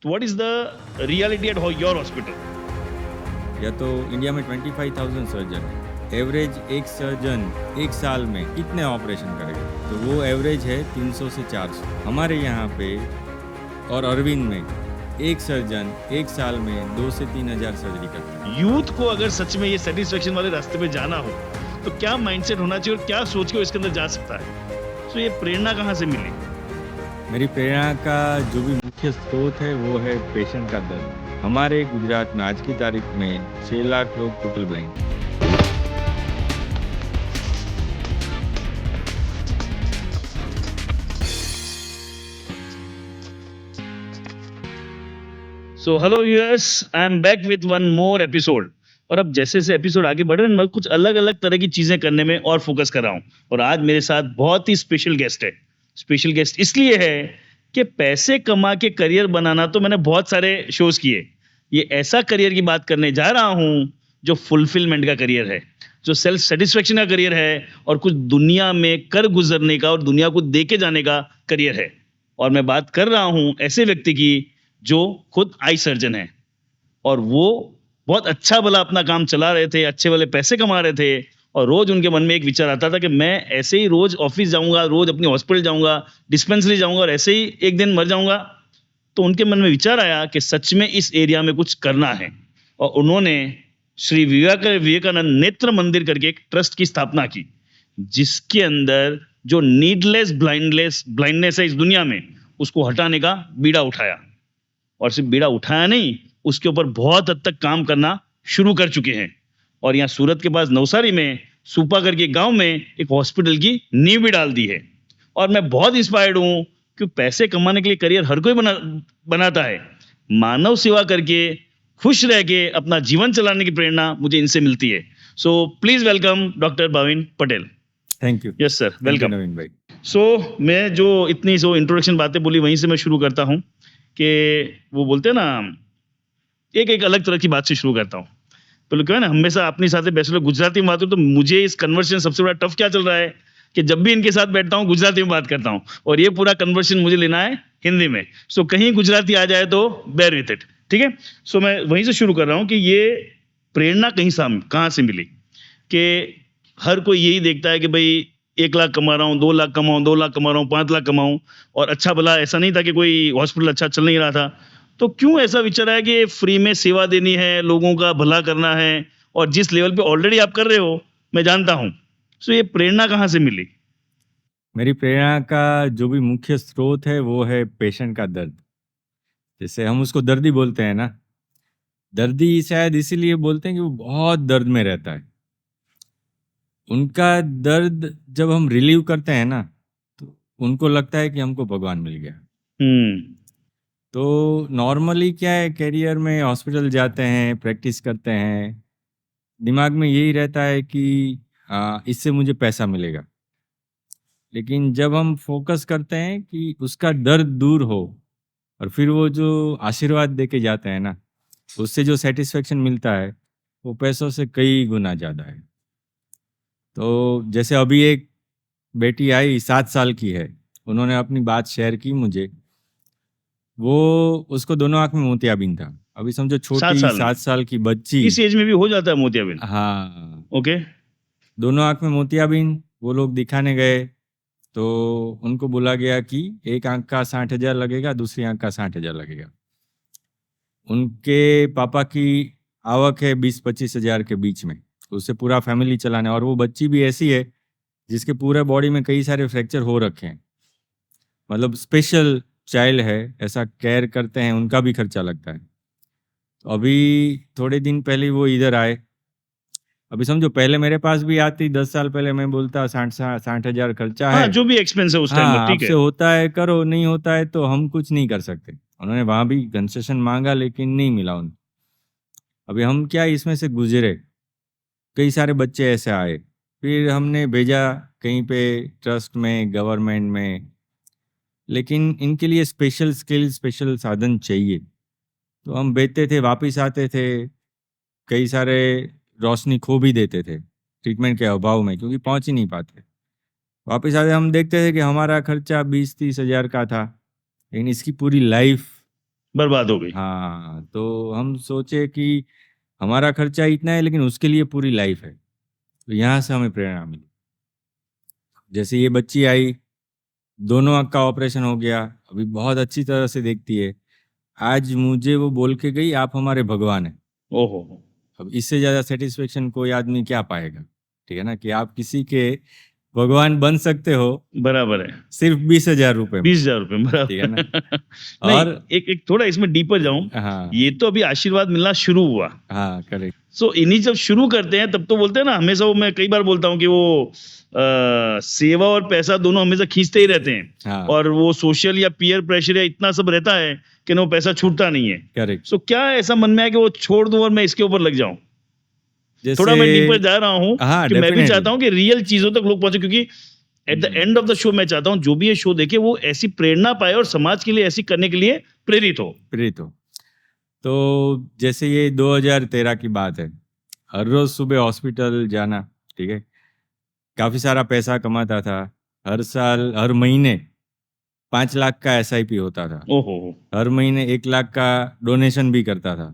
What is the reality at your hospital? या तो India में 25,000 सर्जन है। एवरेज एक सर्जन एक साल में कितने ऑपरेशन करेगा? तो वो एवरेज है 300 से 400। हमारे यहाँ पे और अरविंद में एक सर्जन एक साल में 2 से 3 हज़ार सर्जरी करता है। यूथ को अगर सच में ये सेटिस्फेक्शन वाले रास्ते पे जाना हो तो क्या माइंडसेट होना चाहिए और क्या सोच के वो इसके अंदर जा सकता है? तो ये प्रेरणा कहाँ से मिली? मेरी प्रेरणा का जो भी मुख्य स्रोत है वो है पेशेंट का दर्द। हमारे गुजरात में आज की तारीख में 6 लाख लोग total blind. So hello viewers, I am back with one more episode. और अब जैसे जैसे एपिसोड आगे बढ़ रहे हैं, मैं कुछ अलग अलग तरह की चीजें करने में और फोकस कर रहा हूँ। और आज मेरे साथ बहुत ही स्पेशल गेस्ट है। स्पेशल गेस्ट इसलिए है कि पैसे कमा के करियर बनाना तो मैंने बहुत सारे शोज किए। ये ऐसा करियर की बात करने जा रहा हूँ जो फुलफिलमेंट का करियर है, जो सेल्फ सेटिस्फेक्शन का करियर है और कुछ दुनिया में कर गुजरने का और दुनिया को दे के जाने का करियर है। और मैं बात कर रहा हूँ ऐसे व्यक्ति की जो खुद आई सर्जन है और वो बहुत अच्छा भला अपना काम चला रहे थे, अच्छे वाले पैसे कमा रहे थे। और रोज उनके मन में एक विचार आता था कि मैं ऐसे ही रोज ऑफिस जाऊंगा, रोज अपनी हॉस्पिटल जाऊंगा, डिस्पेंसरी जाऊंगा और ऐसे ही एक दिन मर जाऊंगा। तो उनके मन में विचार आया कि सच में इस एरिया में कुछ करना है। और उन्होंने श्री विवेकानंद नेत्र मंदिर करके एक ट्रस्ट की स्थापना की, जिसके अंदर जो नीडलेस ब्लाइंडनेस है इस दुनिया में, उसको हटाने का बीड़ा उठाया। और सिर्फ बीड़ा उठाया नहीं, उसके ऊपर बहुत हद तक काम करना शुरू कर चुके हैं। और यहाँ सूरत के पास नवसारी में सुपा करके गांव में एक हॉस्पिटल की नींव भी डाल दी है। और मैं बहुत इंस्पायर्ड हूँ कि पैसे कमाने के लिए करियर हर कोई बनाता है। मानव सेवा करके खुश रह के अपना जीवन चलाने की प्रेरणा मुझे इनसे मिलती है। So please welcome doctor Bhavin Patel. Thank you. Yes sir, welcome. Naveen भाई। सो मैं जो इतनी इंट्रोडक्शन बातें बोली वहीं से मैं शुरू करता हूँ कि वो बोलते हैं ना, एक अलग तरह की बात से शुरू करता हूँ। तो क्या है ना, हमेशा अपनी साथ बैचलर गुजराती में बात हो तो मुझे इस कन्वर्सेशन सबसे बड़ा टफ क्या चल रहा है कि जब भी इनके साथ बैठता हूँ गुजराती में बात करता हूँ और ये पूरा कन्वर्सेशन मुझे लेना है हिंदी में। सो कहीं गुजराती आ जाए तो बेयर विथ इट, ठीक है। सो मैं वहीं से शुरू कर रहा हूँ कि ये प्रेरणा कहाँ से मिली कि हर कोई यही देखता है कि भाई 1 लाख कमा रहा हूँ, 2 लाख कमाऊँ, 2 लाख कमा रहा हूँ, 5 लाख कमाऊँ। और अच्छा भला ऐसा नहीं था कि कोई हॉस्पिटल अच्छा चल नहीं रहा था। तो क्यों ऐसा विचार है कि फ्री में सेवा देनी है, लोगों का भला करना है, और जिस लेवल पे ऑलरेडी आप कर रहे हो मैं जानता हूँ। सो ये प्रेरणा कहाँ से मिली? मेरी प्रेरणा का जो भी मुख्य स्रोत है वो है पेशेंट का दर्द। जैसे हम उसको दर्दी बोलते हैं ना, दर्दी शायद इसीलिए बोलते हैं कि वो बहुत दर्द में रहता है। उनका दर्द जब हम रिलीव करते हैं ना, तो उनको लगता है कि हमको भगवान मिल गया। तो नॉर्मली क्या है, करियर में हॉस्पिटल जाते हैं, प्रैक्टिस करते हैं, दिमाग में यही रहता है कि इससे मुझे पैसा मिलेगा। लेकिन जब हम फोकस करते हैं कि उसका दर्द दूर हो और फिर वो जो आशीर्वाद दे के जाते हैं ना, उससे जो सेटिस्फेक्शन मिलता है वो पैसों से कई गुना ज़्यादा है। तो जैसे अभी एक बेटी आई 7 साल की है, उन्होंने अपनी बात शेयर की मुझे। वो उसको दोनों आँख में मोतियाबिंद था। अभी समझो 7 छोटी साल में? 7 साल की बच्ची। इस एज में भी हो जाता है मोतियाबिंद? हाँ, ओके। दोनों आँख में मोतियाबिंद। वो लोग दिखाने गए तो उनको बोला गया कि एक आँख का 60,000 लगेगा, दूसरी आँख का 60,000 लगेगा। उनके पापा की आवक है 20-25 हज़ार के बीच में, उससे पूरा फैमिली चलाना है। और वो बच्ची भी ऐसी है जिसके पूरे बॉडी में कई सारे फ्रैक्चर हो रखे हैं, मतलब स्पेशल चाइल्ड है, ऐसा केयर करते हैं, उनका भी खर्चा लगता है। तो अभी थोड़े दिन पहले वो इधर आए। अभी समझो पहले मेरे पास भी आती, 10 साल पहले मैं बोलता 60,000 खर्चा हाँ, है, जो भी एक्सपेंस है उस टाइम हाँ पर, ठीक आपसे है। होता है करो, नहीं होता है तो हम कुछ नहीं कर सकते। उन्होंने वहाँ भी कंसेशन मांगा लेकिन नहीं मिला उनको। अभी हम क्या इसमें से गुजरे, कई सारे बच्चे ऐसे आए, फिर हमने भेजा कहीं पे ट्रस्ट में, गवर्नमेंट में, लेकिन इनके लिए स्पेशल स्किल, स्पेशल साधन चाहिए। तो हम भेजते थे, वापस आते थे, कई सारे रोशनी खो भी देते थे ट्रीटमेंट के अभाव में, क्योंकि पहुंच ही नहीं पाते। वापस आते हम देखते थे कि हमारा खर्चा 20-30 हज़ार का था, लेकिन इसकी पूरी लाइफ बर्बाद हो गई। हाँ, तो हम सोचे कि हमारा खर्चा इतना है लेकिन उसके लिए पूरी लाइफ है। तो यहाँ से हमें प्रेरणा मिली। जैसे ये बच्ची आई, दोनों आँख का ऑपरेशन हो गया, अभी बहुत अच्छी तरह से देखती है। आज मुझे वो बोल के गई, आप हमारे भगवान हैं। ओहो हो, अब इससे ज़्यादा सैटिस्फैक्शन कोई आदमी क्या पाएगा? ठीक है ना? कि आप किसी के भगवान बन सकते हो बराबर है। सिर्फ 20,000 रुपए में। 20,000 रुपए ठीक है ना? बराबर। नहीं, और एक एक थोड़ा इसमें डीपर जाऊं, हाँ, ये तो अभी आशीर्वाद मिलना शुरू हुआ। हाँ, करेक्ट। सो इन्हीं जब शुरू करते हैं तब तो बोलते हैं ना, हमेशा वो, मैं कई बार बोलता हूँ कि वो सेवा और पैसा दोनों हमेशा खींचते ही रहते हैं, हाँ, और वो सोशल या पीयर प्रेशर या इतना सब रहता है कि ना वो पैसा छूटता नहीं है। करेक्ट। सो क्या ऐसा मन में है कि वो छोड़ दूं और मैं इसके ऊपर लग जाऊं? थोड़ा जैसे मैं डीपर जा रहा हूँ हाँ, कि मैं भी चाहता डेफ़िनेटली। हूँ कि रियल चीजों तक लोग पहुंचे, क्योंकि at the end of the show मैं चाहता हूँ जो भी ये शो देखे वो ऐसी प्रेरणा पाए और समाज के लिए ऐसी करने के लिए प्रेरित हो। प्रेरित हो। तो जैसे ये 2013 की बात है। हर रोज़ सुबह हॉस्पिटल जाना, ठीक है? काफ़ी सारा पैसा कमाता था। हर साल, हर महीने 5 लाख का एसआईपी होता था। ओहो हो, हर महीने 1 लाख का डोनेशन भी करता था।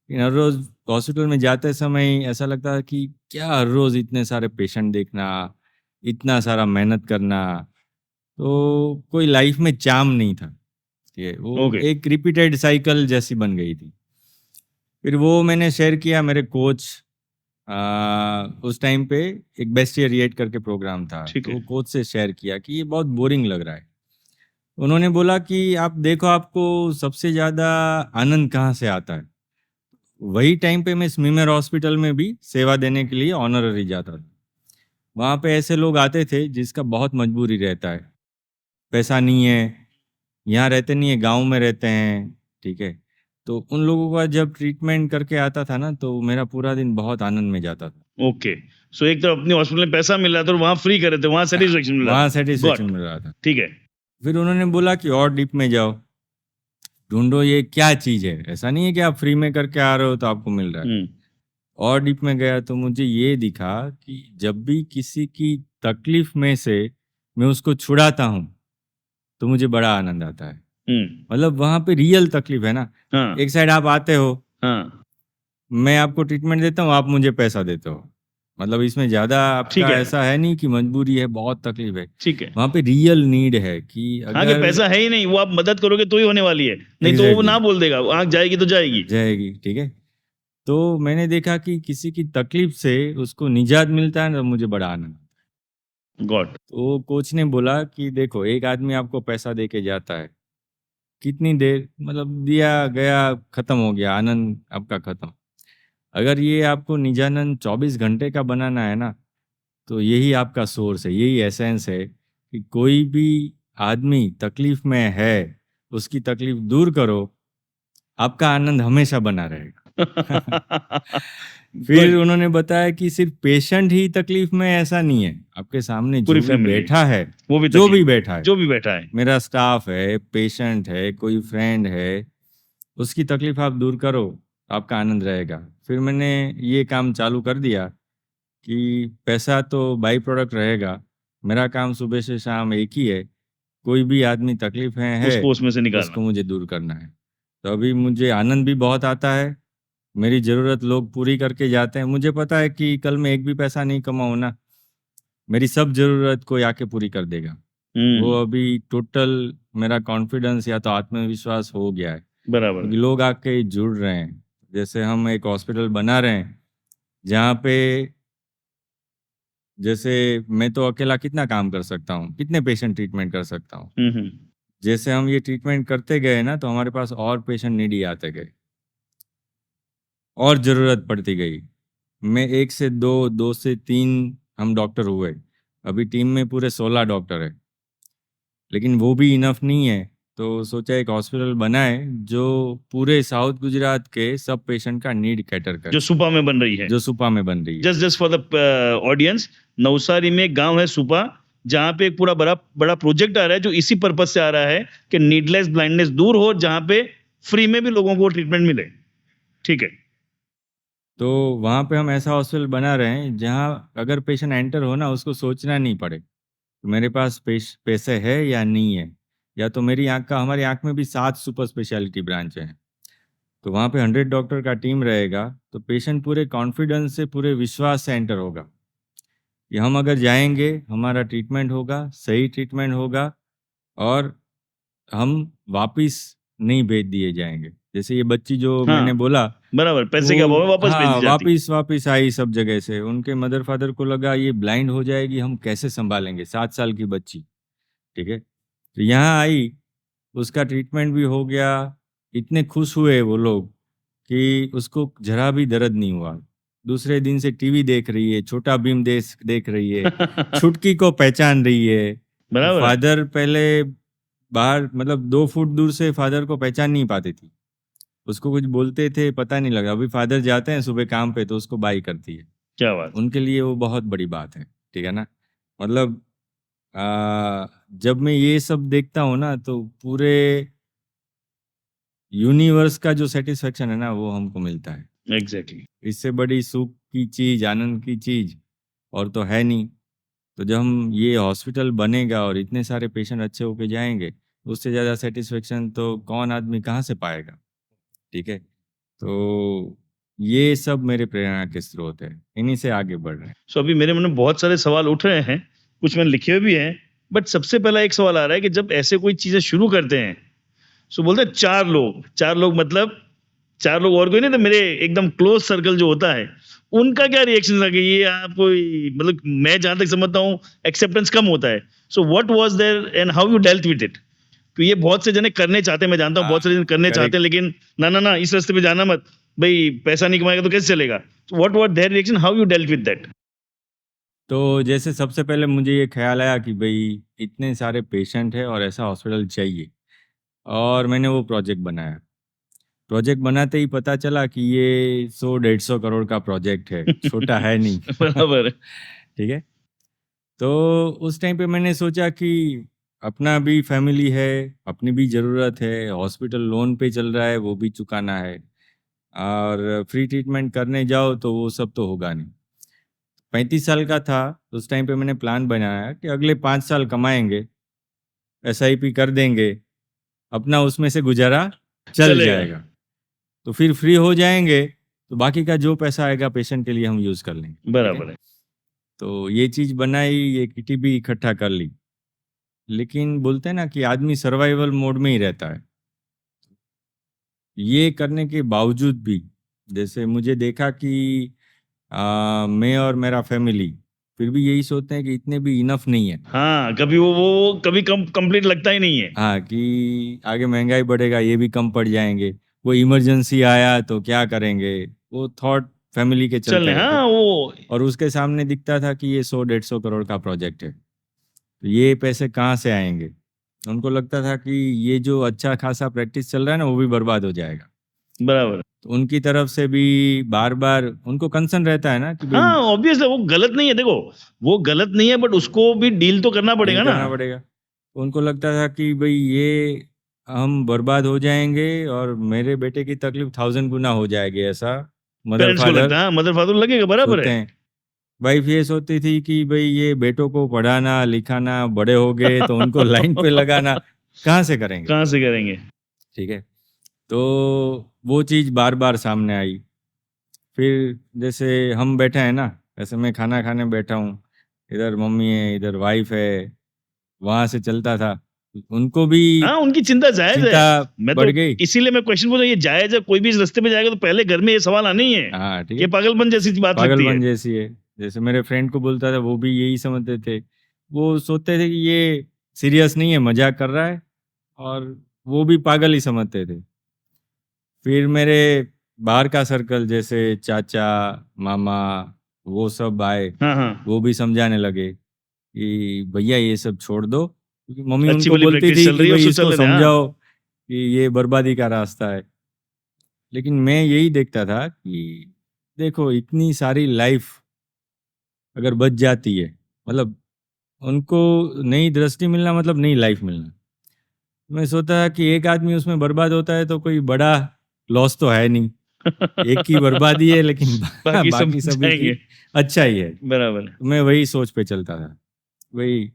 लेकिन हर रोज़ हॉस्पिटल में जाते समय ऐसा लगता था कि क्या हर रोज़ इतने सारे पेशेंट देखना, इतना सारा मेहनत करना, तो कोई लाइफ में चार्म नहीं था। ठीक है? वो ओके, एक रिपीटेड साइकिल जैसी बन गई थी। फिर वो मैंने शेयर किया मेरे कोच, उस टाइम पे एक बेस्ट ईयर येट करके प्रोग्राम था, ठीक तो है। वो कोच से शेयर किया कि ये बहुत बोरिंग लग रहा है। उन्होंने बोला कि आप देखो आपको सबसे ज़्यादा आनंद कहाँ से आता है? वही टाइम पे मैं स्मीमेर हॉस्पिटल में भी सेवा देने के लिए ऑनररी जाता था। वहाँ पे ऐसे लोग आते थे जिसका बहुत मजबूरी रहता है, पैसा नहीं है, यहाँ रहते नहीं है, गाँव में रहते हैं, ठीक है? तो उन लोगों का जब ट्रीटमेंट करके आता था ना, तो मेरा पूरा दिन बहुत आनंद में जाता था। ओके, सो एक तरफ अपने हॉस्पिटल में पैसा मिल रहा था और वहां फ्री कर रहे थे, वहां सेटिस्फेक्शन मिल रहा वहाँ था। सैटिस्फैक्शन गॉट, मिल रहा था। ठीक है। फिर उन्होंने बोला कि और डीप में जाओ, ढूँढो ये क्या चीज़ है? ऐसा नहीं है कि आप फ्री में करके आ रहे हो तो आपको मिल रहा है। हम्म, और डीप में गया तो मुझे ये दिखा कि जब भी किसी की तकलीफ में से मैं उसको छुड़ाता हूँ, तो मुझे बड़ा आनंद आता है। हम्म, मतलब वहाँ पे रियल तकलीफ है ना। हाँ, एक साइड आप आते हो, हाँ, मैं आपको ट्रीटमेंट देता हूँ, आप मुझे पैसा देते हो। मतलब इसमें ज़्यादा ठीक आपका है, ऐसा है नहीं कि मजबूरी है, बहुत तकलीफ है। ठीक है। वहाँ पे रियल नीड है कि हाँ, कि अगर पैसा है ही नहीं, वो आप मदद करोगे तो ही होने वाली है, नहीं तो वो एग्ज़ैक्टली ना बोल देगा, आंख जाएगी तो जाएगी। जाएगी, ठीक है? तो मैंने देखा कि किसी की तकलीफ से उसको निजात मिलता है ना, तो मुझे बड़ा आनंद। गॉट, तो कोच ने बोला कि देखो, एक आदमी आपको पैसा दे के जाता है, कितनी देर मतलब दिया गया, खत्म हो गया, आनंद आपका खत्म। अगर ये आपको निजानंद 24 घंटे का बनाना है ना, तो यही आपका सोर्स है, यही एसेंस है कि कोई भी आदमी तकलीफ में है, उसकी तकलीफ दूर करो, आपका आनंद हमेशा बना रहेगा। फिर गुड, उन्होंने बताया कि सिर्फ पेशेंट ही तकलीफ में है, ऐसा नहीं है। आपके सामने पूरी जो भी फैमिली, बैठा है, वो भी जो भी तकलीफ, बैठा है, जो भी बैठा है। मेरा स्टाफ है, पेशेंट है, कोई फ्रेंड है, उसकी तकलीफ आप दूर करो, आपका आनंद रहेगा। फिर मैंने ये काम चालू कर दिया कि पैसा तो बाई प्रोडक्ट रहेगा, मेरा काम सुबह से शाम एक ही है, कोई भी आदमी तकलीफ में है, उसको उसमें से उसको निकालना। मुझे दूर करना है। तो अभी मुझे आनंद भी बहुत आता है, मेरी ज़रूरत लोग पूरी करके जाते हैं। मुझे पता है कि कल मैं एक भी पैसा नहीं कमाऊँ ना, मेरी सब ज़रूरत कोई आके पूरी कर देगा। वो हम्म, अभी टोटल मेरा कॉन्फिडेंस या तो आत्मविश्वास हो गया है, बराबर क्योंकि है। लोग आके जुड़ रहे हैं। जैसे हम एक हॉस्पिटल बना रहे हैं, जहाँ पे जैसे मैं तो अकेला कितना काम कर सकता हूँ, कितने पेशेंट ट्रीटमेंट कर सकता हूँ। हम्म, जैसे हम ये ट्रीटमेंट करते गए ना, तो हमारे पास और पेशेंट नीडी आते गए, और ज़रूरत पड़ती गई। मैं 1 से 2, 2 से 3 हम डॉक्टर हुए। अभी टीम में पूरे 16 डॉक्टर हैं। लेकिन वो भी इनफ नहीं है, तो सोचा एक हॉस्पिटल बनाए जो पूरे साउथ गुजरात के सब पेशेंट का नीड कैटर जो करे, सुपा में बन रही है। जो सुपा में बन रही है। Just for the audience, Navsari में एक गांव है सुपा, जहां पे एक पूरा बड़ा बड़ा प्रोजेक्ट आ रहा है जो इसी पर्पज से आ रहा है कि नीडलेस ब्लाइंडनेस दूर हो, जहां पे फ्री में भी लोगों को ट्रीटमेंट मिले। ठीक है। तो वहाँ पे हम ऐसा हॉस्पिटल बना रहे हैं जहाँ अगर पेशेंट एंटर हो ना, उसको सोचना नहीं पड़े, तो मेरे पास पैसे है या नहीं है, या तो मेरी आँख का, हमारी आँख में भी 7 सुपर स्पेशलिटी ब्रांच हैं। तो वहाँ पे 100 डॉक्टर का टीम रहेगा, तो पेशेंट पूरे कॉन्फिडेंस से, पूरे विश्वास से एंटर होगा कि हम अगर जाएँगे, हमारा ट्रीटमेंट होगा, सही ट्रीटमेंट होगा और हम वापिस नहीं भेज दिए जाएँगे। जैसे ये बच्ची जो मैंने हाँ, बोला, बराबर, पैसे के अभाव में वो वापस भेज हाँ, दी जाती। वापिस आई सब जगह से। उनके मदर-फादर को लगा ये ब्लाइंड हो जाएगी, हम कैसे सँभालेंगे? 7 साल की बच्ची, ठीक है? तो यहाँ आई, उसका ट्रीटमेंट भी हो गया, इतने खुश हुए वो लोग कि उसको ज़रा भी दर्द नहीं हुआ। दूसरे दिन से टीवी देख रही है, छोटा भीम देख रही है, छुटकी को पहचान रही है। बराबर है। फादर पहले बाहर मतलब 2 फुट दूर से फादर को पहचान नहीं पाती थी। उसको कुछ बोलते थे, पता नहीं लगा। अभी फादर जाते हैं सुबह काम पे तो उसको बाय करती है। क्या बात है। उनके लिए वो बहुत बड़ी बात है, ठीक है ना? मतलब जब मैं ये सब देखता हूँ ना तो पूरे यूनिवर्स का जो सैटिस्फैक्शन है ना वो हमको मिलता है। एग्ज़ैक्टली। इससे बड़ी सुख की चीज़, आनंद की चीज़ और तो है नहीं। तो जब हम ये हॉस्पिटल बनेगा और इतने सारे पेशेंट अच्छे होके जाएँगे, उससे ज़्यादा सैटिस्फैक्शन तो कौन आदमी कहाँ से पाएगा, ठीक है? तो ये सब मेरे प्रेरणा के स्रोत हैं, इन्हीं से आगे बढ़ रहे हैं। सो अभी मेरे मन में बहुत सारे सवाल उठ रहे हैं, कुछ मैंने लिखे हुए भी हैं, बट सबसे पहला एक सवाल आ रहा है कि जब ऐसे कोई चीज़ें शुरू करते हैं, सो बोलते हैं 4 लोग मतलब 4 लोग और कोई नहीं, तो मेरे एकदम क्लोज़ सर्कल जो होता है, उनका क्या रिएक्शन था कि ये आप कोई मतलब मैं जहाँ तक समझता हूँ एक्सेप्टेंस कम होता है। So what was there and how you dealt with it? तो ये बहुत से जने करने चाहते हैं, मैं जानता हूँ बहुत से जने करने चाहते करेक्ट। हैं, लेकिन ना इस रास्ते पे जाना मत, भई पैसा नहीं कमाएगा तो कैसे चलेगा? What were their reaction, how you dealt with that? तो जैसे सबसे पहले मुझे ये ख़्याल आया कि भई इतने सारे पेशेंट हैं और ऐसा हॉस्पिटल चाहिए और मैंने वो प्रोजेक्ट बनाया। प्रोजेक्ट बनाते ही पता चला कि ये 100-150 करोड़ का प्रोजेक्ट है, छोटा है नहीं। बराबर है। ठीक है? तो उस टाइम पे मैंने सोचा कि अपना भी फैमिली है, अपनी भी ज़रूरत है, हॉस्पिटल लोन पे चल रहा है, वो भी चुकाना है और फ्री ट्रीटमेंट करने जाओ तो वो सब तो होगा नहीं। 35 साल का था, उस टाइम पे मैंने प्लान बनाया कि अगले 5 साल कमाएँगे, एसआईपी कर देंगे, अपना उसमें से गुज़ारा चल चलेगा। जाएगा। तो फिर फ्री हो जाएँगे, तो बाकी का जो पैसा आएगा पेशेंट के लिए हम यूज़ कर लेंगे, ठीक है? बराबर है। तो ये चीज़ बनाई, ये किटी भी इकट्ठा कर ली। लेकिन बोलते हैं ना कि आदमी सर्वाइवल मोड में ही रहता है। ये करने के बावजूद भी जैसे मुझे देखा कि मैं और मेरा फैमिली फिर भी यही सोचते हैं कि इतने भी इनफ नहीं है। हाँ, कभी वो कभी कंप्लीट लगता ही नहीं है। हाँ, कि आगे महँगाई बढ़ेगा, ये भी कम पड़ जाएँगे। कोई इमरजेंसी आया तो क्या करेंगे? वो थॉट फैमिली के चल चलते रहे रहते। हाँ, वो और उसके सामने दिखता था कि ये 100-150 करोड़ का प्रोजेक्ट है। तो ये पैसे कहाँ से आएँगे? उनको लगता था कि ये जो अच्छा खासा प्रैक्टिस चल रहा है ना, वो भी बर्बाद हो जाएगा। बराबर। तो उनकी तरफ से भी बार-बार उनको कंसर्न रहता है ना कि भई हाँ, ऑब्वियसली वो गलत नहीं है, देखो, वो गलत नहीं है, बट उसको भी डील तो करना डील पड़ेगा ना। करना पड़ेगा। तो उनको लगता था कि भई ये हम बर्बाद हो जाएँगे और मेरे बेटे की तकलीफ 1000 गुना हो जाएगी, ऐसा पेरेंट्स को मदर-फादर लगता है, हाँ, मदर फादर लगेगा, बराबर सोचते है। हैं। वाइफ़ ये सोचती थी कि भई ये बेटों को पढ़ाना, लिखाना, बड़े हो गए तो उनको लाइन पे लगाना, कहाँ से करेंगे? कहाँ से करेंगे? ठीक है? तो वो चीज़ बार-बार सामने आई। फिर जैसे हम बैठे हैं ना, ऐसे मैं खाना खाने बैठा हूँ, इधर मम्मी है, इधर वाइफ़ है, वहाँ से चलता था। उनको भी हाँ, उनकी चिंता जायज़ चिंता है। मैं बढ़ तो गई। इसीलिए मैं क्वेश्चन पूछ रहा हूँ, ये जायज़ है, कोई भी इस रास्ते पे जाएगा तो पहले घर में ये सवाल आने ही है। हाँ, ठीक ये है। पागलपन जैसी बात लगती है। पागलपन जैसी है। जैसे मेरे फ्रेंड को बोलता था, वो भी यही समझते थे। वो सोचते थे कि ये सीरियस नहीं है, मज़ाक कर रहा है और वो भी पागल ही समझते थे। फिर मेरे बाहर का सर्कल जैसे चाचा, मामा वो सब आए, हाँ, हाँ। वो भी समझाने लगे कि भैया ये सब छोड़ दो। क्योंकि मम्मी अच्छी उनको वाली बोलती प्रैक्टिस थी चल कि रही है, भई उसको इसको चलने दें, हाँ। समझाओ कि ये बर्बादी का रास्ता है। लेकिन मैं यही देखता था कि देखो इतनी सारी लाइफ़ अगर बच जाती है, मतलब उनको नई दृष्टि मिलना मतलब नई लाइफ़ मिलना। मैं सोचता था कि एक आदमी उसमें बर्बाद होता है तो कोई बड़ा लॉस तो है नहीं। एक की बर्बादी है लेकिन बाकी सब बाकी सभी की जाएँगे। अच्छा ही है। बराबर है। तो मैं वही सोच पे चलता था। वही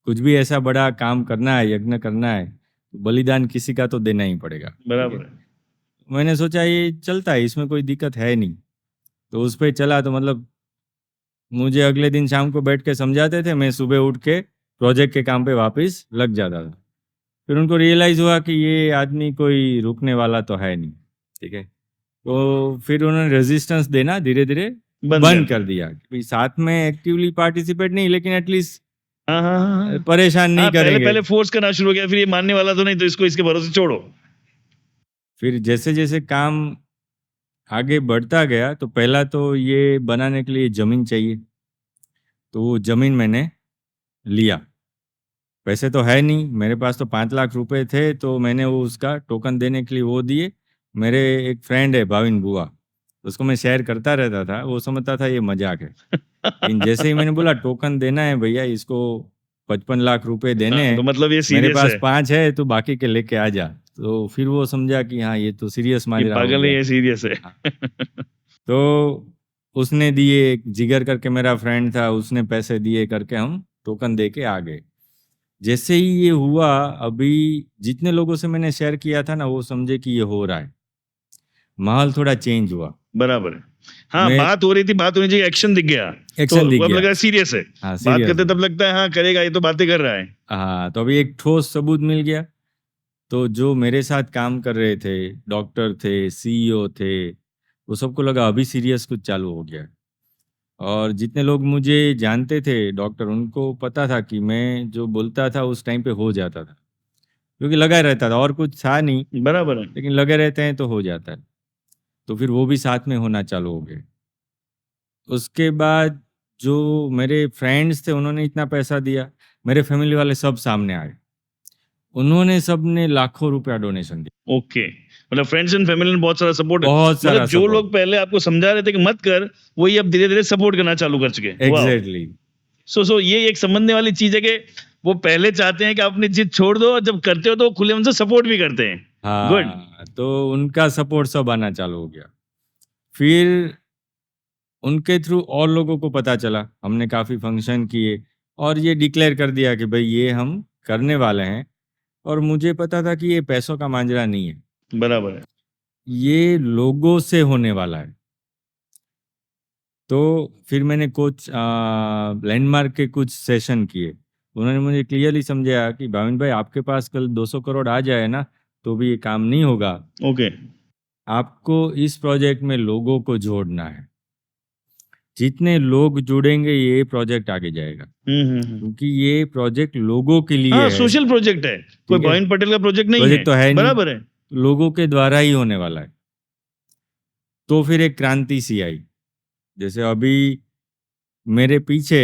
कुछ भी ऐसा बड़ा काम करना है, यज्ञ करना है, बलिदान किसी का तो देना ही पड़ेगा, ठीक है। बराबर है। मैंने सोचा ये चलता है, इसमें कोई दिक्कत है नहीं, तो उस पे चला। तो मतलब मुझे अगले दिन शाम को बैठ के समझाते थे, मैं सुबह उठ के प्रोजेक्ट के काम पे वापस लग जाता था। फिर उनको रियलाइज़ हुआ कि ये आदमी कोई रुकने वाला तो है नहीं, ठीक है। तो फिर उन्होंने रेजिस्टेंस देना धीरे-धीरे बंद कर दिया कि भाई साथ में एक्टिवली पार्टिसिपेट नहीं, लेकिन एटलीस्ट हाँ, हाँ, हाँ, हाँ। परेशान नहीं पहले करेंगे। पहले फोर्स करना शुरू हो गया, फिर ये मानने वाला तो नहीं, तो इसको इसके भरोसे छोड़ो। फिर जैसे-जैसे काम आगे बढ़ता गया, तो पहला तो ये बनाने के लिए ज़मीन चाहिए, तो वो ज़मीन मैंने लिया। पैसे तो है नहीं, मेरे पास तो 5 लाख रुपए थे, तो मैंने वो उसका टोकन देने के लिए वो दिए। मेरे एक फ्रेंड है भाविन बुआ, उसको मैं शेयर करता रहता था, वो समझता था ये मजाक है। लेकिन जैसे ही मैंने बोला टोकन देना है भैया, इसको 55 लाख रुपए देने हाँ, हैं, तो मतलब ये मेरे सीरियस पास है, 5 है, तो बाकी के लेके आ जा। तो फिर वो समझा कि हाँ ये तो सीरियस ये माजरा हो पागल है, गया। ये सीरियस है। हाँ, तो उसने दिए, एक जिगर करके मेरा फ्रेंड था, उसने पैसे दिए करके हम टोकन दे के आ गए। जैसे ही ये हुआ, अभी जितने लोगों से मैंने शेयर किया था ना, वो समझे कि ये हो रहा है। माहौल थोड़ा चेंज हुआ। बराबर है। हाँ, मैं बात हो रही थी, बात होनी चाहिए, एक्शन दिख गया, एक्शन दिख तो अब गया। लगा सीरियस है। हाँ, बात सीरियस करते है। तब लगता है हाँ करेगा, ये तो बातें कर रहा है। हाँ, तो अभी एक ठोस सबूत मिल गया। तो जो मेरे साथ काम कर रहे थे, डॉक्टर थे, सीईओ थे, वो सबको लगा अभी सीरियस कुछ चालू हो गया है। और जितने लोग मुझे जानते थे डॉक्टर, उनको पता था कि मैं जो बोलता था उस टाइम पे हो जाता था, क्योंकि लगा रहता था, और कुछ था नहीं, बराबर है। लेकिन लगे रहते हैं तो हो जाता है। तो फिर वो भी साथ में होना चालू हो गए। उसके बाद जो मेरे फ्रेंड्स थे, उन्होंने इतना पैसा दिया, मेरे फैमिली वाले सब सामने आए। उन्होंने सबने लाखों रुपया डोनेशन दिया। ओके, मतलब फ्रेंड्स एंड फैमिली ने बहुत सारा सपोर्ट, बहुत सारा मतलब जो सपोर्ट। लोग पहले आपको समझा रहे थे कि मत कर, वही अब धीरे धीरे सपोर्ट करना चालू कर चुके हैं। वाह। एग्जैक्टली। सो ये एक समझने वाली चीज है कि वो पहले चाहते हैं कि आप अपनी जिद छोड़ दो, और जब करते हो तो खुले मन से सपोर्ट भी करते हैं। गुड। हाँ, तो उनका सपोर्ट सब आना चालू हो गया। फिर उनके थ्रू और लोगों को पता चला, हमने काफ़ी फंक्शन किए और ये डिक्लेयर कर दिया कि भाई ये हम करने वाले हैं। और मुझे पता था कि ये पैसों का मांझला नहीं है, बराबर है। ये लोगों से होने वाला है। तो फिर मैंने कुछ लैंडमार्क के कुछ सेशन किए। उन्होंने मुझे क्लियरली समझाया कि भाविन भाई, आपके पास कल 200 करोड़ आ जाए ना, तो भी ये काम नहीं होगा। ओके। आपको इस प्रोजेक्ट में लोगों को जोड़ना है। जितने लोग जुड़ेंगे ये प्रोजेक्ट आगे जाएगा, क्योंकि ये प्रोजेक्ट लोगों के लिए हाँ, है। सोशल प्रोजेक्ट है, कोई ठीक है? भाविन पटेल का प्रोजेक्ट नहीं है। प्रोजेक्ट तो है नहीं, बराबर है। लोगों के द्वारा ही होने वाला है। तो फिर एक क्रांति सी आई। जैसे अभी मेरे पीछे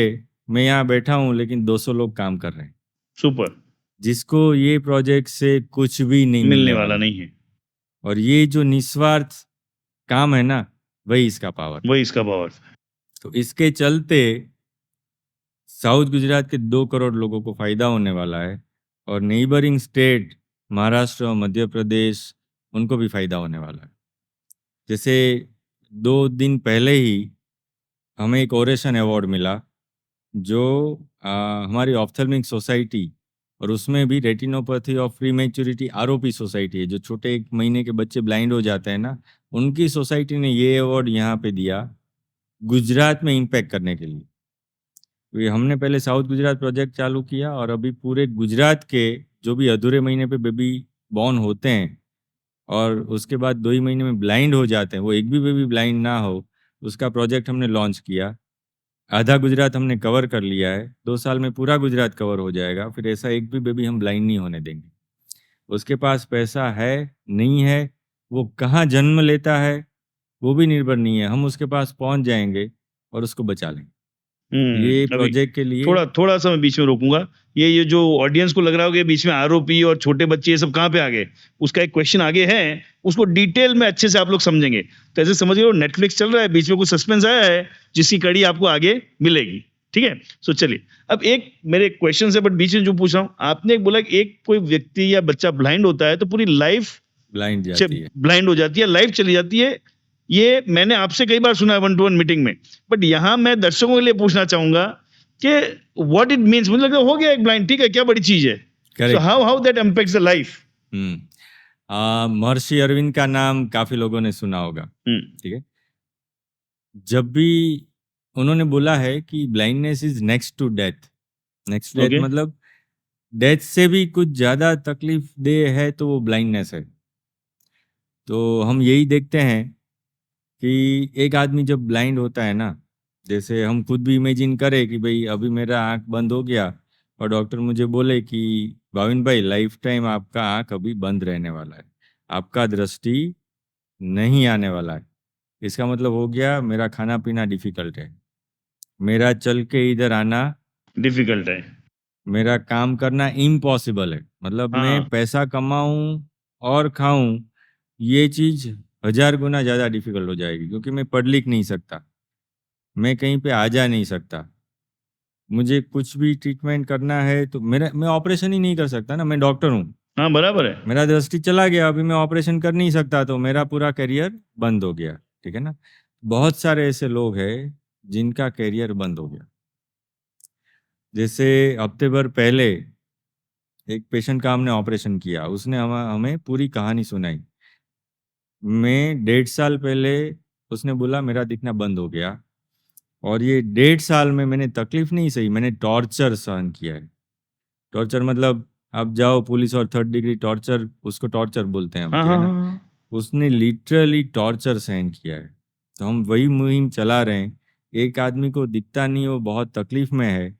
मैं यहाँ बैठा हूँ, लेकिन 200 लोग काम कर रहे हैं, सुपर। जिसको ये प्रोजेक्ट से कुछ भी नहीं मिलने वाला नहीं है, और ये जो निस्वार्थ काम है ना, वही इसका पावर। वही इसका पावर। तो इसके चलते साउथ गुजरात के 2 करोड़ लोगों को फायदा होने वाला है, और नेबरिंग स्टेट महाराष्ट्र और मध्य प्रदेश, उनको भी फायदा होने वाला है। जैसे 2 दिन पहले ही हमें एक ओरेशन अवार्ड मिला, जो हमारी ऑप्थेल्मिक सोसाइटी, और उसमें भी retinopathy of prematurity ROP society है, जो छोटे 1 महीने के बच्चे ब्लाइंड हो जाते हैं ना, उनकी सोसाइटी ने ये अवार्ड यहाँ पे दिया गुजरात में इम्पैक्ट करने के लिए। तो ये हमने पहले साउथ गुजरात प्रोजेक्ट चालू किया, और अभी पूरे गुजरात के जो भी अधूरे महीने पे बेबी बॉर्न होते हैं और उसके बाद 2 ही महीने में ब्लाइंड हो जाते हैं, वो एक भी बेबी ब्लाइंड ना हो, उसका प्रोजेक्ट हमने लॉन्च किया। आधा गुजरात हमने कवर कर लिया है, 2 साल में पूरा गुजरात कवर हो जाएगा। फिर ऐसा एक भी बेबी हम ब्लाइंड नहीं होने देंगे। उसके पास पैसा है, नहीं है, वो कहाँ जन्म लेता है, वो भी निर्भर नहीं है, हम उसके पास पहुंच जाएंगे और उसको बचा लेंगे। ये अभी प्रोजेक्ट के लिए थोड़ा सा मैं बीच में रोकूंगा। ये जो ऑडियंस को लग रहा होगा बीच में आरओपी और छोटे बच्चे ये सब कहाँ पे आ गए, उसका एक क्वेश्चन आगे है, उसको डिटेल में अच्छे से आप लोग समझेंगे। तो ऐसे समझ लो नेटफ्लिक्स चल रहा है, बीच में कुछ सस्पेंस आया है, जिसकी कड़ी आपको आगे मिलेगी। ठीक है, सो चलिए अब एक मेरे क्वेश्चन है, बट बीच में जो पूछ रहा हूँ, आपने एक बोला कि एक कोई व्यक्ति या बच्चा ब्लाइंड होता है तो पूरी लाइफ ब्लाइंड जाती है। ब्लाइंड हो जाती है, लाइफ चली जाती है। ये मैंने आपसे कई बार सुना है 1-to-1 मीटिंग में, बट यहाँ मैं दर्शकों के लिए पूछना चाहूंगा कि व्हाट इट मीन्स। मुझे लगता है हो गया एक ब्लाइंड, ठीक है, क्या बड़ी चीज है। So correct. how that impacts the life? महर्षि अरविंद का नाम काफी लोगों ने सुना होगा, हम्म, ठीक है। जब भी उन्होंने बोला है कि blindness is next to death, next to death Okay. मतलब डेथ से भी कुछ ज्यादा तकलीफ दे है तो वो ब्लाइंडनेस है। तो हम यही देखते हैं कि एक आदमी जब ब्लाइंड होता है ना, जैसे हम खुद भी इमेजिन करें कि भाई अभी मेरा आंख बंद हो गया और डॉक्टर मुझे बोले कि भाविन भाई लाइफ टाइम आपका आंख अभी बंद रहने वाला है, आपका दृष्टि नहीं आने वाला है। इसका मतलब हो गया मेरा खाना पीना डिफिकल्ट है, मेरा चल के इधर आना, difficult है। मेरा काम करना इम्पॉसिबल है। मतलब मैं हाँ, पैसा कमाऊं और खाऊं, ये चीज 1000 गुना ज्यादा डिफिकल्ट हो जाएगी, क्योंकि मैं पढ़ लिख नहीं सकता, मैं कहीं पे आ जा नहीं सकता। मुझे कुछ भी ट्रीटमेंट करना है तो मैं ऑपरेशन ही नहीं कर सकता ना, मैं डॉक्टर हूँ, हाँ बराबर है। मेरा दृष्टि चला गया, अभी मैं ऑपरेशन कर नहीं सकता तो मेरा पूरा करियर बंद हो गया, ठीक है ना। बहुत सारे ऐसे लोग हैं जिनका करियर बंद हो गया। जैसे हफ्ते भर पहले एक पेशेंट का हमने ऑपरेशन किया, उसने हमें पूरी कहानी सुनाई। मैं 1.5 साल पहले, उसने बोला मेरा दिखना बंद हो गया, और ये 1.5 साल में मैंने तकलीफ नहीं सही, मैंने टॉर्चर सहन किया है। टॉर्चर मतलब आप जाओ पुलिस और 3rd डिग्री टॉर्चर, उसको टॉर्चर बोलते हैं हम, हाँ ठीक है हाँ ना। हाँ। उसने लिटरली टॉर्चर सहन किया है। तो हम वही मुहिम चला रहे हैं। एक आदमी को दिखता नहीं, वो बहुत तकलीफ में है,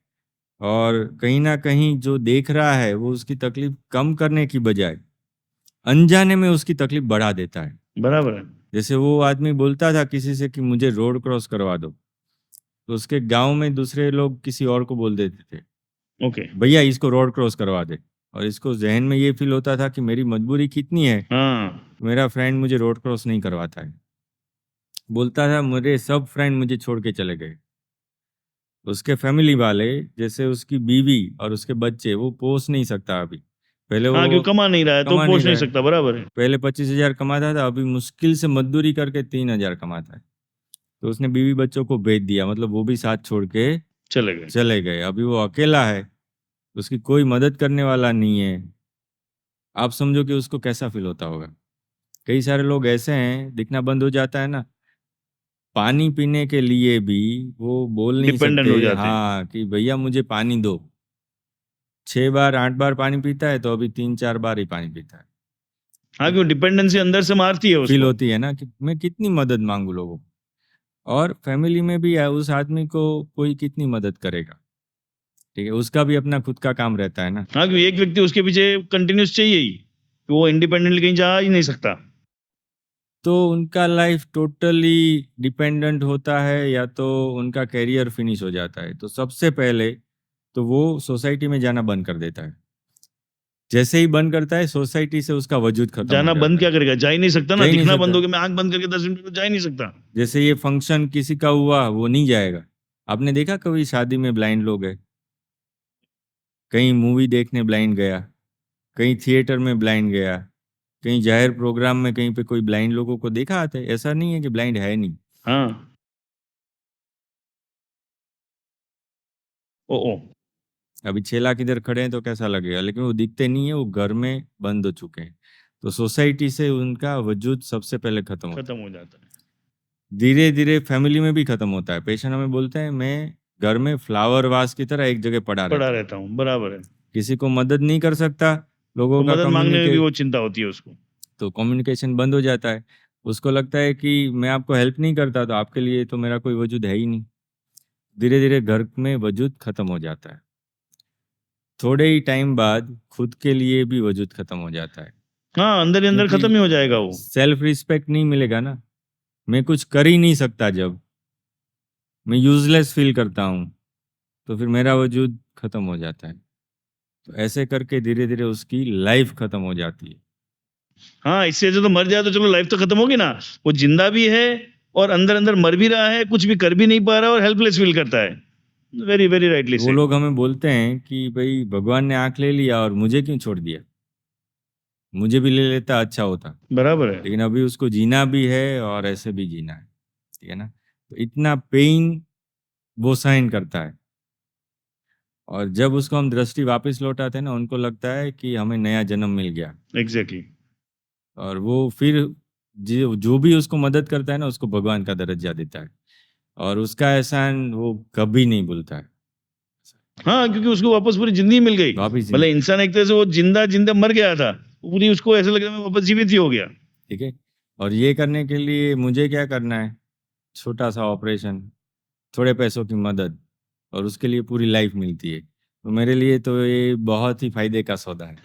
और कहीं ना कहीं जो देख रहा है वो उसकी तकलीफ कम करने की बजाय अनजाने में उसकी तकलीफ बढ़ा देता है। बराबर है। जैसे वो आदमी बोलता था किसी से कि मुझे रोड क्रॉस करवा दो, तो उसके गांव में दूसरे लोग किसी और को बोल देते थे ओके। भैया इसको रोड क्रॉस करवा दे, और इसको जहन में ये फील होता था कि मेरी मजबूरी कितनी है, हाँ, मेरा फ्रेंड मुझे रोड क्रॉस नहीं करवाता है। बोलता था मेरे सब फ्रेंड मुझे छोड़ के चले गए। उसके फैमिली वाले, जैसे उसकी बीवी और उसके बच्चे, वो पोस नहीं सकता अभी। पहले हाँ क्यों वो कमा नहीं रहा है तो कमा नहीं पोष नहीं रहा है, सकता, बराबर है। पहले 25,000 कमाता था, अभी मुश्किल से मजदूरी करके 3,000 कमाता है। तो उसने बीवी बच्चों को भेज दिया, मतलब वो भी साथ छोड़ के चले गए। चले गए। अभी वो अकेला है, उसकी कोई मदद करने वाला नहीं है। आप समझो कि उसको कैसा फील होता होगा। कई सारे लोग ऐसे हैं, दिखना बंद हो जाता है ना, पानी पीने के लिए भी वो बोल नहीं डिपेंडेंट हो सकते जाते हैं। हाँ कि भैया मुझे पानी दो। 6 बार 8 बार पानी पीता है तो अभी 3 4 बार ही पानी पीता है। हाँ क्यों डिपेंडेंसी अंदर से मारती है फील उसको। होती है ना कि मैं कितनी मदद मांगू लोगों को, और फैमिली में भी है, उस आदमी को कोई कितनी मदद करेगा, ठीक है, उसका भी अपना खुद का काम रहता है ना। हाँ क्यों एक व्यक्ति उसके पीछे कंटिन्यूस चाहिए ही, कि वो इंडिपेंडेंटली कहीं जा ही नहीं सकता। तो उनका लाइफ टोटली डिपेंडेंट होता है, या तो उनका करियर फिनिश हो जाता है। तो सबसे पहले तो वो सोसाइटी में जाना बंद कर देता है। जैसे ही बंद करता है, सोसाइटी से उसका वजूद खत्म हो जाना बंद जाता क्या है, करेगा, जा ही नहीं सकता जा ना, ही नहीं दिखना बंद सकता। हो गया, मैं आंख बंद करके 10 मिनट में जा ही नहीं सकता। जैसे ये फंक्शन किसी का हुआ, वो नहीं जाएगा। आपने देखा कभी शादी में ब्लाइंड लोग हैं, कहीं मूवी देखने ब्लाइंड गया, कहीं थिएटर में ब्लाइंड गया, कहीं जाहिर प्रोग्राम में कहीं पे कोई ब्लाइंड लोगों को देखा आते। ऐसा नहीं है कि ब्लाइंड है नहीं। हाँ। ओ ओ। अभी 6 लाख इधर खड़े हैं तो कैसा लगेगा, लेकिन वो दिखते नहीं है, वो घर में बंद हो चुके हैं। तो सोसाइटी से उनका वजूद सबसे पहले खत्म होता खत्म हो जाता है। है। धीरे धीरे फैमिली में भी खत्म होता है। पेशेंट हमें बोलते हैं मैं घर में फ्लावर वास की तरह एक जगह पड़ा पड़ा रहता हूँ, रहता हूँ, बराबर है। किसी को मदद नहीं कर सकता, तो लोगों का मदद मांगने में भी वो चिंता होती है उसको। तो कम्युनिकेशन बंद हो जाता है। उसको लगता है कि मैं आपको हेल्प नहीं करता तो आपके लिए तो मेरा कोई वजूद है ही नहीं। धीरे धीरे घर में वजूद खत्म हो जाता है। थोड़े ही टाइम बाद खुद के लिए भी वजूद खत्म हो जाता है, हाँ अंदर ही अंदर क्योंकि खत्म ही हो जाएगा वो। सेल्फ रिस्पेक्ट नहीं मिलेगा ना। मैं कुछ कर ही नहीं सकता, जब मैं यूजलेस फील करता हूँ तो फिर मेरा वजूद खत्म हो जाता है। तो ऐसे करके धीरे धीरे उसकी लाइफ खत्म हो जाती है। हाँ इससे अच्छा तो मर जाए तो चलो लाइफ तो खत्म होगी ना। वो जिंदा भी है और अंदर अंदर मर भी रहा है, कुछ भी कर भी नहीं पा रहा और हेल्पलेस फील करता है। वेरी वेरी राइटली वो सेड। लोग हमें बोलते हैं कि भाई भगवान ने आंख ले लिया और मुझे क्यों छोड़ दिया, मुझे भी ले लेता अच्छा होता। बराबर है। लेकिन अभी उसको जीना भी है और ऐसे भी जीना है, ठीक है ना। तो इतना पेन वो सहन करता है। और जब उसको हम दृष्टि वापस लौटाते हैं ना, उनको लगता है कि हमें नया जन्म मिल गया। एग्जैक्टली। और वो फिर जो भी उसको मदद करता है ना, उसको भगवान का दर्जा देता है, और उसका एहसान वो कभी नहीं भूलता है। हाँ, क्योंकि उसको वापस पूरी जिंदगी मिल गई। वापिस मतलब इंसान एक तरह से वो जिंदा जिंदा मर गया था, पूरी उसको ऐसा लग रहा है मैं वापस जीवित ही हो गया। ठीक है। और ये करने के लिए मुझे क्या करना है? छोटा सा ऑपरेशन, थोड़े पैसों की मदद, और उसके लिए पूरी लाइफ मिलती है। तो मेरे लिए तो ये बहुत ही फायदे का सौदा है।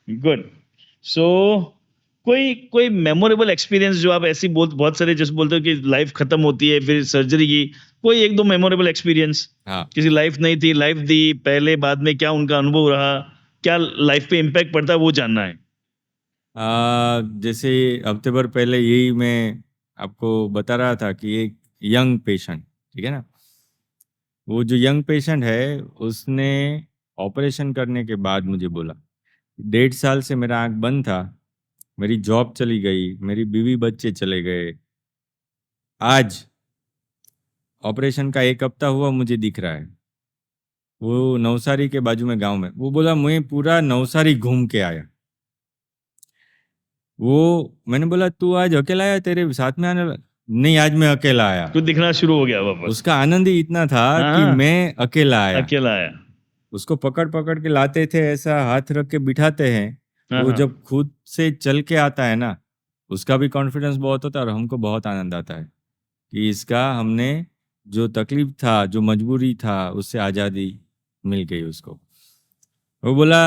गुड। सो कोई कोई मेमोरेबल एक्सपीरियंस जो आप ऐसी बहुत सारे जैसे बोलते हो कि लाइफ खत्म होती है फिर सर्जरी की, कोई एक दो मेमोरेबल एक्सपीरियंस? हाँ। किसी लाइफ नहीं थी, लाइफ दी, पहले बाद में क्या उनका अनुभव रहा, क्या लाइफ पे इम्पैक्ट पड़ता है, वो जानना है। जैसे हफ्ते भर पहले यही मैं आपको बता रहा था कि एक यंग पेशेंट, ठीक है ना, वो जो यंग पेशेंट है उसने ऑपरेशन करने के बाद मुझे बोला, 1.5 साल से मेरा आंख बंद था, मेरी जॉब चली गई, मेरी बीवी बच्चे चले गए, आज ऑपरेशन का 1 हफ्ता हुआ, मुझे दिख रहा है। वो नवसारी के बाजू में गांव में, वो बोला मैं पूरा नवसारी घूम के आया। वो मैंने बोला तू आज अकेला आया, तेरे साथ में आने वाला? नहीं, आज मैं अकेला आया। कुछ दिखना शुरू हो गया वापस। उसका आनंद ही इतना था कि हाँ, मैं अकेला आया। अकेला आया। उसको पकड़ पकड़ के लाते थे, ऐसा हाथ रख के बिठाते हैं। हाँ, वो हाँ। जब खुद से चल के आता है ना, उसका भी कॉन्फिडेंस बहुत होता है, और हमको बहुत आनंद आता है कि इसका हमने जो तकलीफ था, जो मजबूरी था, उससे आज़ादी मिल गई उसको। वो बोला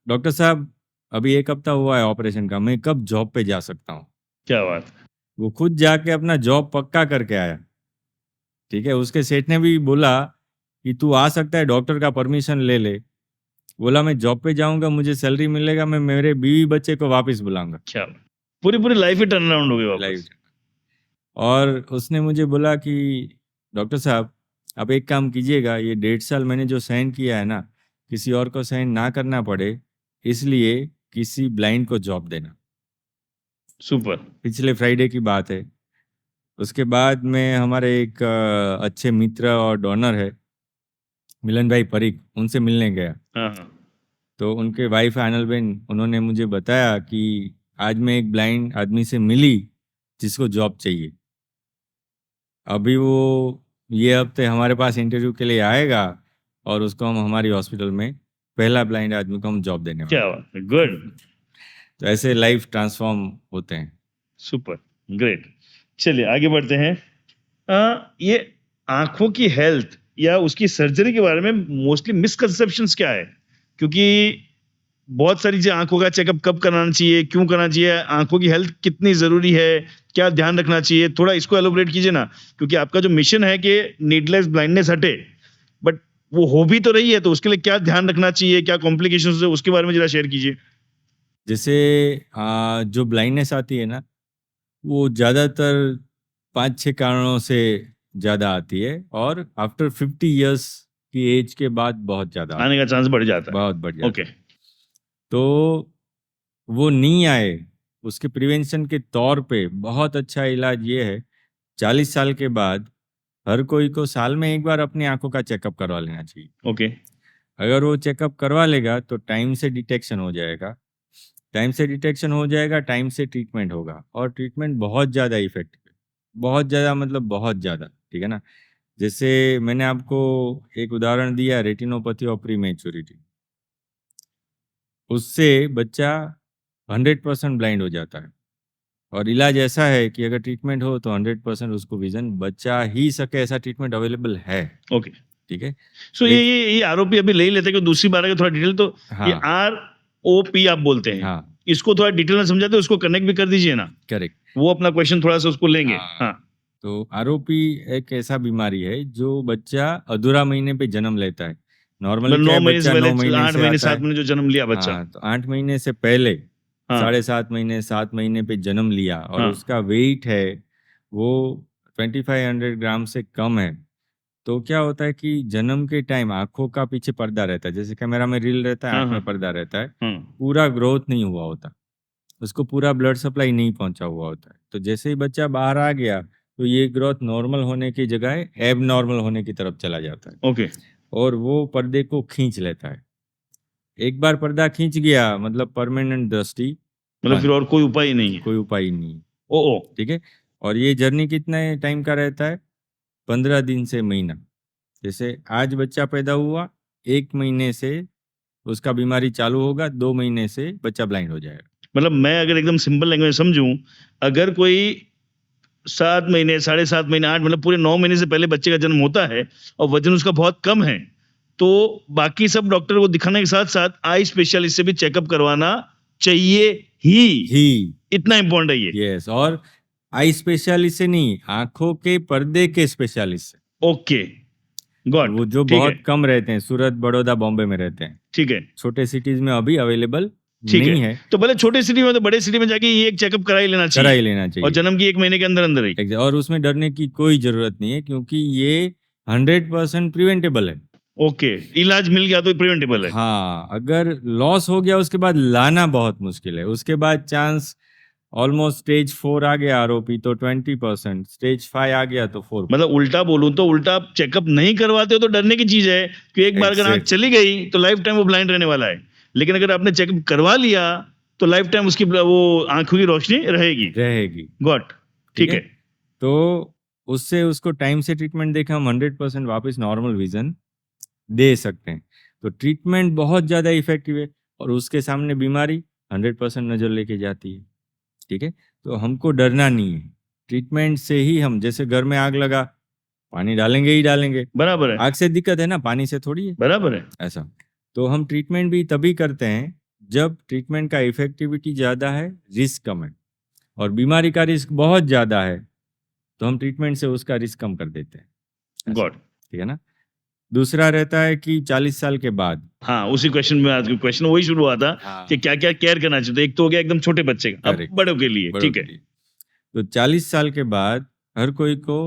डॉक्टर साहब अभी 1 हफ्ता हुआ है ऑपरेशन का, मैं कब जॉब पे जा सकता हूँ? क्या बात। वो खुद जाके अपना जॉब पक्का करके आया। ठीक है, उसके सेठ ने भी बोला कि तू आ सकता है, डॉक्टर का परमिशन ले ले। बोला मैं जॉब पे जाऊंगा, मुझे सैलरी मिलेगा, मैं मेरे बीवी बच्चे को वापस बुलाऊंगा। क्या बात। पूरी पूरी लाइफ ही टर्न अराउंड हो गई लाइव। वापस। और उसने मुझे बोला कि डॉक्टर साहब आप एक काम कीजिएगा, ये 1.5 साल मैंने जो सहन किया है ना, किसी और को सहन ना करना पड़े, इसलिए किसी ब्लाइंड को जॉब देना। सुपर। पिछले फ्राइडे की बात है। उसके बाद में हमारे एक अच्छे मित्र और डोनर है मिलन भाई परीक, उनसे मिलने गया। हाँ, हाँ। तो उनके वाइफ आनलबेन, उन्होंने मुझे बताया कि आज मैं एक ब्लाइंड आदमी से मिली जिसको जॉब चाहिए। अभी वो ये हफ्ते हमारे पास इंटरव्यू के लिए आएगा, और उसको हम हमारी हॉस्पिटल में पहला ब्लाइंड आदमी को हम जॉब देने वाले क्या बात है। गुड। हैं। तो ऐसे लाइफ ट्रांसफॉर्म होते हैं। सुपर। ग्रेट। चलिए आगे बढ़ते हैं। ये आंखों की हेल्थ या उसकी सर्जरी के बारे में मोस्टली मिसकंसेप्शंस क्या है? क्योंकि बहुत सारी चीजें, आंखों का चेकअप कब कराना चाहिए, क्यों कराना चाहिए, आंखों की हेल्थ कितनी जरूरी है, क्या ध्यान रखना चाहिए, थोड़ा इसको एलोबरेट कीजिए ना। क्योंकि आपका जो मिशन है कि नीडलेस ब्लाइंडनेस हटे, बट वो हो भी तो रही है, तो उसके लिए क्या ध्यान रखना चाहिए, क्या कॉम्प्लिकेशंस है, उसके बारे में जरा शेयर कीजिए। जैसे जो ब्लाइंडनेस आती है ना, वो ज़्यादातर 5-6 कारणों से ज़्यादा आती है, और आफ्टर 50 इयर्स की एज के बाद बहुत ज़्यादा आने का चांस बढ़ जाता है। बहुत बढ़ जाता ओके। है। तो वो नहीं आए, उसके प्रिवेंशन के तौर पे बहुत अच्छा इलाज ये है, 40 साल के बाद हर कोई को साल में एक बार अपनी आंखों का चेकअप करवा लेना चाहिए। ओके। अगर वो चेकअप करवा लेगा तो टाइम से डिटेक्शन हो जाएगा, टाइम से डिटेक्शन हो जाएगा, टाइम से ट्रीटमेंट होगा, और ट्रीटमेंट बहुत ज़्यादा इफेक्टिव है, बहुत ज़्यादा मतलब बहुत ज़्यादा। ठीक है ना। जैसे मैंने आपको एक उदाहरण दिया, रेटिनोपैथी ऑफ प्रीमेच्योरिटी, उससे बच्चा 100% ब्लाइंड हो जाता है, और इलाज ऐसा है कि अगर ट्रीटमेंट हो तो 100% उसको विजन बचा ही सके, ऐसा ट्रीटमेंट अवेलेबल है। ओके। ठीक है। सो ये आरोपी अभी ले ही लेते हैं कि दूसरी बार अगर थोड़ा डिटेल, तो ये हाँ ROP आप बोलते हैं, हाँ, इसको थोड़ा डिटेल में समझाते, उसको कनेक्ट भी कर दीजिए ना, करेक्ट। वो अपना क्वेश्चन थोड़ा सा उसको लेंगे। हाँ। हाँ। तो आरोपी एक ऐसा बीमारी है जो बच्चा अधूरा महीने पे जन्म लेता है। नॉर्मली मतलब क्या 9 है, महीने से बच्चा पहले, 9 महीने 8 से महीने आता 7 है। महीने जो जन्म लिया बच्चा। हाँ, तो 8 महीने से पहले, हाँ, 7.5 महीने 7 महीने पे जन्म लिया, और हाँ, उसका वेट है वो 2500 ग्राम से कम है, तो क्या होता है कि जन्म के टाइम आंखों का पीछे पर्दा रहता है, जैसे कैमरा में रील रहता है, हाँ, आंख में हाँ, पर्दा रहता है, हाँ। पूरा ग्रोथ नहीं हुआ होता, उसको पूरा ब्लड सप्लाई नहीं पहुंचा हुआ होता है। तो जैसे ही बच्चा बाहर आ गया, तो ये ग्रोथ नॉर्मल होने की जगह एब नॉर्मल होने की तरफ चला जाता है। ओके। और वो पर्दे को खींच लेता है। एक बार पर्दा खींच गया मतलब परमानेंट दृष्टि मतलब फिर बंद, और कोई उपाय ही नहीं है। कोई उपाय ही नहीं है। ओ ओ ठीक है। और ये जर्नी कितने टाइम का रहता है? 15 दिन से महीना। जैसे आज बच्चा पैदा हुआ, 1 महीने से उसका बीमारी चालू होगा, 2 महीने से बच्चा ब्लाइंड हो जाएगा। मतलब मैं अगर एकदम सिंपल लैंग्वेज में समझूं, अगर कोई 7 महीने, 7.5 महीने, 8 मतलब पूरे 9 महीने से पहले बच्चे का जन्म होता है और वजन उसका बहुत कम है, तो बाकी सब डॉक्टर को दिखाने के साथ साथ आई स्पेशलिस्ट से भी चेकअप करवाना चाहिए ही। इतना इम्पोर्टेंट है ये। यस। और आई स्पेशलिस्ट से नहीं, आंखों के पर्दे के स्पेशलिस्ट से। ओके, गॉट, वो जो ठीक है, बहुत कम रहते हैं, सूरत, बड़ौदा, बॉम्बे में रहते हैं। ठीक है, छोटे सिटीज में अभी अवेलेबल ठीक नहीं है। है, तो भले छोटे सिटी में, तो बड़े सिटी में जाके ये एक चेकअप करा ही लेना करा चाहिए, ही लेना और चाहिए। जन्म की 1 महीने के अंदर अंदर ही। और उसमें डरने की कोई जरूरत नहीं है, क्योंकि ये 100% प्रिवेंटेबल है। ओके, इलाज मिल गया तो प्रिवेंटेबल है। हाँ, अगर लॉस हो गया उसके बाद लाना बहुत मुश्किल है। उसके बाद चांस ऑलमोस्ट स्टेज 4 आ गया आरोपी तो 20%, स्टेज 5 आ गया तो 4%। मतलब उल्टा बोलूं तो, उल्टा आप चेकअप नहीं करवाते हो तो डरने की चीज है कि एक बार अगर आंख Exactly. चली गई तो लाइफ टाइम वो ब्लाइंड रहने वाला है। लेकिन अगर आपने चेकअप करवा लिया तो लाइफ टाइम उसकी वो आंखों की रोशनी रहेगी। गॉट, ठीक है। तो उससे उसको टाइम से ट्रीटमेंट देकर हम 100% वापस नॉर्मल विजन दे सकते हैं। तो ट्रीटमेंट बहुत ज़्यादा इफेक्टिव है और उसके सामने बीमारी 100% नज़र लेके जाती है। ठीक है। तो हमको डरना नहीं है। ट्रीटमेंट से ही हम, जैसे घर में आग लगा, पानी डालेंगे ही डालेंगे। बराबर है, आग से दिक्कत है ना, पानी से थोड़ी है। बराबर है। ऐसा। तो हम ट्रीटमेंट भी तभी करते हैं जब ट्रीटमेंट का इफेक्टिविटी ज़्यादा है, रिस्क कम है। और बीमारी का रिस्क बहुत ज़्यादा है तो हम ट्रीटमेंट से उसका रिस्क कम कर देते हैं। ऐसा। गॉट, ठीक है ना। दूसरा रहता है कि 40 साल के बाद। हाँ, उसी क्वेश्चन में आज क्वेश्चन वही शुरू हुआ था हाँ। कि क्या क्या केयर करना चाहिए। तो एक तो हो गया एकदम छोटे बच्चे का, अब Correct. बड़ों के लिए, बड़ों ठीक के है। लिए। तो 40 साल के बाद हर कोई को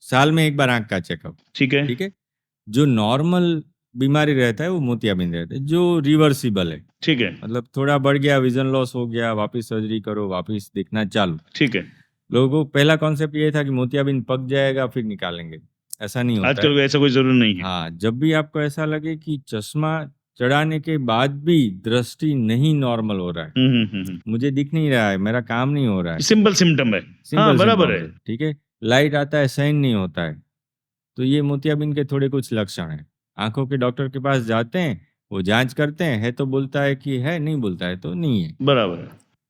साल में एक बार आंख का चेकअप। ठीक है, ठीक है। जो नॉर्मल बीमारी रहता है वो मोतियाबिंद रहता है, जो रिवर्सिबल है। ठीक है, मतलब थोड़ा बढ़ गया, विजन लॉस हो गया, वापस सर्जरी करो, वापस देखना चालू। ठीक है। लोगों को पहला कॉन्सेप्ट ये था कि मोतियाबिंद पक जाएगा फिर निकालेंगे। ऐसा नहीं होता है। आजकल ऐसा कोई जरूरी नहीं है। हाँ, जब भी आपको ऐसा लगे कि चश्मा चढ़ाने के बाद भी दृष्टि नहीं नॉर्मल हो रहा है, मुझे दिख नहीं रहा है, मेरा काम नहीं हो रहा है, सिंपल सिम्टम है। हाँ, सिंपल बराबर है। सिम्टम्स है। ठीक है। लाइट आता है, सहन नहीं होता है, तो ये मोतियाबिंद के थोड़े कुछ लक्षण हैं। आंखों के डॉक्टर के पास जाते हैं, वो जांच करते हैं, है तो बोलता है कि है, नहीं बोलता है तो नहीं है। बराबर है।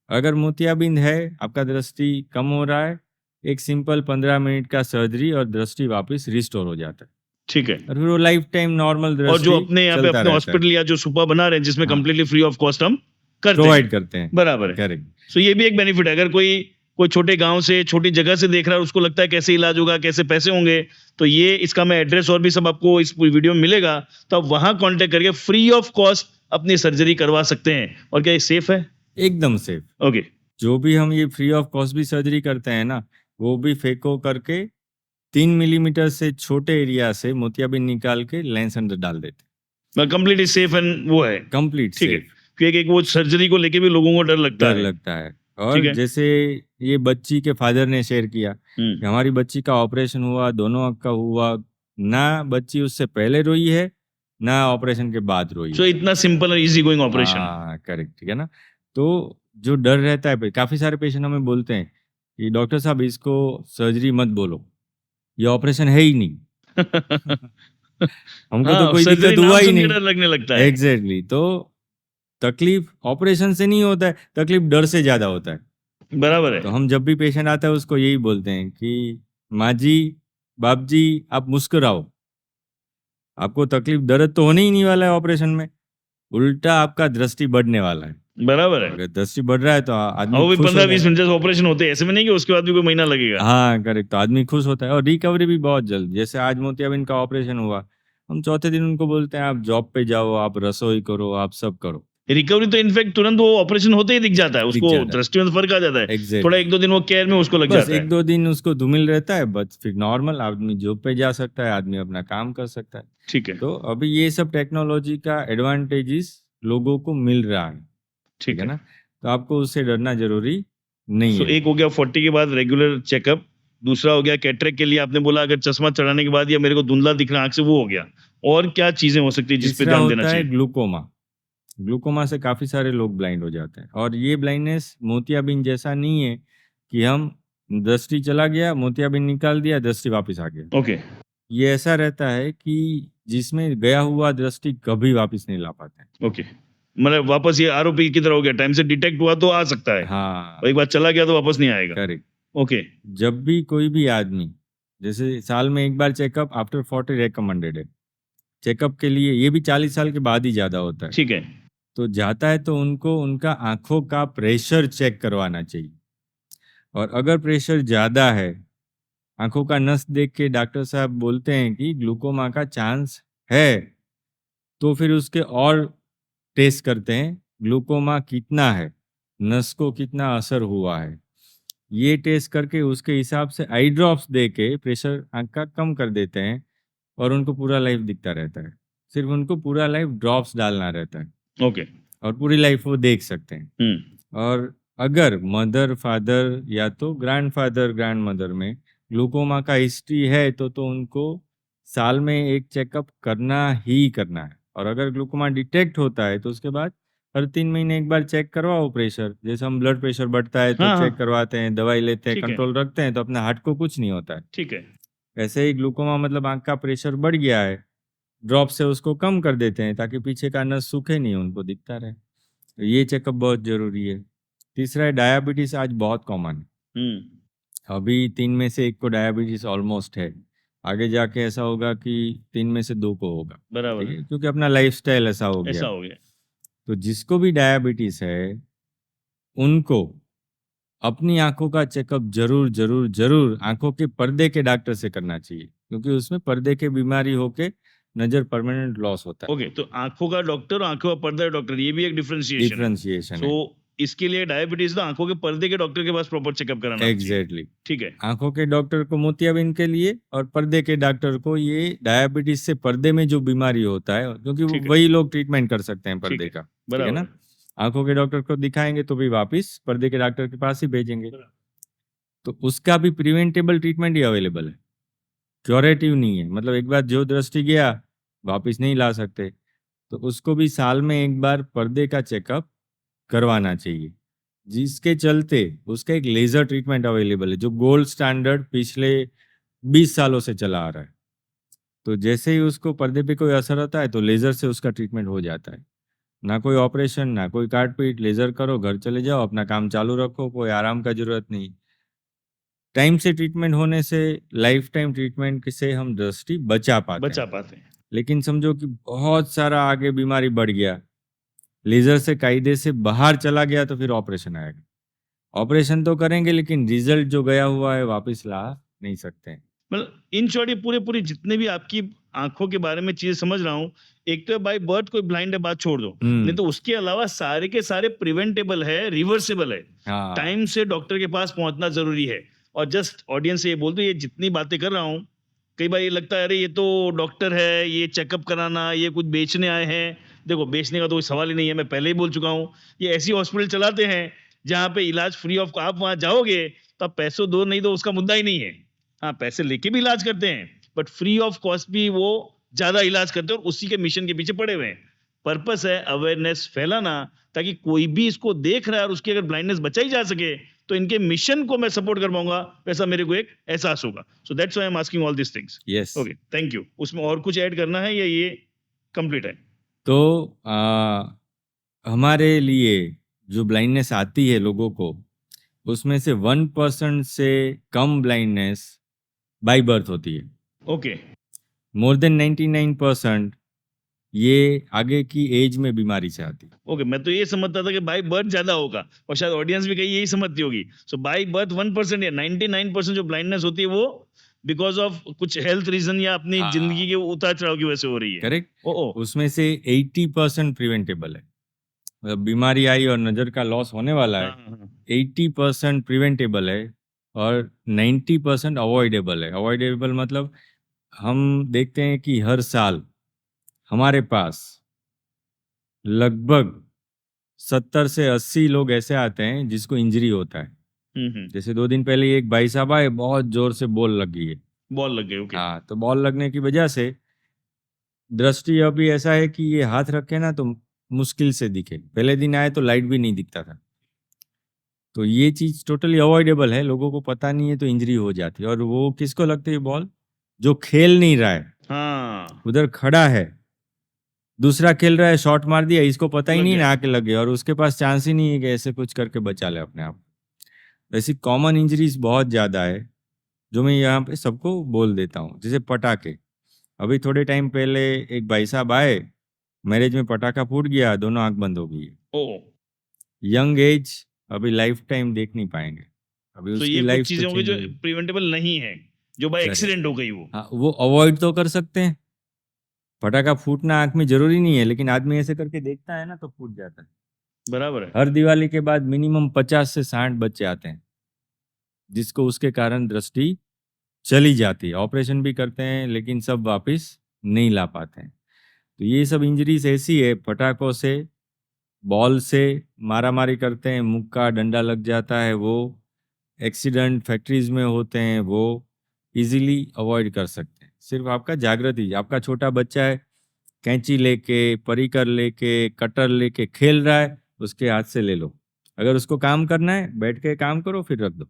अगर मोतियाबिंद है, आपका दृष्टि कम हो रहा है, एक सिंपल 15 मिनट का सर्जरी और दृष्टि वापस रिस्टोर हो जाता है। ठीक है। और फिर वो लाइफ टाइम नॉर्मल और जो दृष्टि अपने यहाँ पे चलता अपने रहता है, हॉस्पिटल या जो सुपर बना रहे हैं जिसमें हाँ। कंप्लीटली फ्री ऑफ कॉस्ट हम करते प्रोवाइड हैं, करते हैं। बराबर है। करेक्ट। सो ये भी एक बेनिफिट है। अगर कोई कोई छोटे गांव से, छोटी जगह से देख रहा है, उसको लगता है कैसे इलाज होगा, कैसे पैसे होंगे, तो ये इसका मैं एड्रेस और भी सब आपको इस वीडियो में मिलेगा, तो आप वहां कांटेक्ट करके फ्री ऑफ कॉस्ट अपनी सर्जरी करवा सकते हैं। और क्या ये सेफ है? एकदम सेफ। ओके, जो भी हम ये फ्री ऑफ कॉस्ट भी सर्जरी करते हैं ना, वो भी फेको करके 3 मिलीमीटर से छोटे एरिया से मोतियाबिंद निकाल के लेंस अंदर डाल देते हैं। कंप्लीटली सेफ एंड वो है, कंप्लीट ठीक है। सेफ। क्योंकि एक वो सर्जरी को लेके भी लोगों को डर लगता डर है। लगता है। ठीक और है। जैसे ये बच्ची के फादर ने शेयर किया हम्म, कि हमारी बच्ची का ऑपरेशन हुआ, दोनों आँख का हुआ, ना बच्ची उससे पहले रोई है ना ऑपरेशन के बाद रोई सो है। इतना सिंपल और इजी गोइंग ऑपरेशन। हाँ, करेक्ट। ठीक है ना। तो जो डर रहता है, काफी सारे पेशेंट हमें बोलते हैं कि डॉक्टर साहब इसको सर्जरी मत बोलो, ये ऑपरेशन है ही नहीं। हमको तो हाँ, कोई सर्जरी दिक्कत हुआ नाम ही सुन के नहीं। डर लगने लगता है। एग्जैक्टली। तो तकलीफ ऑपरेशन से नहीं होता है, तकलीफ डर से ज्यादा होता है। बराबर तो है। हम जब भी पेशेंट आता है उसको यही बोलते हैं कि माँ जी, बाप जी, आप मुस्कुराओ, आपको तकलीफ, दर्द तो होने ही नहीं वाला है ऑपरेशन में, उल्टा आपका दृष्टि बढ़ने वाला है। बराबर है। अगर दृष्टि बढ़ रहा है तो और आदमी वो भी खुश हो 15-20 जाए। मिनट से ऑपरेशन होते हैं, ऐसे में नहीं कि उसके बाद भी कोई महीना लगेगा। हाँ, करेक्ट। तो आदमी खुश होता है और रिकवरी भी बहुत जल्द। जैसे आज मोतियाबिंद का ऑपरेशन हुआ, हम चौथे दिन उनको बोलते हैं आप जॉब पे जाओ, आप रसोई करो, आप सब करो। रिकवरी तो इनफैक्ट तुरंत वो ऑपरेशन होते ही दिख जाता है, दिख उसको जाता है। दृष्टि में तो फर्क आ जाता है। Exactly. थोड़ा 1-2 दिन वो केयर में उसको लग बस जाता है। 1-2 दिन उसको धूमिल रहता है, बस फिर नॉर्मल आदमी जॉब पे जा सकता है, आदमी अपना काम कर सकता है। ठीक है, तो अभी ये सब टेक्नोलॉजी का एडवांटेजेस लोगों को मिल रहा है। ठीक है ना। तो आपको उससे डरना जरूरी नहीं सो है। एक हो गया 40 के बाद रेगुलर चेकअप, दूसरा हो गया कैटरेक्ट के लिए आपने बोला अगर चश्मा चढ़ाने के बाद या मेरे को धुंधला दिख रहा है आंख से, वो हो गया। और क्या चीजें हो सकती है जिस पे तीसरा ध्यान देना होता है चाहिए? ग्लूकोमा। ग्लूकोमा से काफी सारे लोग ब्लाइंड हो जाते हैं, और ये ब्लाइंडनेस मोतियाबिंद जैसा नहीं है कि हम दृष्टि चला गया, मोतियाबिंद निकाल दिया, दृष्टि वापस आ गया। ओके। ये ऐसा रहता है कि जिसमें गया हुआ दृष्टि कभी वापस नहीं ला पाते हैं। ओके, मतलब वापस ये आरोपी की तरह हो गया, टाइम से डिटेक्ट हुआ तो आ सकता है, हाँ, और एक बार चला गया तो वापस नहीं आएगा। करेक्ट। ओके। जब भी कोई भी आदमी, जैसे साल में एक बार चेकअप आफ्टर 40 रिकमेंडेड है, चेकअप के लिए, ये भी 40 साल के बाद ही ज्यादा होता है, ठीक है। तो जाता है तो उनको उनका आंखों का प्रेशर चेक करवाना चाहिए। और अगर प्रेशर ज्यादा है, आंखों का नस देख के डॉक्टर साहब बोलते हैं कि ग्लूकोमा का चांस है, तो फिर उसके और टेस्ट करते हैं, ग्लूकोमा कितना है, नस को कितना असर हुआ है। ये टेस्ट करके उसके हिसाब से आई ड्रॉप्स दे के प्रेशर आंख का कम कर देते हैं, और उनको पूरा लाइफ दिखता रहता है। सिर्फ उनको पूरा लाइफ ड्रॉप्स डालना रहता है, ओके। और पूरी लाइफ वो देख सकते हैं। और अगर मदर फादर या तो ग्रैंडफादर ग्रैंड मदर में ग्लूकोमा का हिस्ट्री है तो उनको साल में एक चेकअप करना ही करना है। और अगर ग्लूकोमा डिटेक्ट होता है तो उसके बाद हर 3 महीने एक बार चेक करवाओ प्रेशर। जैसे हम ब्लड प्रेशर बढ़ता है तो हाँ, चेक हाँ, करवाते हैं, दवाई लेते हैं, ठीक है, कंट्रोल रखते हैं, तो अपने हार्ट को कुछ नहीं होता है। ठीक है। ऐसे ही ग्लूकोमा मतलब आंख का प्रेशर बढ़ गया है, ड्रॉप से उसको कम कर देते हैं ताकि पीछे का नस सूखे नहीं, उनको दिखता रहे। तो ये चेकअप बहुत जरूरी है। तीसरा है डायबिटीज, आज बहुत कॉमन है। अभी 3 में से 1 को डायबिटीज ऑलमोस्ट है, आगे जाके ऐसा होगा कि 3 में से 2 को होगा। बराबर ठीक है, है, क्योंकि अपना लाइफस्टाइल ऐसा हो ऐसा गया। हो गया। तो जिसको भी डायबिटीज है उनको अपनी आंखों का चेकअप जरूर जरूर जरूर आंखों के पर्दे के डॉक्टर से करना चाहिए, क्योंकि उसमें पर्दे की बीमारी होके नजर परमानेंट लॉस होता है। ओके, तो आंखों का डॉक्टर और आंखों का पर्दा डॉक्टर, ये भी एक डिफरेंशिएशन है। डिफरेंशिएशन सो है। इसके लिए डायबिटीज ना आंखों के पर्दे के डॉक्टर के पास प्रॉपर चेकअप कराना चाहिए। एग्जैक्टली। ठीक है। आंखों के डॉक्टर को मोतियाबिंद के लिए, और पर्दे के डॉक्टर को ये डायबिटीज से पर्दे में जो बीमारी होता है, क्योंकि ठीक है, वही लोग ट्रीटमेंट कर सकते हैं ठीक पर्दे है, का। ठीक है बराबर ना। है। आंखों के डॉक्टर को दिखाएंगे तो भी वापस पर्दे के डॉक्टर के पास ही भेजेंगे। तो उसका भी प्रिवेंटेबल ट्रीटमेंट ही अवेलेबल है, क्योरेटिव नहीं है। मतलब एक बार जो दृष्टि गया वापस नहीं ला सकते, तो उसको भी साल में एक बार पर्दे का चेकअप करवाना चाहिए, जिसके चलते उसका एक लेजर ट्रीटमेंट अवेलेबल है जो गोल्ड स्टैंडर्ड पिछले 20 सालों से चला आ रहा है। तो जैसे ही उसको पर्दे पे कोई असर होता है तो लेजर से उसका ट्रीटमेंट हो जाता है। ना कोई ऑपरेशन, ना कोई काट पीट, लेजर करो, घर चले जाओ, अपना काम चालू रखो, कोई आराम का जरूरत नहीं। टाइम से ट्रीटमेंट होने से, लाइफ टाइम ट्रीटमेंट से हम दृष्टि बचा पाते बचा हैं। पाते हैं। लेकिन समझो कि बहुत सारा आगे बीमारी बढ़ गया, लेजर से कायदे से बाहर चला गया, तो फिर ऑपरेशन आएगा। ऑपरेशन तो करेंगे लेकिन रिजल्ट जो गया हुआ है वापस ला नहीं सकते हैं। मतलब इन शॉर्ट ये पूरे पूरे जितने भी आपकी आंखों के बारे में चीजें समझ रहा हूँ, एक तो बाय बर्थ कोई ब्लाइंड है बात छोड़ दो, नहीं तो उसके अलावा सारे के सारे प्रिवेंटेबल है, रिवर्सेबल है। हाँ, टाइम से डॉक्टर के पास पहुंचना जरूरी है। और जस्ट ऑडियंस से ये बोल दो, ये जितनी बातें कर रहा हूँ, कई बार ये लगता है अरे ये तो डॉक्टर है, ये चेकअप कराना, ये कुछ बेचने आए हैं। देखो, बेचने का तो कोई सवाल ही नहीं है, मैं पहले ही बोल चुका हूँ। ये ऐसी हॉस्पिटल चलाते हैं जहाँ पे इलाज फ्री ऑफ, आप वहां जाओगे तो आप पैसों दो नहीं दो उसका मुद्दा ही नहीं है। हाँ, पैसे लेके भी इलाज करते हैं, बट फ्री ऑफ कॉस्ट भी वो ज्यादा इलाज करते हैं, और उसी के मिशन के पीछे पड़े हुए हैं। पर्पस है अवेयरनेस फैलाना, ताकि कोई भी इसको देख रहा है और उसकी अगर ब्लाइंडनेस बचाई जा सके तो इनके मिशन को मैं सपोर्ट कर पाऊंगा, वैसा मेरे को एक एहसास होगा। So that's why I am asking all this things. Yes. Okay, thank you. उसमें और कुछ ऐड करना है या ये कंप्लीट है? तो हमारे लिए जो ब्लाइंडनेस आती है लोगों को, उसमें से 1% से कम ब्लाइंडनेस बाय बर्थ होती है। ओके। मोर देन 99% ये आगे की एज में बीमारी से आती है। ओके, मैं तो ये समझता था कि बाय बर्थ ज्यादा होगा, और शायद ऑडियंस भी कहीं यही समझती होगी। सो बाय बर्थ 1% या 99% जो ब्लाइंडनेस होती है वो बिकॉज ऑफ कुछ हेल्थ रीजन या अपनी जिंदगी के उतार चढ़ाव की वजह से हो रही है। करेक्ट। ओ उसमें से 80% प्रिवेंटेबल है। मतलब बीमारी आई और नजर का लॉस होने वाला है, हाँ, 80% प्रिवेंटेबल है, और 90% अवॉइडेबल है। अवॉइडेबल मतलब हम देखते हैं कि हर साल हमारे पास लगभग 70 से 80 लोग ऐसे आते हैं जिसको इंजरी होता है। जैसे 2 दिन पहले ही एक भाई साहब आए, बहुत जोर से बॉल लग गई है। बॉल लग गई, ओके। हाँ, तो बॉल लगने की वजह से दृष्टि अभी ऐसा है कि ये हाथ रखे ना तो मुश्किल से दिखे। पहले दिन आए तो लाइट भी नहीं दिखता था। तो ये चीज टोटली अवॉइडेबल है, लोगों को पता नहीं है तो इंजरी हो जाती है। और वो किसको लगती है बॉल? जो खेल नहीं रहा है, हाँ, उधर खड़ा है, दूसरा खेल रहा है, शॉट मार दिया, इसको पता ही लग नहीं गया। ना आके लग गया, और उसके पास चांस ही नहीं है कि ऐसे कुछ करके बचा ले अपने आप। ऐसी कॉमन इंजरीज बहुत ज्यादा है जो मैं यहाँ पे सबको बोल देता हूँ। जैसे पटाखे, अभी थोड़े टाइम पहले एक भाई साहब आए, मैरिज में पटाखा फूट गया, दोनों आंख बंद हो गई। ओ, यंग एज, अभी लाइफ टाइम देख नहीं पाएंगे, अभी सो उसकी ये कुछ लाइफ तो चीजें होंगी चेंज जो होगी। प्रिवेंटेबल नहीं है, जो बाय करेक्ट। एक्सीडेंट हो गई वो। हाँ, वो अवॉइड तो कर सकते हैं। पटाखा फूटना आंख में जरूरी नहीं है, लेकिन आदमी ऐसे करके देखता है ना तो फूट जाता है। बराबर है। हर दिवाली के बाद मिनिमम 50 से 60 बच्चे आते हैं जिसको उसके कारण दृष्टि चली जाती है। ऑपरेशन भी करते हैं लेकिन सब वापस नहीं ला पाते हैं। तो ये सब इंजरीज ऐसी है, पटाखों से, बॉल से मारा मारी करते हैं, मुक्का डंडा लग जाता है, वो एक्सीडेंट फैक्ट्रीज में होते हैं, वो इजीली अवॉइड कर सकते हैं। सिर्फ आपका जागृति, आपका छोटा बच्चा है, कैंची लेके, परिकर लेके, कटर लेके खेल रहा है, उसके हाथ से ले लो। अगर उसको काम करना है, बैठ के काम करो, फिर रख दो।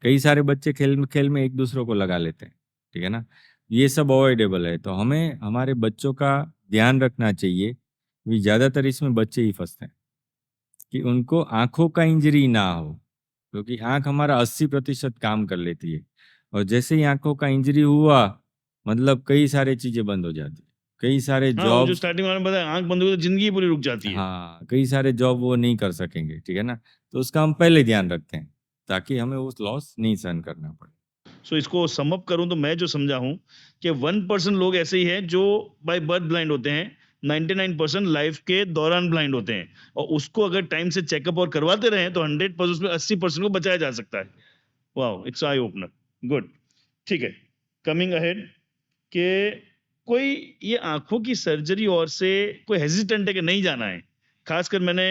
कई सारे बच्चे खेल खेल में एक दूसरों को लगा लेते हैं, ठीक है ना। ये सब अवॉइडेबल है, तो हमें हमारे बच्चों का ध्यान रखना चाहिए। कि ज़्यादातर इसमें बच्चे ही फंसते हैं कि उनको आंखों का इंजरी ना हो, क्योंकि आंख हमारा 80% काम कर लेती है। और जैसे ही आंखों का इंजरी हुआ, मतलब कई सारे चीज़ें बंद हो जाती है, कई सारे हाँ, वो जो जॉब, स्टार्टिंग में बताया, आंख बंद हुई तो जिंदगी पूरी रुक जाती है। हाँ, कई सारे जॉब वो नहीं कर सकेंगे, ठीक है ना। तो उसका हम पहले ध्यान रखते हैं ताकि हमें उस लॉस नहीं सहन करना पड़े। सो इसको समअप करूं तो मैं जो समझा हूं कि 1% लोग ऐसे ही हैं जो बाय बर्थ ब्लाइंड होते हैं, 99% लाइफ के दौरान ब्लाइंड होते हैं, और उसको अगर टाइम से चेकअप और करवाते रहे तो 100% उसमें 80% को बचाया जा सकता है। Wow, it's eye opener. Good. ठीक है, कमिंग अहेड कि कोई ये आंखों की सर्जरी और से कोई हेजिटेंट है कि नहीं जाना है। खासकर मैंने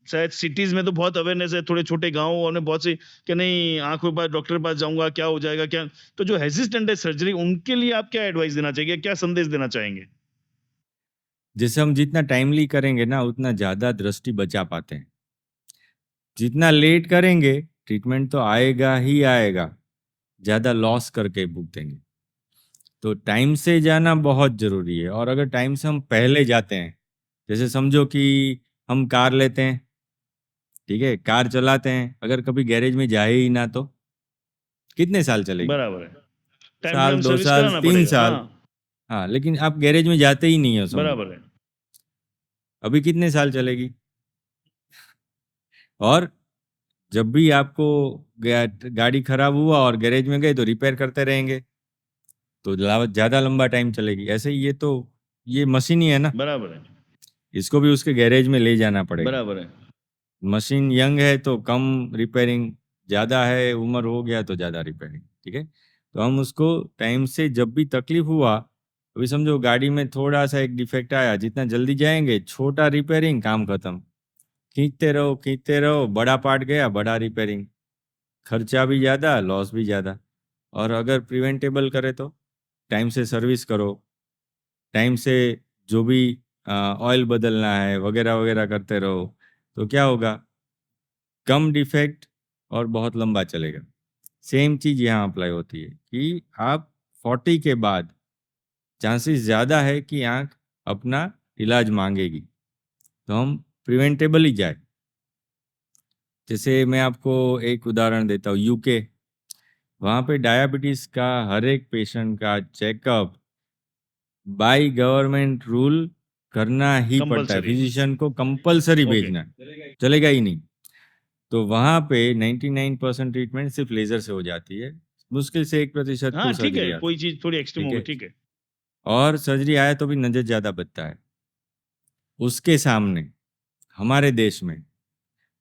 शायद सिटीज में तो बहुत अवेयरनेस है, थोड़े छोटे गाँव और में बहुत सी कि नहीं आंखों के पास डॉक्टर के पास जाऊंगा क्या हो जाएगा क्या। तो जो हेजिटेंट है सर्जरी, उनके लिए आप क्या एडवाइस देना चाहिए, क्या संदेश देना चाहेंगे? जैसे हम जितना टाइमली करेंगे ना, उतना ज़्यादा दृष्टि बचा पाते हैं। जितना लेट करेंगे, ट्रीटमेंट तो आएगा ही आएगा, ज़्यादा लॉस करके भुगतेंगे। तो टाइम से जाना बहुत ज़रूरी है। और अगर टाइम से हम पहले जाते हैं, जैसे समझो कि हम कार लेते हैं, ठीक है, कार चलाते हैं, अगर कभी गैरेज में जाए ही ना तो कितने साल चलेगी? बराबर है, टाइम टू साल, टाइम 2 सर्विस साल, कराना 3 पड़ेगा, हाँ। साल। हाँ, लेकिन आप गैरेज में जाते ही नहीं हो, समझो। बराबर है। अभी कितने साल चलेगी? और जब भी आपको गाड़ी खराब हुआ और गैरेज में गए तो रिपेयर करते रहेंगे, तो ज़्यादा लंबा टाइम चलेगी। ऐसे ही ये मशीन ही है ना, बराबर है। इसको भी उसके गैरेज में ले जाना पड़ेगा। बराबर है। मशीन यंग है तो कम रिपेयरिंग, ज़्यादा है, उम्र हो गया तो ज़्यादा रिपेयरिंग, ठीक है। तो हम उसको टाइम से, जब भी तकलीफ हुआ, अभी समझो गाड़ी में थोड़ा सा एक डिफेक्ट आया, जितना जल्दी जाएंगे छोटा रिपेयरिंग, काम खत्म। खींचते रहो, बड़ा पार्ट गया, बड़ा रिपेयरिंग, खर्चा भी ज़्यादा, लॉस भी ज़्यादा। और अगर प्रिवेंटेबल करे तो टाइम से सर्विस करो, टाइम से जो भी ऑयल बदलना है वगैरह वगैरह करते रहो, तो क्या होगा, कम डिफेक्ट और बहुत लंबा चलेगा। सेम चीज़ यहाँ अप्लाई होती है कि आप 40 के बाद चांसेस ज़्यादा है कि आँख अपना इलाज मांगेगी, तो हम प्रिवेंटेबल ही जाए। जैसे मैं आपको एक उदाहरण देता हूँ, यूके, वहाँ पे डायबिटीज का हर एक पेशेंट का चेकअप बाय गवर्नमेंट रूल करना ही पड़ता है, कंपलसरी। फिजिशियन को कंपलसरी ओके। भेजना है, चलेगा ही नहीं। तो वहाँ पे 99% ट्रीटमेंट सिर्फ लेजर से हो जाती है, मुश्किल से 1% हाँ को ठीक सर्जरी है, आती कोई है, चीज थोड़ी एक्सट्रीम ठीक होगी, है। ठीक है। और सर्जरी आए तो भी नजर ज़्यादा बचता है। उसके सामने हमारे देश में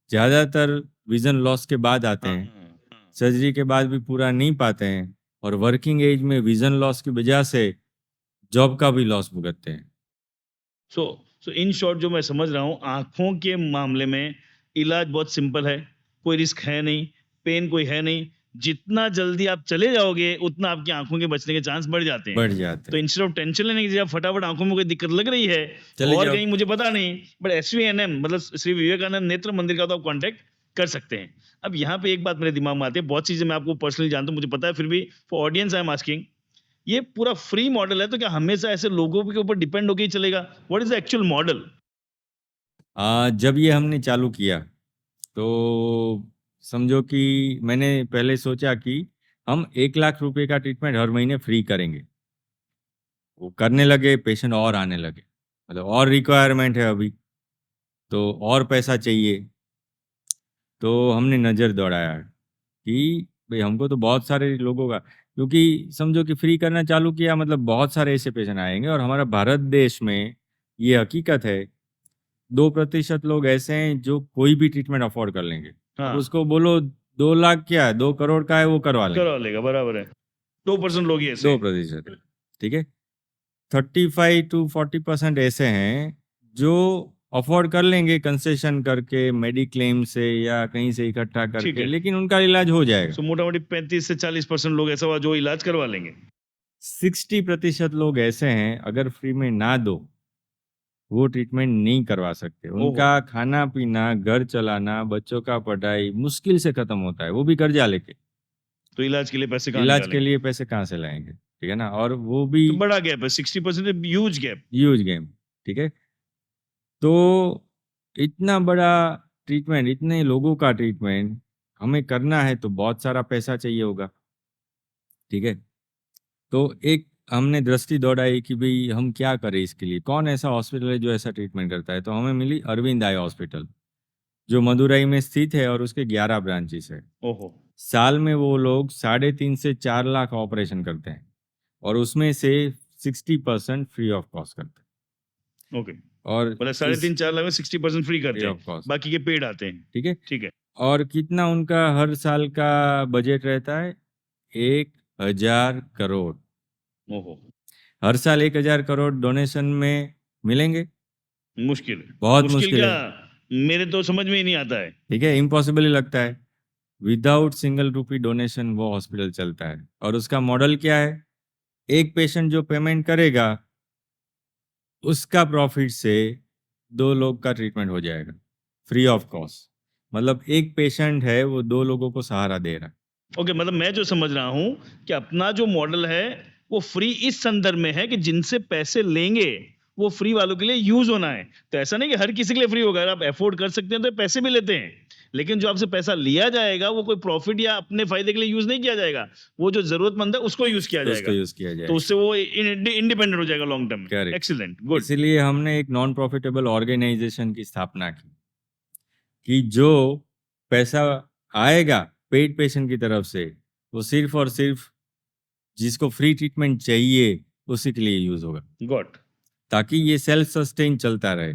ज़्यादातर विजन लॉस के बाद आते हाँ, हैं, हाँ। सर्जरी के बाद भी पूरा नहीं पाते हैं, और वर्किंग एज में विजन लॉस की वजह से जॉब का भी लॉस भुगतते हैं। सो इन शॉर्ट जो मैं समझ रहा हूँ, आंखों के मामले में इलाज बहुत सिंपल है। कोई रिस्क है नहीं, पेन कोई है नहीं, जितना जल्दी आप चले जाओगे उतना आपकी आंखों के बचने के चांस बढ़ जाते हैं। बढ़ जाते तो हैं। इंस्टेड ऑफ टेंशन लेने की जगह फटाफट आंखों में कोई दिक्कत लग रही है चले और जाओ। कहीं मुझे पता नहीं, बट SVNM मतलब श्री विवेकानंद नेत्र मंदिर का तो आप कांटेक्ट कर सकते हैं। अब यहाँ पे एक बात मेरे दिमाग में आती है, बहुत चीजें मैं आपको पर्सनली जानता हूँ, मुझे पता है, फिर भी for audience I am asking, ये पूरा फ्री मॉडल है तो क्या हमेशा ऐसे लोगों के ऊपर डिपेंड होकर ही चलेगा? What is the actual model? जब ये हमने चालू किया तो समझो कि मैंने पहले सोचा कि हम 1 लाख रुपए का ट्रीटमेंट हर महीने फ्री करेंगे। वो करने लगे, पेशेंट और आने लगे, मतलब और रिक्वायरमेंट है अभी, तो और पैसा चाहिए। तो हमने नज़र दौड़ाया कि भाई हमको तो बहुत सारे लोगों का, क्योंकि समझो कि फ्री करना चालू किया मतलब बहुत सारे ऐसे पेशेंट आएंगे। और हमारा भारत देश में ये हकीकत है 2% लोग ऐसे हैं जो कोई भी ट्रीटमेंट अफोर्ड कर लेंगे। हाँ, अब उसको बोलो 2 लाख क्या है, 2 करोड़ का है, वो करवा लेंगे। करवा लेगा, बराबर है। 2% लोग ही ऐसे हैं। 2%, ठीक है। 35 to 40% ऐसे हैं जो अफोर्ड कर लेंगे कंसेशन करके, मेडिक्लेम से या कहीं से इकट्ठा ठीक करके, है। लेकिन उनका इलाज हो जाएगा। सो मोटा मोटी 35 से 40% लोग ऐसा हुआ जो इलाज करवा लेंगे। 60% लोग ऐसे हैं अगर फ्री में ना दो वो ट्रीटमेंट नहीं करवा सकते। ओहो, उनका खाना पीना, घर चलाना, बच्चों का पढ़ाई मुश्किल से खत्म होता है, वो भी कर्जा लेके। तो इलाज के लिए पैसे कहाँ इलाज के निकालेंगे? लिए पैसे कहाँ से लाएंगे, ठीक है ना। और वो भी तो बड़ा गैप है, 60% ह्यूज गैप। ह्यूज गेम, ठीक है। तो इतना बड़ा ट्रीटमेंट, इतने लोगों का ट्रीटमेंट हमें करना है तो बहुत सारा पैसा चाहिए होगा, ठीक है। तो एक हमने दृष्टि दौड़ाई कि भाई हम क्या करें इसके लिए, कौन ऐसा हॉस्पिटल है जो ऐसा ट्रीटमेंट करता है। तो हमें मिली अरविंद आई हॉस्पिटल, जो मदुरई में स्थित है और उसके 11 ब्रांचेस है। ओहो, साल में वो लोग 3.5 से 4 लाख ऑपरेशन करते हैं और उसमें से 60% फ्री ऑफ कॉस्ट करते हैं। ओके। और मतलब इस 3.5-4 लाख में 60% फ्री फ्री करते ऑफ हैं, कॉस्ट, बाकी के पेड आते हैं। ठीक है। ठीक है। और कितना उनका हर साल का बजट रहता है? 1,000 करोड़। ओहो, हर साल 1,000 करोड़ डोनेशन में मिलेंगे? मुश्किल है। बहुत मुश्किल मुश्किल क्या, है, मेरे तो समझ में ही नहीं आता है। ठीक है। इम्पॉसिबल ही लगता है। विदाउट सिंगल रुपी डोनेशन वो हॉस्पिटल चलता है। और उसका मॉडल क्या है? एक पेशेंट जो पेमेंट करेगा उसका प्रॉफिट से 2 लोग का ट्रीटमेंट हो जाएगा फ्री ऑफ कॉस्ट। मतलब एक पेशेंट है वो 2 लोगों को सहारा दे रहा है। ओके, मतलब मैं जो समझ रहा हूँ कि अपना जो मॉडल है वो फ्री इस संदर्भ में है कि जिनसे पैसे लेंगे वो फ्री वालों के लिए यूज होना है। तो ऐसा नहीं कि हर किसी के लिए फ्री होगा, अगर आप अफोर्ड कर सकते हैं तो पैसे भी लेते हैं, लेकिन जो आपसे पैसा लिया जाएगा वो कोई प्रॉफिट या अपने फायदे के लिए यूज नहीं किया जाएगा, वो जो जरूरतमंद है उसको यूज किया उसको जाएगा। यूज किया तो जाएगा, उससे वो इंडिपेंडेंट हो जाएगा लॉन्ग टर्म में। करेक्ट। Excellent, good. इसीलिए हमने एक नॉन प्रॉफिटेबल ऑर्गेनाइजेशन की स्थापना की कि जो पैसा आएगा पेड पेशेंट की तरफ से वो सिर्फ और सिर्फ जिसको फ्री ट्रीटमेंट चाहिए उसी के लिए यूज होगा, गॉट। ताकि ये सेल्फ सस्टेन चलता रहे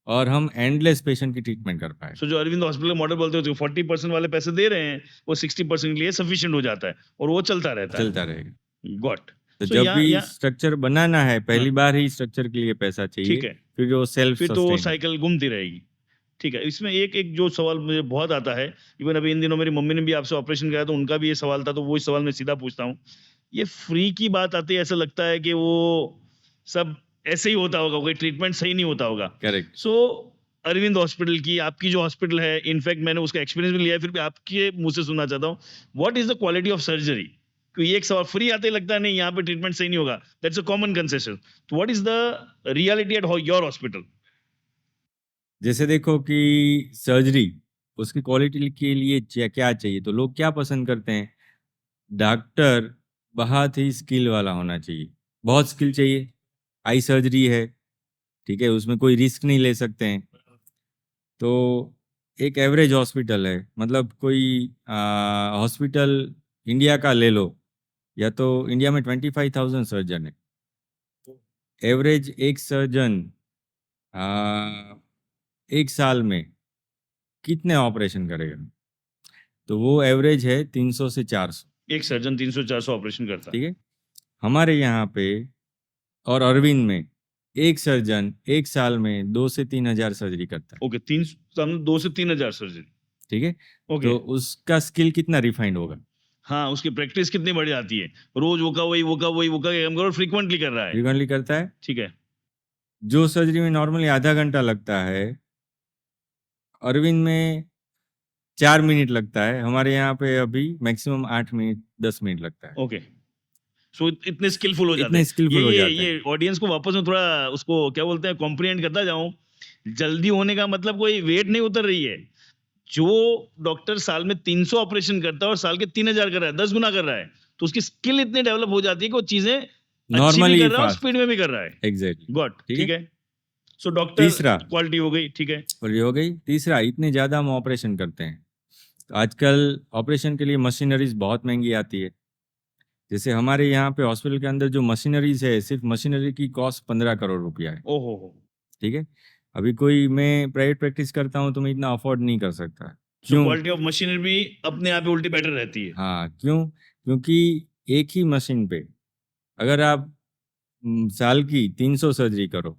और हम एंडलेस पेशेंट की ट्रीटमेंट कर पाए। सो जो अरविंद हॉस्पिटल मॉडल बोलते हो 40% वाले पैसे दे रहे हैं, वो 60% के लिए सफिशिएंट हो जाता है और वो चलता रहता चलता है। रहेगा। गॉट। तो सो जब भी यहाँ स्ट्रक्चर बनाना है पहली हाँ, बार ही स्ट्रक्चर के लिए पैसा चाहिए, ठीक है, फिर वो सेल्फ फिर तो वो सस्टेन। साइकिल घूमती रहेगी। ठीक है, इसमें एक एक जो सवाल मुझे बहुत आता है, इवन अभी इन दिनों मेरी मम्मी ने भी आपसे ऑपरेशन कराया तो उनका भी ये सवाल था, तो वो सवाल मैं सीधा पूछता हूँ। ये फ्री की बात आती है, ऐसा लगता है कि वो सब ऐसे ही होता होगा, कोई ट्रीटमेंट सही नहीं होता होगा। करेक्ट। सो अरविंद हॉस्पिटल की, आपकी जो हॉस्पिटल है, इनफैक्ट मैंने उसका एक्सपीरियंस भी लिया है, फिर भी आपके मुंह से सुनना चाहता हूँ, what is the quality of surgery? क्योंकि एक सवाल फ्री आते ही लगता है नहीं यहाँ पे ट्रीटमेंट सही नहीं होगा, दैट्स अ कॉमन कंसेशन। तो what is the reality at your hospital? जैसे देखो कि सर्जरी उसकी क्वालिटी के लिए क्या चाहिए, तो लोग क्या पसंद करते हैं? डॉक्टर बहुत ही स्किल वाला होना चाहिए, बहुत स्किल चाहिए। आई सर्जरी है, ठीक है, उसमें कोई रिस्क नहीं ले सकते हैं। तो एक एवरेज हॉस्पिटल है, मतलब कोई हॉस्पिटल इंडिया का ले लो, या तो इंडिया में 25,000 सर्जन है। एवरेज एक सर्जन एक साल में कितने ऑपरेशन करेगा? तो वो एवरेज है 300 से 400, एक सर्जन 300-400 ऑपरेशन करता है। ठीक है। हमारे यहाँ पे और अरविंद में एक सर्जन एक साल में 2 से 3 हजार सर्जरी करता है। ओके, 2 से 3 हजार सर्जरी। ठीक है, ओके तो उसका स्किल कितना रिफाइंड होगा, हाँ, उसकी प्रैक्टिस कितनी बढ़ जाती है, रोज वो का काम करो, फ्रीक्वेंटली कर रहा है, फ्रीक्वेंटली करता है। ठीक है, जो सर्जरी में नॉर्मली आधा घंटा लगता है, अरविंद में 4 मिनट लगता है, हमारे यहाँ पे अभी मैक्सिमम 8 मिनट 10 मिनट लगता है। ओके। सो इतने स्किलफुल हो जाते इतने हैं। स्किलफुल हो जाते हैं। ये ऑडियंस को वापस में थोड़ा उसको क्या बोलते हैं कॉम्प्रिहेंड करता जाऊं, जल्दी होने का मतलब कोई वेट नहीं उतर रही है। जो डॉक्टर साल में 300 ऑपरेशन करता है और साल के 3000 कर रहा है, 10 गुना कर रहा है, तो उसकी स्किल इतनी डेवलप हो जाती है कि वो चीजें अच्छी भी नॉर्मली कर रहा है और फास्ट, स्पीड में भी कर रहा है। एग्जैक्टली, गॉट, ठीक ठीक है। है। सो डॉक्टर तीसरा, क्वालिटी हो गई, ठीक है। और ये हो गई। तीसरा, इतने ज़्यादा हम ऑपरेशन करते हैं, तो आजकल ऑपरेशन के लिए मशीनरीज बहुत महंगी आती है। जैसे हमारे यहाँ पे हॉस्पिटल के अंदर जो मशीनरीज है, सिर्फ मशीनरी की कॉस्ट 15 करोड़ रुपया है, ओहो हो। ठीक है। अभी कोई, मैं प्राइवेट प्रैक्टिस करता हूँ तो मैं इतना अफोर्ड नहीं कर सकता। सो क्यों? क्वालिटी ऑफ मशीनरी भी अपने आप ही उल्टी बेटर रहती है। हाँ, क्यों? क्योंकि एक ही मशीन पे अगर आप साल की 300 सर्जरी करो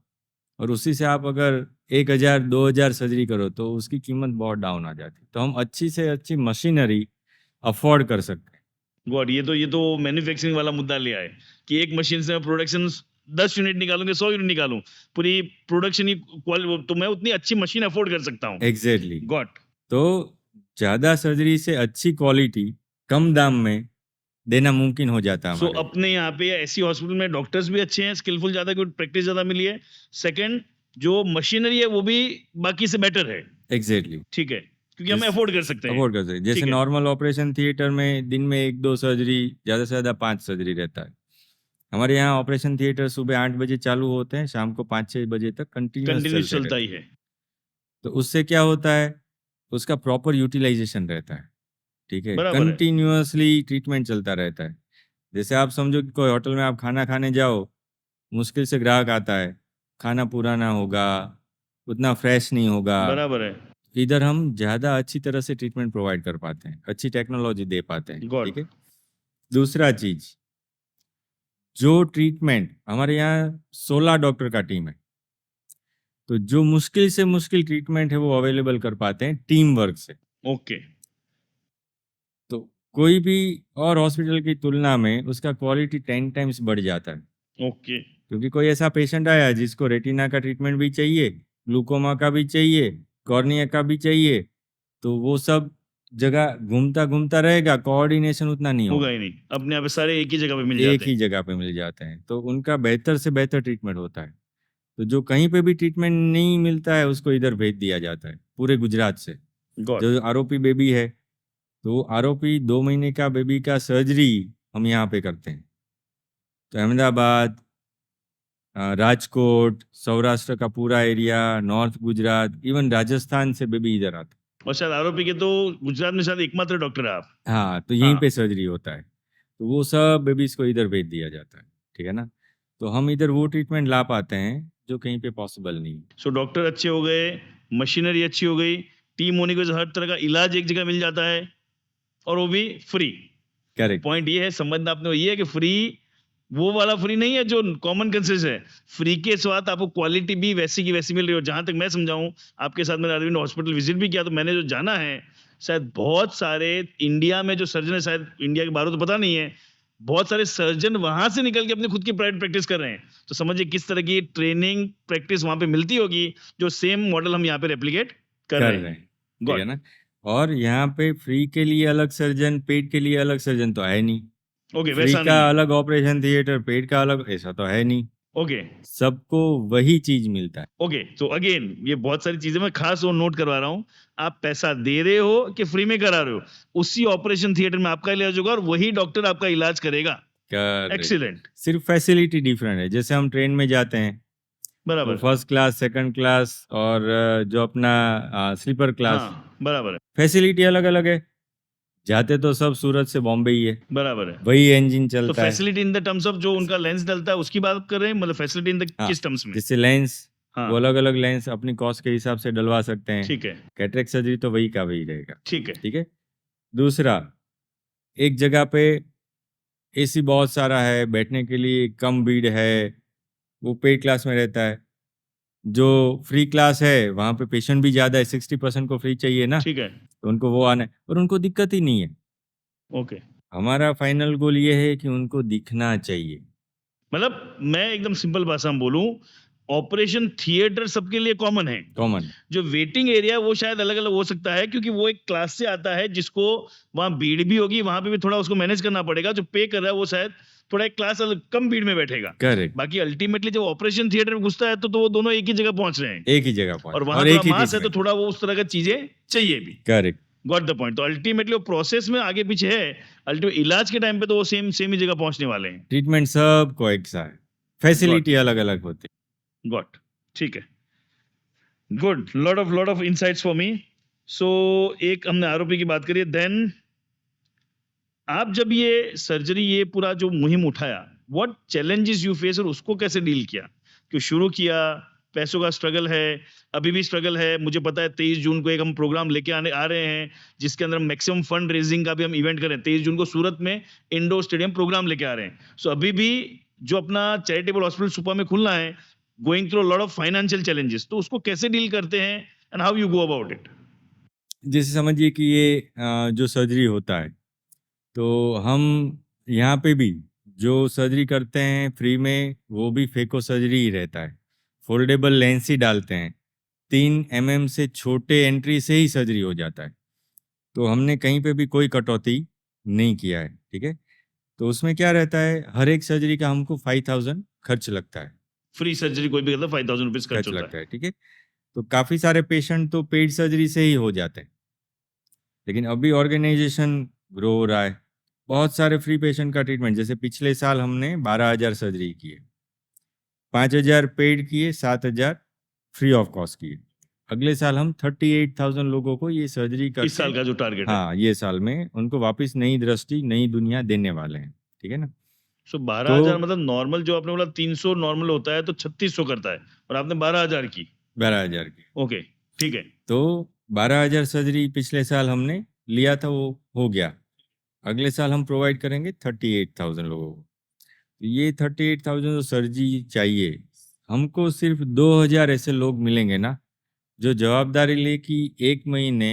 और उसी से आप अगर 1000 2000 सर्जरी करो तो उसकी कीमत बहुत डाउन आ जाती है। तो हम अच्छी से अच्छी मशीनरी अफोर्ड कर सकते हैं। गॉड, ये तो मैन्युफैक्चरिंग वाला मुद्दा ले आए कि एक मशीन से मैं प्रोडक्शन 10 यूनिट निकालूंगे, 100 यूनिट निकालूं, पूरी प्रोडक्शन ही तो मैं उतनी अच्छी मशीन अफोर्ड कर सकता हूँ। Exactly, God. तो ज़्यादा सर्जरी से अच्छी क्वालिटी कम दाम में देना मुमकिन हो जाता है सो हमारे लिए। अपने यहाँ पे ऐसी हॉस्पिटल में डॉक्टर्स भी अच्छे हैं, स्किलफुल ज्यादा, क्योंकि प्रैक्टिस ज्यादा मिली है। सेकंड, जो मशीनरी है वो भी बाकी से बेटर है, एग्जैक्टली, ठीक है, क्योंकि हम अफोर्ड कर सकते हैं। अफोर्ड कर सकते हैं। जैसे ठीक है, नॉर्मल ऑपरेशन थिएटर में दिन में 1-2 सर्जरी, ज़्यादा से ज़्यादा 5 सर्जरी रहता है। हमारे यहाँ ऑपरेशन थिएटर सुबह 8 बजे चालू होते हैं, शाम को 5-6 बजे तक कंटिन्यूस कंटिन्यूस चलते चलता रहते ही हैं। है। तो उससे क्या होता है, उसका प्रॉपर यूटिलाइजेशन रहता है, ठीक है। बराबर है। कंटिन्यूअसली ट्रीटमेंट चलता रहता है। जैसे आप समझो कि कोई होटल में आप खाना खाने जाओ, मुश्किल से ग्राहक आता है, खाना पुराना होगा, उतना फ्रेश नहीं होगा। बराबर है। इधर हम ज़्यादा अच्छी तरह से ट्रीटमेंट प्रोवाइड कर पाते हैं, अच्छी टेक्नोलॉजी दे पाते हैं, गॉड। ठीक है। दूसरा चीज, जो ट्रीटमेंट हमारे यहाँ 16 डॉक्टर का टीम है, तो जो मुश्किल से मुश्किल ट्रीटमेंट है वो अवेलेबल कर पाते हैं टीम वर्क से। ओके। तो कोई भी और हॉस्पिटल की तुलना में उसका क्वालिटी 10 टाइम्स बढ़ जाता है। ओके। क्योंकि कोई ऐसा पेशेंट आया जिसको रेटिना का ट्रीटमेंट भी चाहिए, ग्लूकोमा का भी चाहिए, कॉर्निया का भी चाहिए, तो वो सब जगह घूमता घूमता रहेगा, कोऑर्डिनेशन उतना नहीं होगा होगा। ही नहीं, अपने यहाँ पे सारे एक ही जगह पे मिल एक जाते ही हैं। जगह पे मिल जाते हैं, तो उनका बेहतर से बेहतर ट्रीटमेंट होता है। तो जो कहीं पे भी ट्रीटमेंट नहीं मिलता है उसको इधर भेज दिया जाता है, पूरे गुजरात से। गॉड। जो आरोपी बेबी है, तो आरोपी 2 महीने का बेबी का सर्जरी हम यहाँ पे करते हैं। तो अहमदाबाद, राजकोट, सौराष्ट्र का पूरा area, north Gujarat, even Rajasthan से बेबी इधर आते और शायद आरोपी के तो गुजरात में शायद एकमात्र डॉक्टर है आप। हैं। हाँ, तो यहीं हाँ। पे सर्जरी होता है, तो वो सब बेबीज को इधर भेज दिया जाता है, ठीक है ना। तो हम इधर वो ट्रीटमेंट ला पाते हैं जो कहीं पे पॉसिबल नहीं है। सो डॉक्टर अच्छे हो गए, मशीनरी अच्छी हो गई, टीम होने की वजह से हर तरह का इलाज एक जगह मिल जाता है, और वो भी फ्री। करेक्ट, पॉइंट ये है, समझना आपने ये है कि फ्री वो वाला फ्री नहीं है जो कॉमन कंसेंस है। फ्री के साथ आपको क्वालिटी भी वैसी की वैसी मिल रही हो। जहां तक मैं समझाऊं, आपके साथ मैंने अरविंद हॉस्पिटल विजिट भी किया, तो मैंने जो जाना है, शायद बहुत सारे इंडिया में जो सर्जन है, शायद इंडिया के बाहर तो पता नहीं है, बहुत सारे सर्जन वहां से निकल के अपनी खुद की प्राइवेट प्रैक्टिस कर रहे हैं। तो समझिए किस तरह की ट्रेनिंग प्रैक्टिस वहां पे मिलती होगी, जो सेम मॉडल हम यहाँ पे रेप्लिकेट कर कर रहे रहे हैं। हैं, ठीक है गॉड। ना। और यहाँ पे फ्री के लिए अलग सर्जन, पेड के लिए अलग सर्जन तो है नहीं। ओके, फ्री वैसा का नहीं है। अलग ऑपरेशन थिएटर, पेड का अलग, ऐसा तो है नहीं। ओके। सबको वही चीज मिलता है। ओके, तो अगेन ये बहुत सारी चीजें मैं खास और नोट करवा रहा हूं। आप पैसा दे रहे हो कि फ्री में करा रहे हो, उसी ऑपरेशन थिएटर में आपका इलाज होगा और वही डॉक्टर आपका इलाज करेगा। Correct, excellent. सिर्फ फैसिलिटी डिफरेंट है। जैसे हम ट्रेन में जाते हैं तो बराबर। फर्स्ट क्लास, सेकंड क्लास और जो अपना स्लीपर क्लास, हाँ, बराबर है। फैसिलिटी अलग अलग है। जाते तो सब सूरत से बॉम्बे ही है, बराबर है। वही इंजन तो चलता है। Facility in the terms of जो उनका लेंस डलता है उसकी बात कर रहे हैं, मतलब फैसिलिटी इन द हाँ, किस टर्म्स में? जैसे लेंस, हाँ, वो अलग अलग लेंस अपनी कॉस्ट के हिसाब से डलवा सकते हैं। ठीक है। कैटरेक्ट सर्जरी तो वही का वही रहेगा, ठीक है। ठीक है। दूसरा, एक जगह पे एसी बहुत सारा है, बैठने के लिए कम भीड़ है, वो पेड क्लास में रहता है। जो फ्री क्लास है वहाँ पे पेशेंट भी ज़्यादा है, 60% को फ्री चाहिए ना, ठीक है, तो उनको वो आना है और उनको दिक्कत ही नहीं है। ओके। हमारा फाइनल गोल ये है कि उनको दिखना चाहिए। मतलब मैं एकदम सिंपल भाषा में बोलूं, ऑपरेशन थिएटर सबके लिए कॉमन है। कॉमन। जो वेटिंग एरिया वो शायद अलग अलग हो सकता है, क्योंकि वो एक क्लास से आता है जिसको वहां भीड़ भी होगी, वहां पे भी थोड़ा उसको मैनेज करना पड़ेगा। जो पे कर रहा है वो शायद थोड़ा एक क्लास अलग कम भीड़ में बैठेगा। करेक्ट। बाकी अल्टीमेटली जब ऑपरेशन थिएटर में घुसता है तो वो दोनों एक ही जगह पहुंच रहे हैं, एक ही जगह और पहुँचे वहां और थोड़ा एक ही मास है तो ट्रीटमेंट। थोड़ा वो उस तरह का चीजें चाहिए भी। करेक्ट। Got the point. तो अल्टीमेटली वो प्रोसेस में आगे पीछे है, अल्टीमेट इलाज के टाइम पे तो वो सेम सेम ही जगह पहुंचने वाले हैं। ट्रीटमेंट सबको एक सा है, गॉट फैसिलिटी अलग-अलग होती है। गॉट ठीक है, good. Lot of insights for me. So एक हमने आरोपी की बात करी, देन आप जब ये सर्जरी, ये पूरा जो मुहिम उठाया, व्हाट चैलेंजेस यू फेस और उसको कैसे डील किया? क्यों शुरू किया? पैसों का स्ट्रगल है, अभी भी स्ट्रगल है। मुझे पता है 23 जून को एक हम प्रोग्राम लेके आ रहे हैं, जिसके अंदर मैक्सिमम फंड रेजिंग का भी हम इवेंट करें। 23 जून को सूरत में इंडोर स्टेडियम प्रोग्राम लेके आ रहे हैं। सो अभी भी जो अपना चैरिटेबल हॉस्पिटल सुपा में खुलना है, going through lot of financial challenges, तो उसको कैसे डील करते हैं and how you go about it? जैसे समझिए कि ये जो सर्जरी होता है, तो हम यहाँ पे भी जो सर्जरी करते हैं फ्री में, वो भी फेको सर्जरी ही रहता है। फोल्डेबल लेंस ही डालते हैं। 3 एमएम से छोटे एंट्री से ही सर्जरी हो जाता है। तो हमने कहीं पे भी कोई कटौती नहीं किया है, ठीक है? तो उसमें क्या रहता है, हर एक सर्जरी का हमको 5000 खर्च लगता है, फ्री सर्जरी कोई भी करता है, 5000 रुपीज खर्च खर्च होता लगता है। है, ठीक है? तो काफ़ी सारे पेशेंट तो पेड सर्जरी से ही हो जाते हैं। लेकिन अभी ऑर्गेनाइजेशन ग्रो हो रहा है। बहुत सारे फ्री पेशेंट का ट्रीटमेंट, जैसे पिछले साल हमने 12,000 सर्जरी किए, 5,000 पेड किए, 7,000 फ्री ऑफ कॉस्ट किए। अगले साल हम 38,000 लोगों को ये सर्जरी इस करके, साल का जो टारगेट है। हाँ, ये साल में उनको वापस नई दृष्टि, नई दुनिया देने वाले हैं, ठीक है ना? सो तो 12,000 मतलब नॉर्मल जो आपने बोला 300 नॉर्मल होता है तो 3600 करता है, और आपने 12,000 की। 12,000 की, ओके, ठीक है। तो 12,000 सर्जरी पिछले साल हमने लिया था, वो हो गया। अगले साल हम प्रोवाइड करेंगे 38,000 लोगों को। तो ये 38,000 जो सर्जरी चाहिए, हमको सिर्फ 2,000 ऐसे लोग मिलेंगे ना, जो जवाबदारी ले कि 1 महीने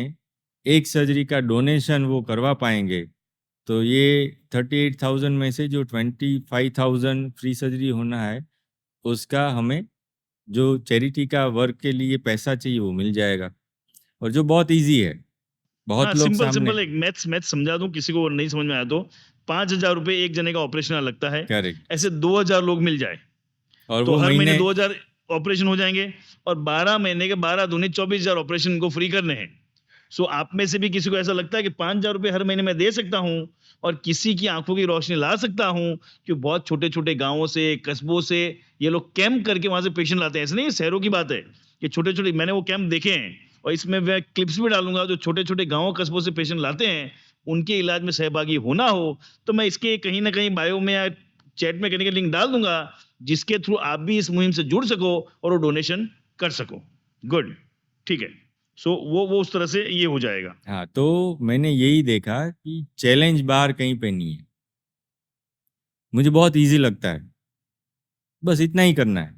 एक सर्जरी का डोनेशन वो करवा पाएंगे। तो ये 38,000 में से जो 25,000 फ्री सर्जरी होना है, उसका हमें जो चैरिटी का वर्क के लिए पैसा चाहिए वो मिल जाएगा, और जो बहुत ईज़ी है। हाँ, बहुत लोग सिंपल सामने, सिंपल एक मैथ्स समझा दूं किसी को नहीं समझ में आया तो, 5,000 रुपए एक जने का ऑपरेशन लगता है। करेक्ट, ऐसे 2,000 लोग मिल जाए और तो वो हर महीने महीने 2,000 ऑपरेशन हो जाएंगे, और 12 महीने के 12 दूनी 24,000 ऑपरेशन को फ्री करने हैं। सो आप में से भी किसी को ऐसा लगता है कि 5,000 रुपए हर महीने मैं दे सकता हूं और किसी की आंखों की रोशनी ला सकता हूं, कि बहुत छोटे छोटे गांवों से, कस्बों से ये लोग कैंप करके वहां से पेशेंट लाते हैं। ऐसे नहीं, शहरों की बात है, कि छोटे छोटे, मैंने वो कैंप देखे हैं, और इसमें मैं क्लिप्स भी डालूंगा, जो छोटे छोटे गांवों कस्बों से पेशेंट लाते हैं, उनके इलाज में सहभागी होना हो तो मैं इसके कहीं ना कहीं बायो में या चैट में कहने के लिंक डाल दूंगा, जिसके थ्रू आप भी इस मुहिम से जुड़ सको और वो डोनेशन कर सको। गुड, ठीक है। सो वो उस तरह से ये हो जाएगा। हाँ, तो मैंने यही देखा कि चैलेंज बाहर कहीं पे नहीं है। मुझे बहुत ईज़ी लगता है, बस इतना ही करना है।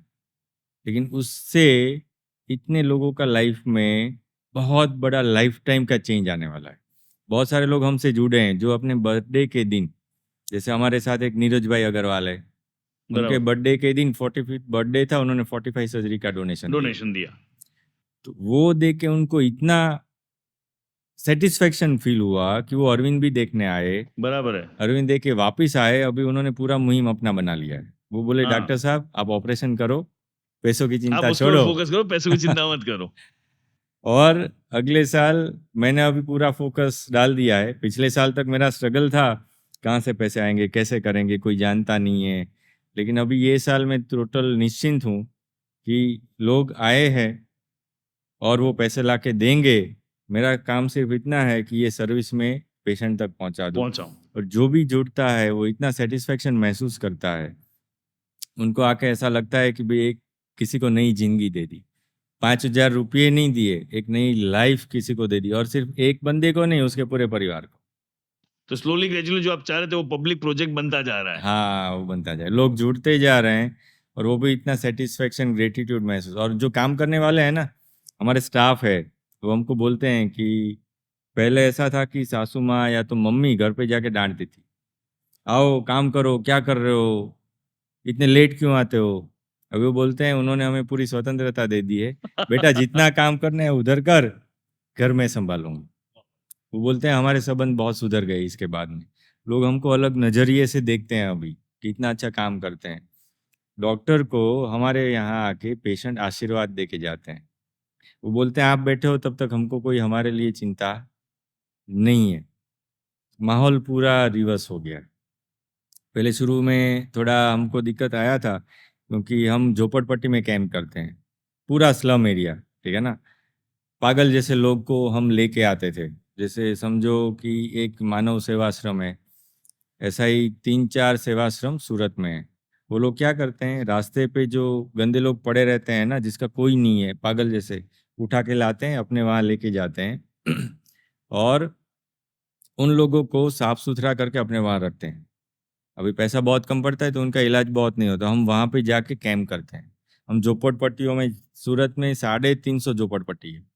लेकिन उससे इतने लोगों का लाइफ में बहुत बड़ा लाइफ टाइम का चेंज आने वाला है। बहुत सारे लोग हमसे जुड़े हैं जो अपने बर्थडे के दिन, जैसे हमारे साथ एक नीरज भाई अग्रवाल है, उनके बराबर, बर्थडे के दिन 45th बर्थडे था, उन्होंने 45 सर्जरी का डोनेशन दिया। डोनेशन दिया। तो वो देख के उनको इतना सैटिस्फैक्शन फील हुआ कि वो अरविंद भी देखने आए। बराबर है। अरविंद देख के वापस आए, अभी उन्होंने पूरा मुहिम अपना बना लिया है। वो बोले, हाँ, डॉक्टर साहब आप ऑपरेशन करो, पैसों की आप चिंता उस पर छोड़ो। फोकस करो, पैसों की चिंता मत करो। और अगले साल मैंने अभी पूरा फोकस डाल दिया है। पिछले साल तक मेरा स्ट्रगल था, कहाँ से पैसे आएंगे, कैसे करेंगे, कोई जानता नहीं है। लेकिन अभी ये साल मैं टोटल निश्चिंत हूँ कि लोग आए हैं और वो पैसे ला के देंगे। मेरा काम सिर्फ इतना है कि ये सर्विस में पेशेंट तक पहुंचा दूं, पहुंचाऊं। और जो भी जुड़ता है वो इतना सेटिस्फेक्शन महसूस करता है, उनको आके ऐसा लगता है कि भाई एक किसी को नई जिंदगी दे दी। 5,000 रुपये नहीं दिए, एक नई लाइफ किसी को दे दी, और सिर्फ एक बंदे को नहीं, उसके पूरे परिवार को। तो स्लोली ग्रेजुअली जो आप चाह रहे थे वो पब्लिक प्रोजेक्ट बनता जा रहा है। हाँ, वो बनता जाए, लोग जुड़ते जा रहे हैं, और वो भी इतना सेटिस्फेक्शन, ग्रेटिट्यूड महसूस। और जो काम करने वाले हैं ना, हमारे स्टाफ है, वो हमको बोलते हैं कि पहले ऐसा था कि सासू माँ या तो मम्मी घर पे जाके डांटती थी, आओ काम करो, क्या कर रहे हो, इतने लेट क्यों आते हो। अभी वो बोलते हैं उन्होंने हमें पूरी स्वतंत्रता दे दी है, बेटा जितना काम करना है उधर कर, घर में संभालूंगा। वो बोलते हैं हमारे संबंध बहुत सुधर गए इसके बाद में। लोग हमको अलग नजरिए से देखते हैं अभी, कि इतना अच्छा काम करते हैं। डॉक्टर को हमारे यहाँ आके पेशेंट आशीर्वाद दे के जाते हैं। वो बोलते हैं आप बैठे हो तब तक हमको कोई हमारे लिए चिंता नहीं है। माहौल पूरा रिवर्स हो गया। पहले शुरू में थोड़ा हमको दिक्कत आया था, क्योंकि हम झोपड़पट्टी में कैंप करते हैं, पूरा स्लम एरिया, ठीक है ना। पागल जैसे लोग को हम लेके आते थे, जैसे समझो कि एक मानव सेवाश्रम है, ऐसा ही 3-4 सेवाश्रम सूरत में है। वो लोग क्या करते हैं, रास्ते पे जो गंदे लोग पड़े रहते हैं ना, जिसका कोई नहीं है, पागल जैसे उठा के लाते हैं, अपने वहाँ लेके जाते हैं और उन लोगों को साफ सुथरा करके अपने वहाँ रखते हैं। अभी पैसा बहुत कम पड़ता है तो उनका इलाज बहुत नहीं होता, हम वहाँ पे जाके कैंप करते हैं। हम झोपड़पट्टियों में, सूरत में 350 झोपड़पट्टी है।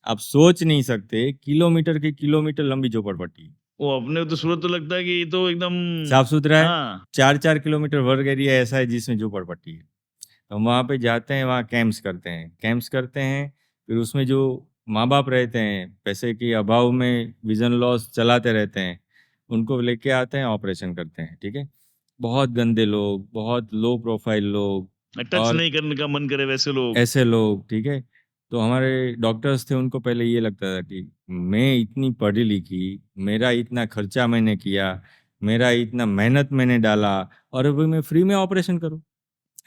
आप सोच नहीं सकते, किलोमीटर की किलोमीटर लंबी झोपड़पट्टी है। वो अपने तो सूरत तो लगता है कि ये तो एकदम साफ सुथरा है। हाँ 4-4 किलोमीटर वर्ग एरिया ऐसा है जिसमें झोपड़पट्टी है। तो हम वहाँ पे जाते हैं, वहाँ कैंप्स करते हैं। फिर उसमें जो माँ बाप रहते हैं, पैसे के अभाव में विजन लॉस चलाते रहते हैं, उनको लेके आते हैं, ऑपरेशन करते हैं, ठीक है। बहुत गंदे लोग, बहुत लो प्रोफाइल लोग, टच और नहीं करने का मन करे वैसे लोग। ऐसे लोग, ठीक है। तो हमारे डॉक्टर्स थे, उनको पहले ये लगता था कि मैं इतनी पढ़ी लिखी, मेरा इतना खर्चा मैंने किया, मेरा इतना मेहनत मैंने डाला, और अभी मैं फ्री में ऑपरेशन करूं,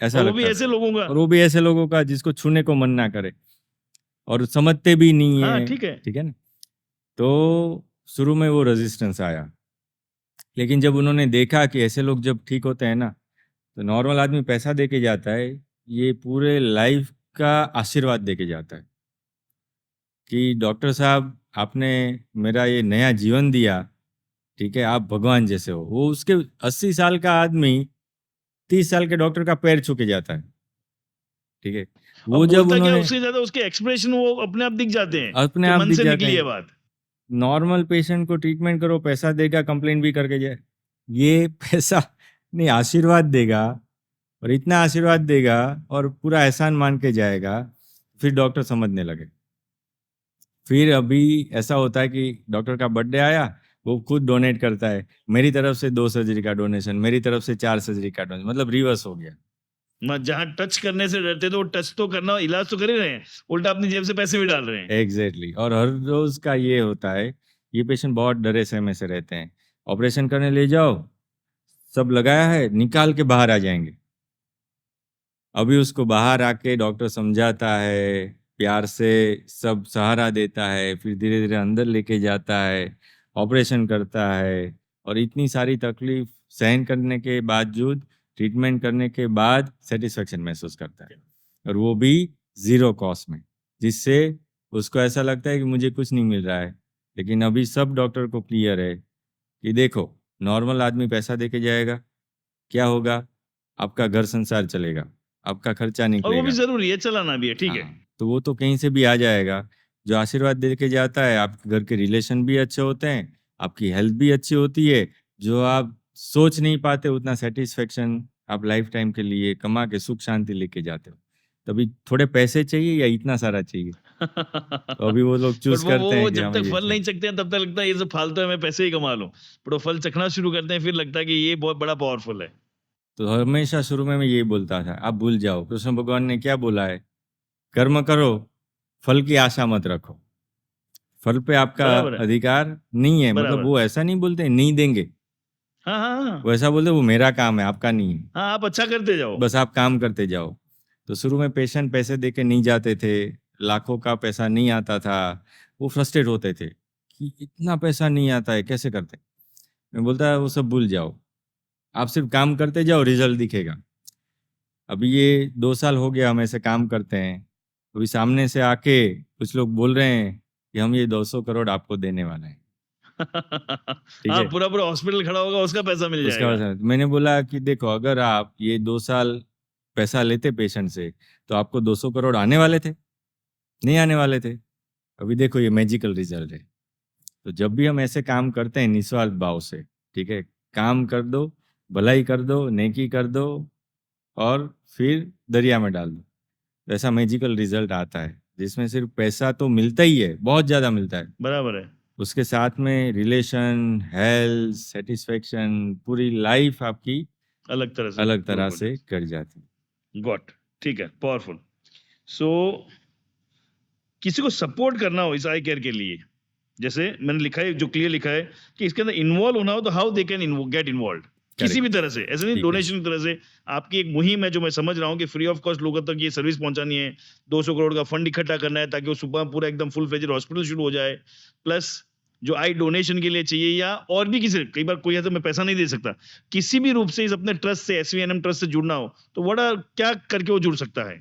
ऐसा और वो भी लगता ऐसे था। लोगों का। और वो भी ऐसे लोगों का जिसको छूने को मन ना करे, और समझते भी नहीं हाँ है, ठीक है। ठीक है ना। तो शुरू में वो रेजिस्टेंस आया, लेकिन जब उन्होंने देखा कि ऐसे लोग जब ठीक होते हैं ना, तो नॉर्मल आदमी पैसा दे के जाता है, ये पूरे लाइफ का आशीर्वाद दे के जाता है कि डॉक्टर साहब आपने मेरा ये नया जीवन दिया, ठीक है, आप भगवान जैसे हो। वो उसके 80 साल का आदमी 30 साल के डॉक्टर का पैर छू के जाता है, ठीक है। और वो जब बोलता क्या उन्होंने उससे ज्यादा उसके एक्सप्रेशन वो अपने आप दिख जाते हैं अपने कि आप मन दिख से जाते निकली है हैं, बात। नॉर्मल पेशेंट को ट्रीटमेंट करो, पैसा देगा, कंप्लेंट भी करके जाए। ये पैसा नहीं, आशीर्वाद देगा, और इतना आशीर्वाद देगा और पूरा एहसान मान के जाएगा, फिर डॉक्टर समझने लगे। फिर अभी ऐसा होता है कि डॉक्टर का बर्थडे आया, वो खुद डोनेट करता है, मेरी तरफ से 2 सर्जरी का डोनेशन, मेरी तरफ से 4 सर्जरी का डोनेशन, मतलब रिवर्स हो गया। जहाँ टच करने से डरते तो वो टच तो करना, इलाज तो कर ही रहे हैं, उल्टा अपनी जेब से पैसे भी डाल रहे हैं। एग्जैक्टली और हर रोज का ये होता है, ये पेशेंट बहुत डरे सहमे से रहते हैं। ऑपरेशन करने ले जाओ, सब लगाया है, निकाल के बाहर आ जाएंगे। अभी उसको बाहर आके डॉक्टर समझाता है, प्यार से सब सहारा देता है, फिर धीरे धीरे अंदर लेके जाता है, ऑपरेशन करता है, और इतनी सारी तकलीफ सहन करने के बावजूद, ट्रीटमेंट करने के बाद सेटिस्फेक्शन महसूस करता है, और वो भी 0 कॉस्ट में, जिससे उसको ऐसा लगता है कि मुझे कुछ नहीं मिल रहा है। लेकिन अभी सब डॉक्टर को क्लियर है कि देखो, नॉर्मल आदमी पैसा दे के जाएगा, क्या होगा, आपका घर संसार चलेगा, आपका खर्चा और वो भी निकलेगा। जरूरी है, चलाना भी है, ठीक है। हाँ, तो वो तो कहीं से भी आ जाएगा। जो आशीर्वाद दे के जाता है, आपके घर के रिलेशन भी अच्छे होते हैं, आपकी हेल्थ भी अच्छी होती है, जो आप सोच नहीं पाते उतना सेटिस्फेक्शन आप लाइफ टाइम के लिए कमा के सुख शांति लेके जाते हो। तभी थोड़े पैसे चाहिए या इतना सारा चाहिए, तो अभी वो लोग बट चूज करते वो हैं कि जब हमें तक ये फल चाहिए। नहीं चखते हैं तब तक लगता है ये सब फालतू है, मैं पैसे ही कमा लूं। बट वो फल चखना शुरू करते हैं, फिर लगता है कि ये बहुत बड़ा पावरफुल है। तो हमेशा शुरू में मैं यही बोलता था, आप भूल जाओ, कृष्ण भगवान ने क्या बोला है, कर्म करो, फल की आशा मत रखो। फल पे आपका बराबर है। अधिकार नहीं है, मतलब बराबर। वो ऐसा नहीं बोलते नहीं देंगे, हाँ हाँ हाँ। वो ऐसा बोलते वो मेरा काम है, आपका नहीं है, हाँ आप अच्छा करते जाओ। बस आप काम करते जाओ। तो शुरू में पेशेंट पैसे दे के नहीं जाते थे, लाखों का पैसा नहीं आता था, वो फ्रस्ट्रेट होते थे कि इतना पैसा नहीं आता है, कैसे करते। मैं बोलता वो सब भूल जाओ, आप सिर्फ काम करते जाओ, रिजल्ट दिखेगा। अभी ये 2 साल हो गया हम ऐसे काम करते हैं, अभी सामने से आके कुछ लोग बोल रहे हैं कि हम ये 200 करोड़ आपको देने वाले हैं, ठीक हाँ है। पूरा पूरा हॉस्पिटल खड़ा होगा, उसका पैसा मिल उसका जाएगा। वजह मैंने बोला कि देखो, अगर आप ये 2 साल पैसा लेते पेशेंट से तो आपको 200 करोड़ आने वाले थे, नहीं आने वाले थे। अभी देखो ये मैजिकल रिजल्ट है। तो जब भी हम ऐसे काम करते हैं निस्वार्थ भाव से, ठीक है, काम कर दो, भलाई कर दो, नेकी कर दो और फिर दरिया में डाल दो, तो ऐसा मैजिकल रिजल्ट आता है जिसमें सिर्फ पैसा तो मिलता ही है, बहुत ज़्यादा मिलता है, बराबर है। उसके साथ में रिलेशन, हेल्थ, सेटिस्फेक्शन, पूरी लाइफ आपकी अलग तरह से अलग ग्रो तरह कर से कट जाती है। गॉट, ठीक है, पावरफुल। सो किसी को सपोर्ट करना हो इस आई केयर के लिए, जैसे मैंने लिखा है, जो क्लियर लिखा है कि इसके अंदर इन्वॉल्व होना हो तो how they can get involve किसी भी तरह से, ऐसे नहीं ठीक है। डोनेशन की तरह से। आपकी एक मुहिम है जो मैं समझ रहा हूँ कि फ्री ऑफ कॉस्ट लोगों तक ये सर्विस पहुंचानी है, 200 करोड़ का फंड इकट्ठा करना है ताकि वो सुबह पूरा एकदम फुल फ्लेजेड हॉस्पिटल शुरू हो जाए, प्लस जो आई डोनेशन के लिए चाहिए या और भी किसी, कई बार कोई है तो मैं पैसा नहीं दे सकता, किसी भी रूप से इस अपने ट्रस्ट से, SVNM ट्रस्ट से जुड़ना हो तो क्या करके वो जुड़ सकता है?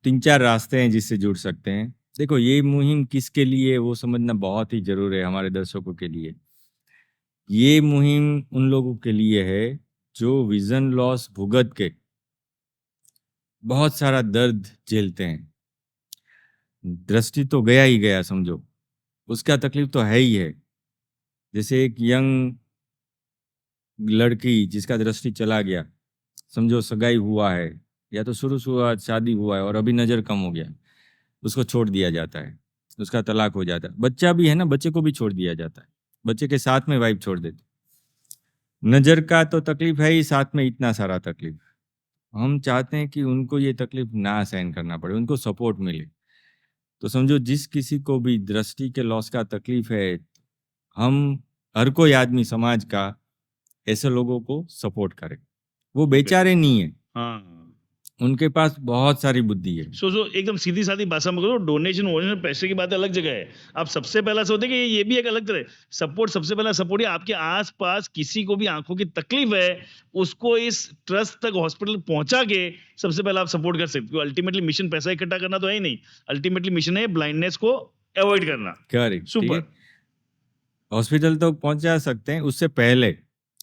3-4 रास्ते हैं जिससे जुड़ सकते हैं। देखो ये मुहिम किसके लिए है वो समझना बहुत ही जरूरी है हमारे दर्शकों के लिए। ये मुहिम उन लोगों के लिए है जो विजन लॉस भुगत के बहुत सारा दर्द झेलते हैं। दृष्टि तो गया ही गया समझो, उसका तकलीफ तो है ही है। जैसे एक यंग लड़की जिसका दृष्टि चला गया, समझो सगाई हुआ है या तो शुरुआत शादी हुआ है और अभी नज़र कम हो गया, उसको छोड़ दिया जाता है, उसका तलाक हो जाता है। बच्चा भी है ना, बच्चे को भी छोड़ दिया जाता है, बच्चे के साथ में वाइफ छोड़ देती। नज़र का तो तकलीफ है ही, साथ में इतना सारा तकलीफ। हम चाहते हैं कि उनको ये तकलीफ ना सहन करना पड़े, उनको सपोर्ट मिले। तो समझो जिस किसी को भी दृष्टि के लॉस का तकलीफ है, हम हर कोई आदमी समाज का ऐसे लोगों को सपोर्ट करे। वो बेचारे नहीं है, हाँ, उनके पास बहुत सारी बुद्धि है। सो एकदम सीधी सादी भाषा में करो, डोनेशन वोनेशन पैसे की बात अलग जगह है। आप सबसे पहला सोचते कि ये भी एक अलग तरह सपोर्ट, सबसे पहला सपोर्ट ये आपके आसपास किसी को भी आंखों की तकलीफ है उसको इस ट्रस्ट तक हॉस्पिटल पहुंचा के सबसे पहला आप सपोर्ट कर सकते हो। अल्टीमेटली मिशन पैसा इकट्ठा करना तो है ही नहीं, अल्टीमेटली मिशन है ब्लाइंडनेस को अवॉइड करना। करेक्ट, ठीक सुपर। है। हॉस्पिटल तो पहुंचा सकते हैं, उससे पहले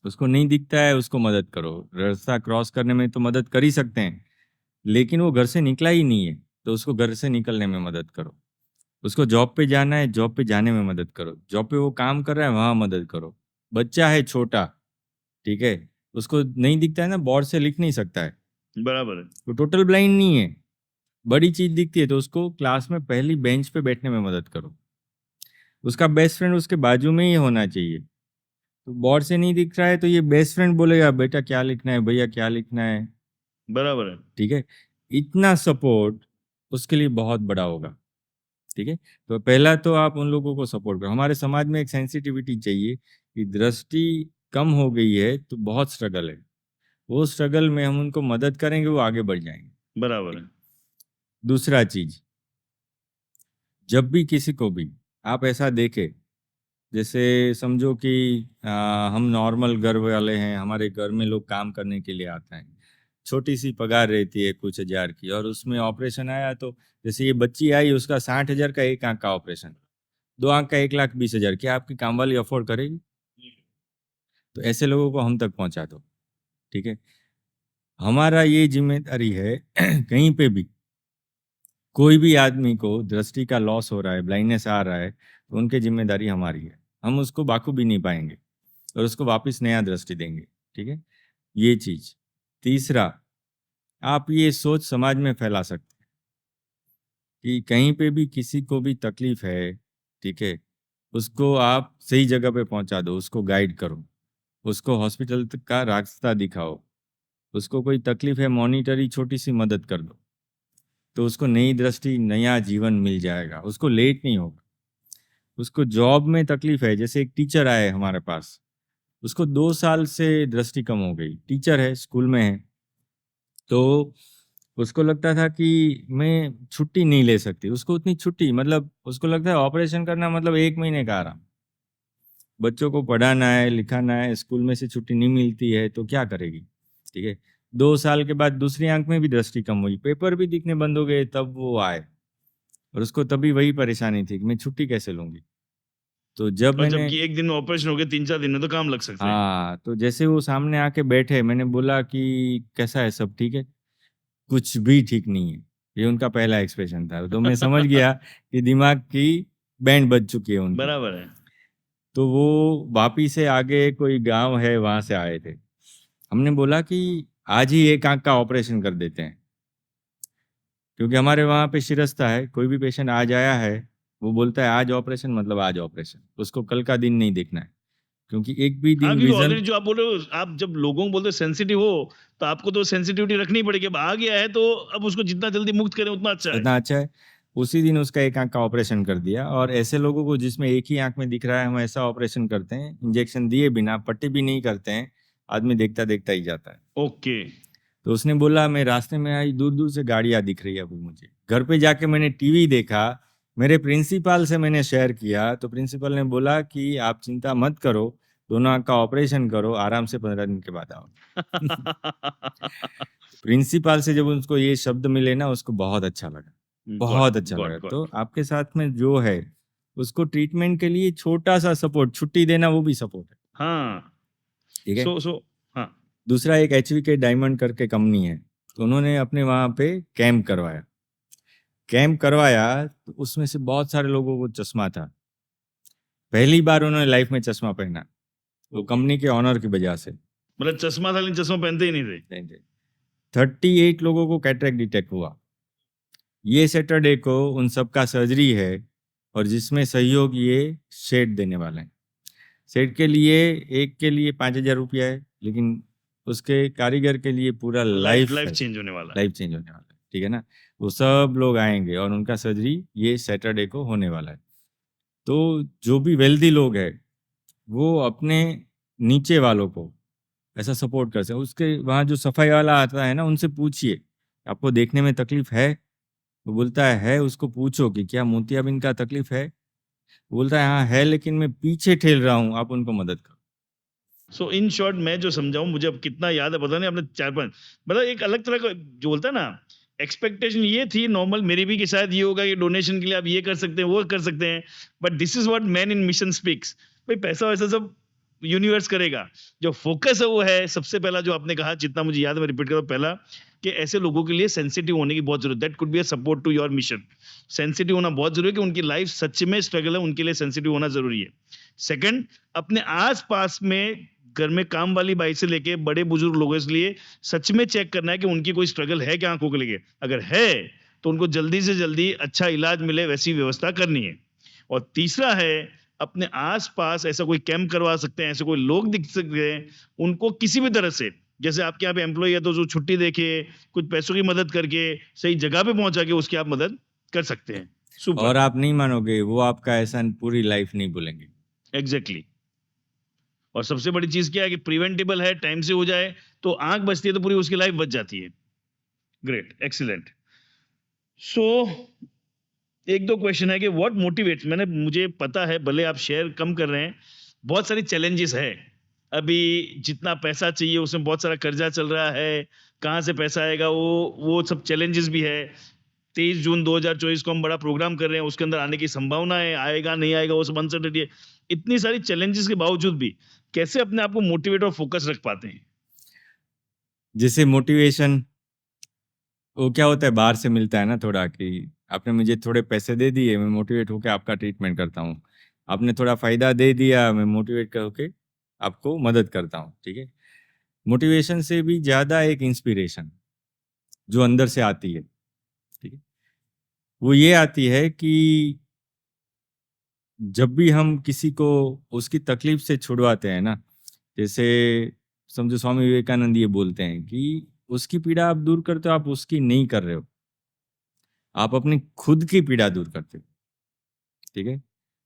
उसको नहीं दिखता है उसको मदद करो। रास्ता क्रॉस करने में तो मदद कर ही सकते हैं, लेकिन वो घर से निकला ही नहीं है तो उसको घर से निकलने में मदद करो। उसको जॉब पे जाना है, जॉब पे जाने में मदद करो। जॉब पे वो काम कर रहा है, वहाँ मदद करो। बच्चा है छोटा, ठीक है, उसको नहीं दिखता है ना, बोर्ड से लिख नहीं सकता है, बराबर है। वो टोटल ब्लाइंड नहीं है। बड़ी चीज दिखती है तो उसको क्लास में पहली बेंच पे बैठने में मदद करो। उसका बेस्ट फ्रेंड उसके बाजू में ही होना चाहिए। तो बोर्ड से नहीं दिख रहा है तो ये बेस्ट फ्रेंड बोलेगा बेटा क्या लिखना है, भैया क्या लिखना है, बराबर है। ठीक है। इतना सपोर्ट उसके लिए बहुत बड़ा होगा, ठीक है। तो पहला तो आप उन लोगों को सपोर्ट करो। हमारे समाज में एक सेंसिटिविटी चाहिए कि दृष्टि कम हो गई है तो बहुत स्ट्रगल है, वो स्ट्रगल में हम उनको मदद करेंगे, वो आगे बढ़ जाएंगे। बराबर है। दूसरा चीज, जब भी किसी को भी आप ऐसा देखें, जैसे समझो कि हम नॉर्मल घर वाले हैं, हमारे घर में लोग काम करने के लिए आते हैं, छोटी सी पगार रहती है कुछ हजार की, और उसमें ऑपरेशन आया तो जैसे ये बच्ची आई उसका 60,000 का एक आंख का ऑपरेशन, 2 आंख का 1,20,000, क्या आपकी काम वाली अफोर्ड करेगी? तो ऐसे लोगों को हम तक पहुंचा दो, ठीक है। हमारा ये जिम्मेदारी है कहीं पे भी कोई भी आदमी को दृष्टि का लॉस हो रहा है, ब्लाइंडनेस आ रहा है, तो उनकी जिम्मेदारी हमारी है। हम उसको बाखूबी नहीं पाएंगे और उसको वापस नया दृष्टि देंगे, ठीक है। ये चीज। तीसरा, आप ये सोच समाज में फैला सकते हैं कि कहीं पे भी किसी को भी तकलीफ है, ठीक है, उसको आप सही जगह पे पहुंचा दो, उसको गाइड करो, उसको हॉस्पिटल का रास्ता दिखाओ। उसको कोई तकलीफ है, मॉनिटरी छोटी सी मदद कर दो, तो उसको नई दृष्टि, नया जीवन मिल जाएगा, उसको लेट नहीं होगा। उसको जॉब में तकलीफ है, जैसे एक टीचर आए हमारे पास, उसको 2 साल से दृष्टि कम हो गई, टीचर है, स्कूल में है, तो उसको लगता था कि मैं छुट्टी नहीं ले सकती। उसको उतनी छुट्टी, मतलब उसको लगता है ऑपरेशन करना मतलब 1 महीने का आराम। बच्चों को पढ़ाना है, लिखाना है, स्कूल में से छुट्टी नहीं मिलती है तो क्या करेगी, ठीक है। 2 साल के बाद दूसरी आंख में भी दृष्टि कम हुई, पेपर भी दिखने बंद हो गए, तब वो आए और उसको तभी वही परेशानी थी कि मैं छुट्टी कैसे लूंगी। तो जब और मैंने जबकि एक दिन में ऑपरेशन हो गया, 3-4 दिन में तो काम लग सकते हैं। हाँ, तो जैसे वो सामने आके बैठे, मैंने बोला कि कैसा है, सब ठीक है? कुछ भी ठीक नहीं है। ये उनका पहला एक्सप्रेशन था। तो मैं समझ गया कि दिमाग की बैंड बज चुकी है उनकी। बराबर है। तो वो वापी से आगे कोई गांव है, वहां से आए थे। हमने बोला कि आज ही एक आंख का ऑपरेशन कर देते हैं, क्योंकि हमारे वहाँ पे शिरस्ता है, कोई भी पेशेंट आज आया है, वो बोलता है आज ऑपरेशन मतलब आज ऑपरेशन, उसको कल का दिन नहीं देखना है, क्योंकि एक भी हाँ, दिन क्योंकि विजन ऑलरेडी जो आप बोल रहे हो, आप जब लोगों को बोलते हो सेंसिटिव हो, तो आपको तो सेंसिटिविटी रखनी पड़ेगी। अब आ गया है तो अब उसको जितना जल्दी मुक्त करें उतना अच्छा है। इतना अच्छा है। उसी दिन उसका एक आंख का ऑपरेशन कर दिया, और ऐसे लोगों को जिसमें एक ही आंख में दिख रहा है, हम ऐसा ऑपरेशन करते हैं, इंजेक्शन दिए बिना, पट्टी भी नहीं करते हैं, आदमी देखता देखता ही जाता है। ओके। तो उसने बोला, मैं रास्ते में आई, दूर दूर से गाड़ियां दिख रही है अभी मुझे। घर पे जाके मैंने टीवी देखा, मेरे प्रिंसिपल से मैंने शेयर किया, तो प्रिंसिपल ने बोला कि आप चिंता मत करो, दोनों आंख का ऑपरेशन करो, आराम से 15 दिन के बाद आओ। प्रिंसिपल से जब उसको ये शब्द मिले ना, उसको बहुत अच्छा लगा, गॉट बहुत अच्छा लगा। गॉट तो गॉट। आपके साथ में जो है, उसको ट्रीटमेंट के लिए छोटा सा सपोर्ट, छुट्टी देना, वो भी सपोर्ट है। हाँ। ठीक है। सो हाँ। दूसरा, एक HVK डायमंड करके कंपनी है, तो उन्होंने अपने वहाँ पे कैंप करवाया। कैंप करवाया तो उसमें से बहुत सारे लोगों को चश्मा था, पहली बार उन्होंने लाइफ में चश्मा पहना, वो ओके। कंपनी के ऑनर की वजह से। मतलब चश्मा था, लेकिन चश्मा पहनते ही नहीं थे। 38 लोगों को कैटरेक्ट डिटेक्ट हुआ। ये सैटरडे को उन सबका सर्जरी है, और जिसमें सहयोग ये सेट देने वाले हैं। सेट के लिए एक के लिए 5,000 रुपया है, लेकिन उसके कारीगर के लिए पूरा लाइफ लाइफ लाइफ है, चेंज होने वाला है। लाइफ चेंज होने वाला है। ठीक है ना। वो सब लोग आएंगे, और उनका सर्जरी ये सैटरडे को होने वाला है। तो जो भी वेल्दी लोग हैं, वो अपने नीचे वालों को ऐसा सपोर्ट कर सकते हैं। उसके वहाँ जो सफाई वाला आता है ना, उनसे पूछिए आपको देखने में तकलीफ है? वो बोलता है, उसको पूछो कि क्या मोतियाबिंद का तकलीफ है? वो बोलता है हाँ है, लेकिन मैं पीछे ठेल रहा हूँ, आप उनको मदद करो। सो इन शॉर्ट, मैं जो समझाऊं, मुझे अब कितना याद है पता नहीं, आपने 4-5, मतलब एक अलग तरह का जो बोलता है ना, एक्सपेक्टेशन ये थी नॉर्मल मेरी भी कि शायद ये होगा कि डोनेशन के लिए आप ये कर सकते हैं, वो कर सकते हैं, but this is what man in mission speaks. भाई पैसा वैसा सब यूनिवर्स करेगा, जो फोकस है वो है। सबसे पहला जो आपने कहा, जितना मुझे याद है मैं रिपीट कर रहा हूं, पहला कि ऐसे लोगों के लिए सेंसिटिव होने की बहुत जरूरत, that could be a support to your mission. Sensitive होना बहुत जरूरी है, कि उनकी लाइफ सच में स्ट्रगल है, उनके लिए सेंसिटिव होना जरूरी है। सेकंड, अपने आसपास में घर में काम वाली बाई से लेके बड़े बुजुर्ग लोगों के लिए सच में चेक करना है कि उनकी कोई स्ट्रगल है क्या आंखों के लिए। अगर है तो उनको जल्दी से जल्दी अच्छा इलाज मिले वैसी व्यवस्था करनी है। और तीसरा है, अपने आसपास ऐसा कोई कैंप करवा सकते हैं, ऐसे कोई लोग दिख सकते हैं, उनको किसी भी तरह से, जैसे आपके यहाँ पे एम्प्लॉय है तो जो छुट्टी देके, कुछ पैसों की मदद करके, सही जगह पे पहुंचा के उसकी आप मदद कर सकते हैं। और सुपर। आप नहीं मानोगे, वो आपका एहसान पूरी लाइफ नहीं भूलेंगे। एग्जैक्टली। और सबसे बड़ी चीज क्या है कि प्रिवेंटेबल है, टाइम से हो जाए तो आंख बचती है तो पूरी उसकी लाइफ बच जाती है। Great, excellent. सो एक दो क्वेश्चन है कि व्हाट मोटिवेट्स, मैंने, मुझे पता है भले आप शेयर कम कर रहे हैं, बहुत सारी चैलेंजेस है अभी, जितना पैसा चाहिए उसमें बहुत सारा कर्जा चल रहा है, कहाँ से पैसा आएगा, वो सब चैलेंजेस भी है। 23 जून 2024 को हम बड़ा प्रोग्राम कर रहे हैं, उसके अंदर आने की संभावना है, आएगा नहीं आएगा वो सब अनसर्टेनिटी है। इतनी सारी चैलेंजेस के बावजूद भी कैसे अपने आप को मोटिवेट और फोकस रख पाते हैं? जैसे मोटिवेशन, वो क्या होता है, बाहर से मिलता है ना थोड़ा, कि आपने मुझे थोड़े पैसे दे दिए, मैं मोटिवेट होकर आपका ट्रीटमेंट करता हूँ। आपने थोड़ा फायदा दे दिया, मैं मोटिवेट होकर आपको मदद करता हूँ। ठीक है। मोटिवेशन से भी ज़्यादा एक इंस्पिरेशन जो अंदर से आती है, ठीक है, वो ये आती है कि जब भी हम किसी को उसकी तकलीफ से छुड़वाते हैं ना, जैसे समझो स्वामी विवेकानंद ये बोलते हैं कि उसकी पीड़ा आप दूर करते हो, आप उसकी नहीं कर रहे हो, आप अपनी खुद की पीड़ा दूर करते हो। ठीक है।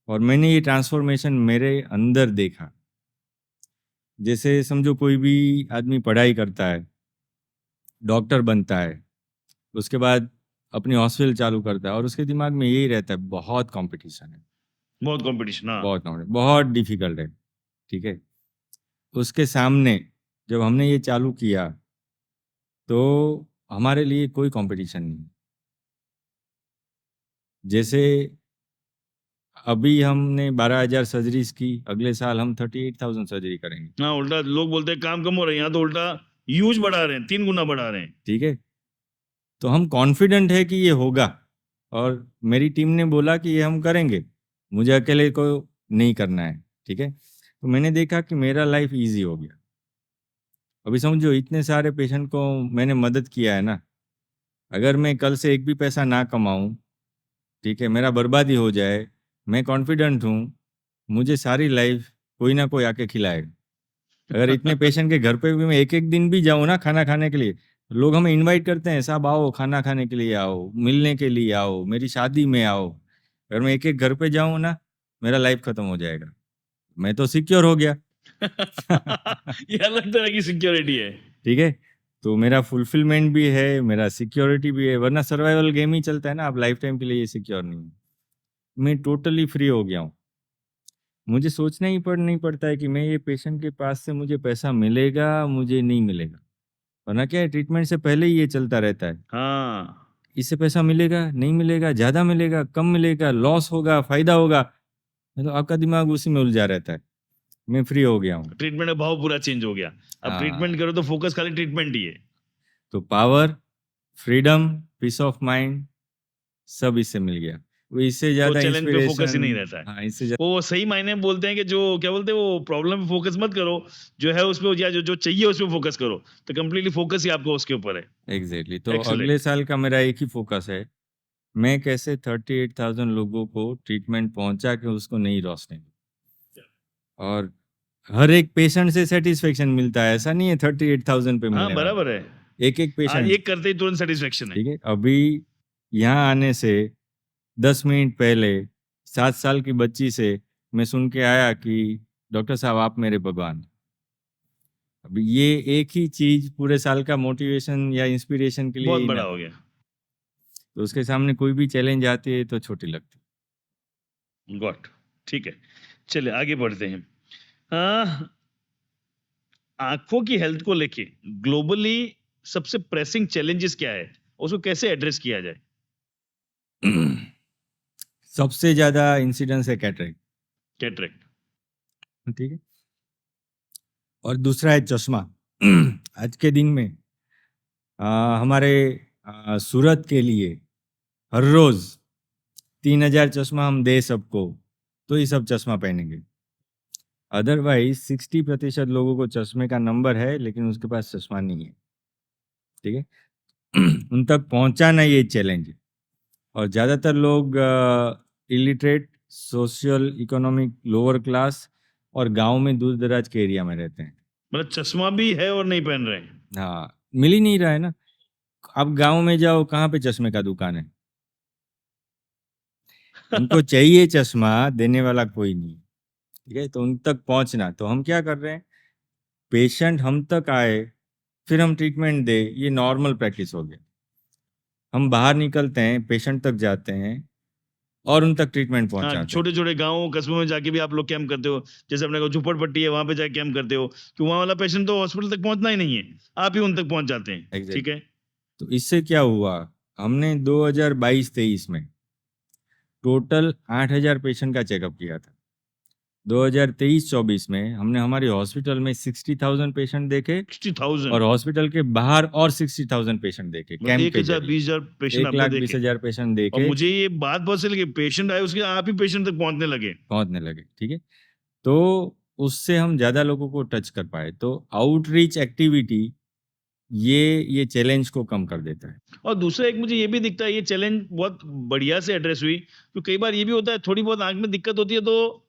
और मैंने ये ट्रांसफॉर्मेशन मेरे अंदर देखा। जैसे समझो कोई भी आदमी पढ़ाई करता है, डॉक्टर बनता है, उसके बाद अपनी हॉस्पिटल चालू करता है, और उसके दिमाग में यही रहता है, बहुत कंपटीशन है, बहुत कंपटीशन, हाँ। बहुत कंपटीशन, बहुत डिफिकल्ट है। ठीक है। उसके सामने जब हमने ये चालू किया, तो हमारे लिए कोई कंपटीशन नहीं। जैसे अभी हमने 12,000 सर्जरीज की, अगले साल हम 38,000 सर्जरी करेंगे। हाँ, उल्टा लोग बोलते हैं काम कम हो रहा है, यहाँ तो उल्टा यूज बढ़ा रहे हैं, 3 गुना बढ़ा रहे हैं। ठीक है, तो हम कॉन्फिडेंट है कि ये होगा, और मेरी टीम ने बोला कि ये हम करेंगे, मुझे अकेले को नहीं करना है। ठीक है, तो मैंने देखा कि मेरा लाइफ इजी हो गया। अभी समझो, इतने सारे पेशेंट को मैंने मदद किया है ना, अगर मैं कल से एक भी पैसा ना कमाऊं, ठीक है, मेरा बर्बादी हो जाए, मैं कॉन्फिडेंट हूँ, मुझे सारी लाइफ कोई ना कोई आके खिलाएगा। अगर इतने पेशेंट के घर पे भी मैं एक एक दिन भी जाऊँ ना खाना खाने के लिए, लोग हमें इनवाइट करते हैं, साहब आओ खाना खाने के लिए आओ, मिलने के लिए आओ, मेरी शादी में आओ। अगर मैं एक एक घर पे जाऊँ ना, मेरा लाइफ खत्म हो जाएगा, मैं तो सिक्योर हो गया। ये अलग तरह की सिक्योरिटी है। ठीक है, तो मेरा फुलफिलमेंट भी है, मेरा सिक्योरिटी भी है, वरना सर्वाइवल गेम ही चलता है ना, आप लाइफ टाइम के लिए ये सिक्योर नहीं है। मैं टोटली फ्री हो गया हूँ, मुझे सोचना ही नहीं पड़ता है कि मैं ये पेशेंट के पास से मुझे पैसा मिलेगा, मुझे नहीं मिलेगा। वरना क्या है, ट्रीटमेंट से पहले ही ये चलता रहता है, हाँ, इससे पैसा मिलेगा, नहीं मिलेगा, ज़्यादा मिलेगा, कम मिलेगा, लॉस होगा, फायदा होगा, तो आपका दिमाग उसी में उलझा रहता है। मैं फ्री हो गया हूँ। ट्रीटमेंट का भाव पूरा चेंज हो गया। अब ट्रीटमेंट हाँ, करो तो फोकस खाली ट्रीटमेंट ही है। तो power, freedom, peace of mind सब इससे मिल गया। वो इससे तो ज़्यादा चैलेंज पे फोकस ही नहीं इंस्पिरेशन, रहता है। हाँ, इससे वो सही मायने में बोलते हैं कि जो क्या बोलते हैं, वो प्रॉब्लम पे फोकस मत करो, जो है उस पे, या जो जो चाहिए उस पे फोकस करो, तो कंप्लीटली फोकस ही आपको उसके ऊपर है। एग्जैक्टली। तो अगले एक्सीलेंट। साल का मेरा एक ही फोकस है, मैं कैसे 38,000 लोगों को ट्रीटमेंट पहुंचा के उसको नई रोशनी दूं। और हर एक पेशेंट से सेटिस्फेक्शन मिलता है, ऐसा नहीं है 38,000 पे हाँ, मिलने वाला, बराबर है। एक एक आज पेशेंट। एक करते ही तुरंत सेटिस्फेक्शन है। ठीक है, अभी यहाँ आने से 10 मिनट पहले 7 साल की बच्ची से मैं सुन के आया कि डॉक्टर साहब आप मेरे भगवान हैं। अभी ये एक ही चीज पूरे साल का मोटिवेशन या इंस्पिरेशन के लिए बहुत ही बड़ा ना, हो गया। तो उसके सामने कोई भी चैलेंज आती है तो छोटी लगती गॉट। ठीक है, चलिए आगे बढ़ते हैं। हाँ, आंखों की हेल्थ को लेके ग्लोबली सबसे प्रेसिंग चैलेंजेस क्या है, उसको कैसे एड्रेस किया जाए? है। सबसे ज्यादा इंसिडेंस है कैटरेक्ट। कैटरेक्ट। ठीक है, और दूसरा है चश्मा। आज के दिन में हमारे सूरत के लिए हर रोज 3,000 चश्मा हम दे सबको, तो ये सब चश्मा पहनेंगे। अदरवाइज 60% लोगों को चश्मे का नंबर है लेकिन उसके पास चश्मा नहीं है। ठीक है, उन तक पहुंचाना ये चैलेंज है। और ज़्यादातर लोग illiterate, social economic lower class और गांव में दूर दराज के एरिया में रहते हैं। मतलब चश्मा भी है और नहीं पहन रहे हैं। हाँ, मिल ही नहीं रहा है ना। आप गांव में जाओ, कहाँ पे चश्मे का दुकान है? उनको चाहिए चश्मा, देने वाला कोई नहीं। ठीक है, तो उन तक पहुंचना, तो हम क्या कर रहे हैं, पेशेंट हम तक आए फिर हम ट्रीटमेंट दे, ये नॉर्मल प्रैक्टिस हो गया। हम बाहर निकलते हैं, पेशेंट तक जाते हैं और उन तक ट्रीटमेंट हाँ, पहुंचाते हैं। छोटे छोटे गाँव कस्बों में जाके भी आप लोग कैंप करते हो, जैसे अपने को झुपड़पट्टी है वहां पे जाके कैंप करते हो, कि वहां वाला पेशेंट तो हॉस्पिटल तक पहुंचना ही नहीं है, आप ही उन तक पहुंच जाते हैं। ठीक एग्जैक्ट। है। तो इससे क्या हुआ, हमने 2022-23 में टोटल 8,000 पेशेंट का चेकअप किया था। 2023-24 में हमने हमारे हॉस्पिटल में 60,000 पेशेंट देखे, 60,000 और हॉस्पिटल के बाहर और 60,000 पेशेंट देखे मतलब कैंप एक के हजार जरिए। 20,000 पेशेंट आपने देखे। 1,20,000 पेशेंट और देखे, मुझे ये बात बहुत सही लगी, पेशेंट आए उसके आप ही पेशेंट तक पहुंचने लगे। पहुंचने लगे। ठीक है, तो उससे हम ज़्यादा लोगों को टच कर पाए। तो आउटरीच एक्टिविटी ये चैलेंज को कम कर देता है। और दूसरा एक मुझे ये भी दिखता है, ये चैलेंज बहुत बढ़िया से एड्रेस हुई, क्योंकि कई बार ये भी होता है थोड़ी बहुत आंख में दिक्कत होती है, तो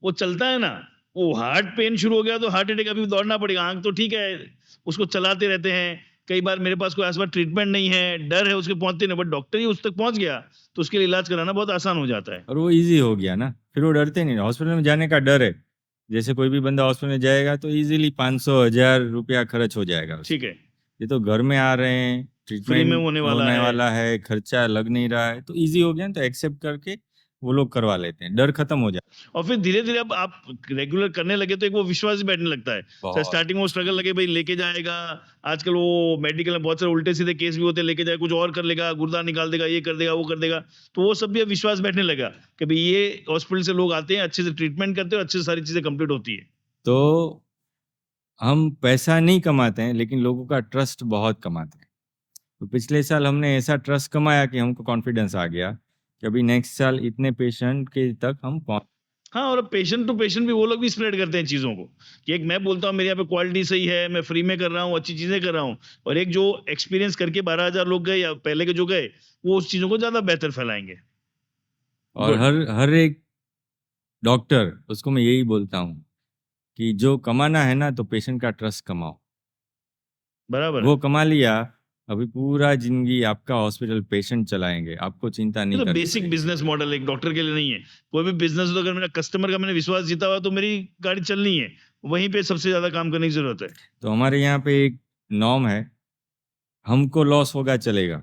वो चलता है ना, वो हार्ट पेन शुरू हो गया तो हार्ट अटैक, अभी दौड़ना पड़ेगा, आंख तो ठीक है, उसको चलाते रहते हैं। कई बार मेरे पास कोई ऐसा ट्रीटमेंट नहीं है, डर है उसके पहुंचते नहीं, बट डॉक्टर ही उस तक पहुंच गया तो उसके लिए इलाज कराना बहुत आसान हो जाता है। और वो इजी हो गया ना, फिर वो डरते नहीं। हॉस्पिटल में जाने का डर है, जैसे कोई भी बंदा हॉस्पिटल में जाएगा तो इजीली 500,000 रुपया खर्च हो जाएगा उसका। ठीक है, ये तो घर में आ रहे हैं, फ्री में ट्रीटमेंट होने वाला होने है। वाला है, खर्चा लग नहीं रहा है, तो इजी हो गया ना, तो एक्सेप्ट करके वो लोग करवा लेते हैं, डर खत्म हो जाता है। और फिर धीरे धीरे अब आप रेगुलर करने लगे तो एक वो विश्वास भी बैठने लगता है। बहुत स्टार्टिंग में वो स्ट्रगल लगे भाई लेके जाएगा, आजकल वो मेडिकल में बहुत सारे उल्टे सीधे केस भी होते हैं, लेके जाए कुछ और कर लेगा, गुर्दा निकाल देगा, ये कर देगा, वो कर देगा, तो वो सब भी अब विश्वास बैठने लगा कि भाई ये हॉस्पिटल से लोग आते हैं, अच्छे से ट्रीटमेंट करते हैं, अच्छे से सारी चीजें कंप्लीट होती है। तो हम पैसा नहीं कमाते हैं, लेकिन लोगों का ट्रस्ट बहुत कमाते हैं। तो पिछले साल हमने ऐसा ट्रस्ट कमाया कि हमको कॉन्फिडेंस आ गया कि अभी नेक्स्ट साल इतने पेशेंट के तक हम पहुंच। हाँ, और पेशेंट टू पेशेंट भी वो लोग भी स्प्रेड करते हैं चीजों को, कि एक मैं बोलता हूँ मेरे यहाँ पे क्वालिटी सही है, मैं फ्री में कर रहा हूँ, अच्छी चीजें कर रहा हूँ, और एक जो एक्सपीरियंस करके 12,000 लोग गए या पहले के जो गए, वो उस चीजों को ज्यादा बेहतर फैलाएंगे। और गुड। हर हर एक डॉक्टर, उसको मैं यही बोलता हूँ कि जो कमाना है ना, तो पेशेंट का ट्रस्ट कमाओ। बराबर है। वो कमा लिया, अभी पूरा जिंदगी आपका हॉस्पिटल पेशेंट चलाएंगे, आपको चिंता ये नहीं तो करनी बेसिक पड़ेगी। बिजनेस मॉडल एक डॉक्टर के लिए नहीं है। कोई भी बिजनेस तो अगर मेरा कस्टमर का मैंने विश्वास जीता हुआ तो मेरी गाड़ी चलनी है, वहीं पे सबसे ज्यादा काम करने की जरूरत है। तो हमारे यहाँ पे एक नॉर्म है, हमको लॉस होगा चलेगा,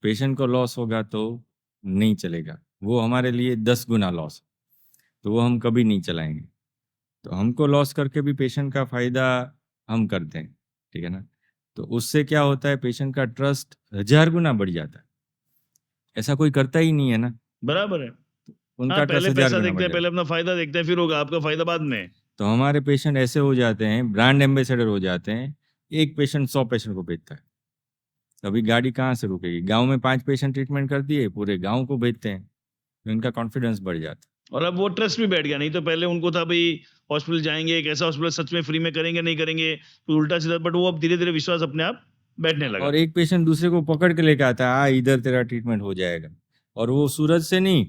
पेशेंट को लॉस होगा तो नहीं चलेगा। वो हमारे लिए 10 गुना लॉस, तो वो हम कभी नहीं चलाएंगे। तो हमको लॉस करके भी पेशेंट का फायदा हम करते हैं, ठीक है ना। तो उससे क्या होता है, पेशेंट का ट्रस्ट 1000 गुना बढ़ जाता है। ऐसा कोई करता ही नहीं है ना, बराबर है। हाँ, उनका ट्रस्ट पहले हजार पैसा गुना देखते बढ़ हैं, जाता पहले है। अपना फायदा देखते हैं, फिर होगा आपका फायदा बाद में। तो हमारे पेशेंट ऐसे हो जाते हैं, ब्रांड एम्बेसडर हो जाते हैं। एक पेशेंट 100 पेशेंट को भेजता है, अभी गाड़ी कहाँ से रुकेगी। गांव में 5 पेशेंट ट्रीटमेंट करती है, पूरे गांव को भेजते हैं, तो इनका कॉन्फिडेंस बढ़ जाता और अब वो ट्रस्ट भी बैठ गया, नहीं तो पहले उनको था भाई हॉस्पिटल जाएंगे, एक ऐसा हॉस्पिटल सच में फ्री में करेंगे नहीं करेंगे, तो उल्टा सीधा, बट वो अब धीरे धीरे विश्वास अपने आप बैठने है। लगा। और एक पेशेंट दूसरे को पकड़ के लेके आता है, इधर तेरा ट्रीटमेंट हो जाएगा। और वो सूरत से नहीं,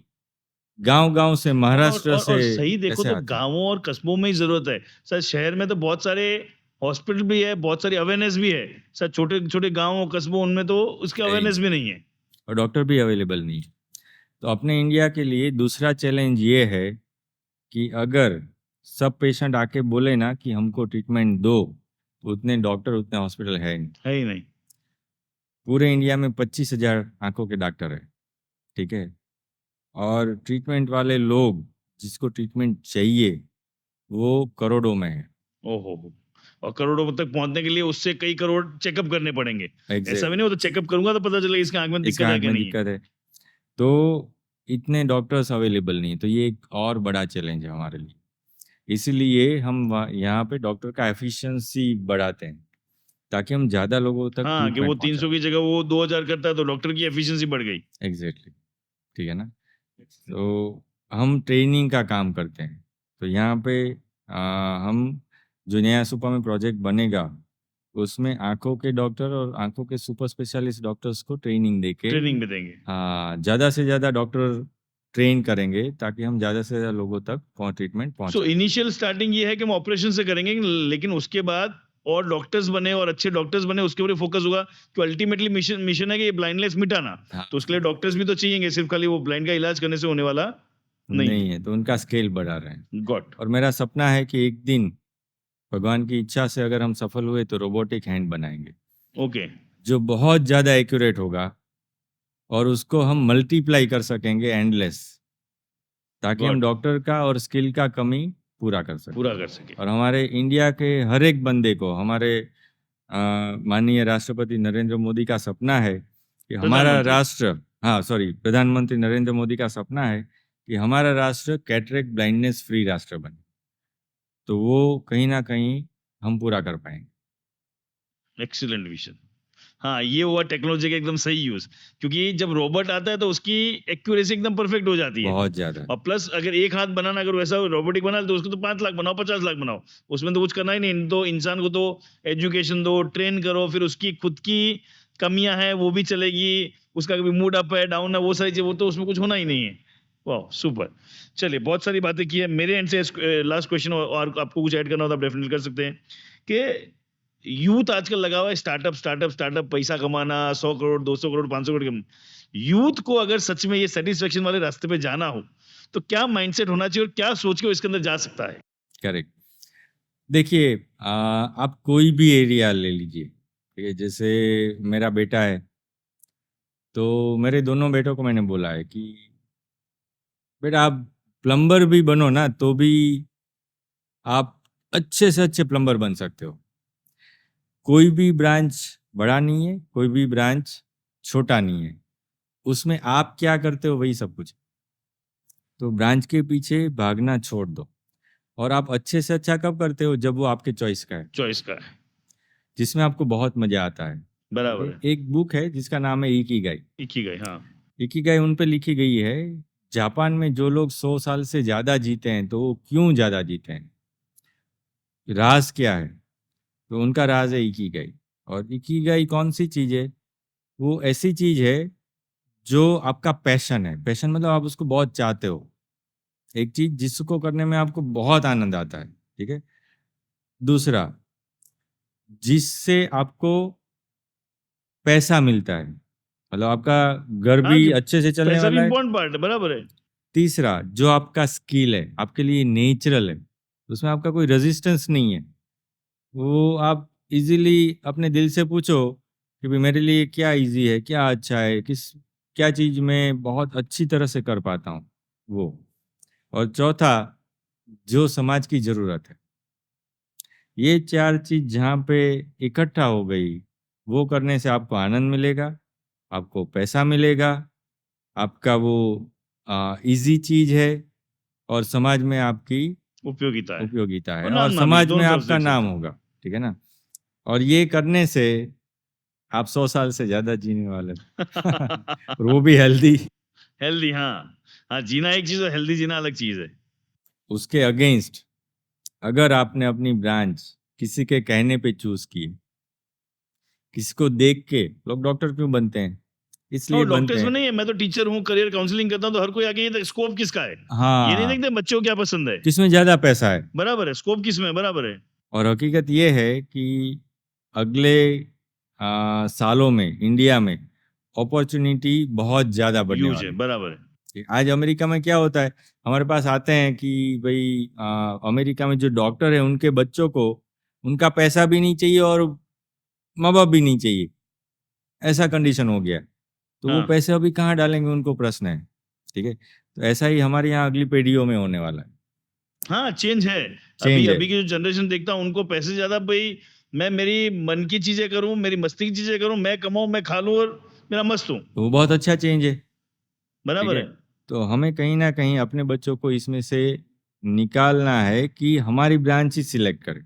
गांव गांव से, हाँ, महाराष्ट्र से और सही देखो ऐसे तो आते हैं। गांवों और कस्बों में ही जरूरत है सर। शहर में तो बहुत सारे हॉस्पिटल भी है, बहुत सारी अवेयरनेस भी है सर, छोटे छोटे गांवों कस्बों उनमें तो उसकी है ही अवेयरनेस नहीं, भी नहीं है। और डॉक्टर भी अवेलेबल नहीं है। तो अपने इंडिया के लिए दूसरा चैलेंज ये है कि अगर सब पेशेंट आके बोले ना कि हमको ट्रीटमेंट दो, तो उतने डॉक्टर, उतने हॉस्पिटल है नहीं। है ही नहीं। पूरे इंडिया में 25,000 आंखों के डॉक्टर है, ठीक है। और ट्रीटमेंट वाले लोग, जिसको ट्रीटमेंट चाहिए, वो करोड़ों में है। ओहो हो। और करोड़ों तक पहुंचने के लिए उससे कई करोड़ चेकअप करने पड़ेंगे। ऐसा भी एग्जैक्टली, नहीं, वो तो चेकअप करूंगा तो पता चलेगा इसके आंख में इसका दिक्कत है आंख कि में नहीं है। दिक्कत है। तो इतने डॉक्टर्स अवेलेबल नहीं, तो ये एक और बड़ा चैलेंज है हमारे लिए। इसीलिए हम यहाँ पे डॉक्टर का एफिशिएंसी बढ़ाते हैं, ताकि हम ज़्यादा लोगों तक हाँ, कि वो ट्रीटमेंट पहुंचा 300 की जगह वो 2,000 करता है तो डॉक्टर की एफिशिएंसी बढ़ गई। सकें। एग्जैक्टली, ठीक है ना। तो हम ट्रेनिंग का काम करते हैं। तो यहाँ पे हम, जो नया सुपा में प्रोजेक्ट बनेगा, उसमें आंखों के डॉक्टर और आंखों के सुपर स्पेशलिस्ट डॉक्टर्स को ट्रेनिंग देके, ट्रेनिंग में देंगे। हाँ, ज़्यादा से ज़्यादा डॉक्टर ट्रेन करेंगे, ताकि हम ज़्यादा से ज़्यादा लोगों तक ट्रीटमेंट सो पहुंचा। इनिशियल स्टार्टिंग ये है कि हम ऑपरेशन से करेंगे, लेकिन उसके बाद और डॉक्टर्स बने और अच्छे डॉक्टर्स बने, उसके ऊपर फोकस होगा कि अल्टीमेटली मिशन मिशन है कि ये ब्लाइंडनेस मिटाना। हाँ, तो उसके लिए डॉक्टर्स भी तो चाहिए, सिर्फ खाली वो ब्लाइंड का इलाज करने से होने वाला नहीं नहीं है। है, तो उनका स्केल बढ़ा रहे हैं। गॉट। और मेरा सपना है कि एक दिन, भगवान की इच्छा से अगर हम सफल हुए, तो रोबोटिक हैंड बनाएंगे, ओके। जो बहुत ज़्यादा एक्यूरेट होगा, और उसको हम मल्टीप्लाई कर सकेंगे एंडलेस, ताकि हम गॉट। डॉक्टर का और स्किल का कमी पूरा कर सकें। पूरा कर सके। और हमारे इंडिया के हर एक बंदे को, हमारे माननीय राष्ट्रपति नरेंद्र मोदी का सपना है कि हमारा प्रधानमंत्री। राष्ट्र, हाँ सॉरी, प्रधानमंत्री नरेंद्र मोदी का सपना है कि हमारा राष्ट्र कैटरेक्ट ब्लाइंडनेस फ्री राष्ट्र बने। तो वो कहीं ना कहीं हम पूरा कर पाएंगे। Excellent vision. हाँ, ये हुआ टेक्नोलॉजी का एकदम सही यूज, क्योंकि जब रोबोट आता है तो उसकी एक्यूरेसी एकदम परफेक्ट हो जाती है। बहुत ज़्यादा। और प्लस अगर एक हाथ बनाना, अगर वैसा रोबोटिक बना तो उसको तो 5 लाख बनाओ, 50 लाख बनाओ, उसमें तो कुछ करना ही नहीं। तो इंसान को तो एजुकेशन दो, ट्रेन करो, फिर उसकी खुद की कमियां हैं वो भी चलेगी, उसका कभी मूड अप है डाउन है वो सारी चीज, वो तो उसमें कुछ होना ही नहीं है। वाह, सुपर। चलिए, बहुत सारी बातें की है मेरे एंड से। लास्ट क्वेश्चन, और आपको कुछ ऐड करना हो तो आप डेफिनेटली कर सकते हैं कि यूथ आजकल लगा हुआ है स्टार्टअप स्टार्टअप स्टार्टअप, पैसा कमाना, 100 करोड़, 200 करोड़, 500 करोड़। यूथ को अगर सच में ये सेटिस्फेक्शन वाले रास्ते पे जाना हो तो क्या माइंडसेट होना चाहिए और क्या सोच के वो इसके अंदर जा सकता है? करेक्ट। देखिए, आप कोई भी एरिया ले लीजिए, ठीक है। जैसे मेरा बेटा है, तो मेरे दोनों बेटों को मैंने बोला है कि बेटा आप प्लम्बर भी बनो ना तो भी आप अच्छे से अच्छे प्लम्बर बन सकते हो। कोई भी ब्रांच बड़ा नहीं है, कोई भी ब्रांच छोटा नहीं है, उसमें आप क्या करते हो वही सब कुछ। तो ब्रांच के पीछे भागना छोड़ दो। और आप अच्छे से अच्छा कब करते हो, जब वो आपके चॉइस का है, चॉइस का है, जिसमें आपको बहुत मजा आता है। ठीक बराबर है, है। एक बुक है जिसका नाम है इकिगाई। इकिगाई, हाँ। इकिगाई उन पे लिखी गई है, जापान में जो लोग 100 साल से ज्यादा जीते हैं तो वो क्यों ज्यादा जीते हैं, राज क्या है। तो उनका राज है इकिगाई। और इकिगाई कौन सी चीज है, वो ऐसी चीज है जो आपका पैशन है। पैशन मतलब आप उसको बहुत चाहते हो, एक चीज जिसको करने में आपको बहुत आनंद आता है। ठीक है, दूसरा जिससे आपको पैसा मिलता है, मतलब आपका घर हाँ, भी कि अच्छे से चलने पैसा भी वाला है। इम्पोर्टेंट पार्ट है, बराबर है। तीसरा जो आपका स्किल है, आपके लिए नेचुरल है, उसमें आपका कोई रेजिस्टेंस नहीं है। वो आप इजीली अपने दिल से पूछो कि भाई मेरे लिए क्या इजी है, क्या अच्छा है, क्या चीज मैं बहुत अच्छी तरह से कर पाता हूँ वो। और चौथा जो समाज की जरूरत है। ये चार चीज जहाँ पे इकट्ठा हो गई, वो करने से आपको आनंद मिलेगा, आपको पैसा मिलेगा, आपका वो इजी चीज है, और समाज में आपकी उपयोगिता है उपयोगिता और है, और नाम भी, समाज में दोनों तरफ से आपका देख नाम सकते होगा। ठीक है ना। और ये करने से आप 100 साल से ज्यादा जीने वाले हो। और वो भी हेल्दी। हेल्दी, हाँ। हाँ, जीना एक चीज है, हेल्दी जीना अलग चीज है। उसके अगेंस्ट अगर आपने अपनी ब्रांच किसी के कहने पे चूज की, किसी को देख के, लोग डॉक्टर क्यों बनते हैं, हाँ, इसलिए बनते डॉक्टर्स में हैं। नहीं है, मैं तो टीचर हूँ, करियर काउंसलिंग करता हूँ, तो हर कोई आके ये स्कोप किसका है, ये नहीं हाँ, देखते बच्चों को क्या पसंद है। किसमें ज्यादा पैसा है। बराबर है, स्कोप किस में है, बराबर है। और हकीकत ये है कि अगले सालों में इंडिया में अपॉर्चुनिटी बहुत ज़्यादा बढ़ने यूज है, वाली बराबर है। है। आज अमेरिका में क्या होता है, हमारे पास आते हैं कि भाई अमेरिका में जो डॉक्टर है उनके बच्चों को उनका पैसा भी नहीं चाहिए और माँ बाप भी नहीं चाहिए, ऐसा कंडीशन हो गया है। तो वो हाँ, पैसे अभी कहाँ डालेंगे, उनको प्रश्न है। ठीक है, तो ऐसा ही हमारे यहाँ अगली पीढ़ियों में होने वाला है। हाँ, चेंज है। अभी चेंज है। अभी की जो जनरेशन देखता हूँ, उनको पैसे से ज्यादा, भाई मैं मेरी मन की चीजें करूँ, मेरी मस्ती की चीजें करूँ, मैं कमाऊँ, मैं खा लूँ और मेरा मस्त हूँ। तो वो बहुत अच्छा चेंज है। ठीक बराबर है, है। तो हमें कहीं ना कहीं अपने बच्चों को इसमें से निकालना है कि हमारी ब्रांच ही सिलेक्ट करें।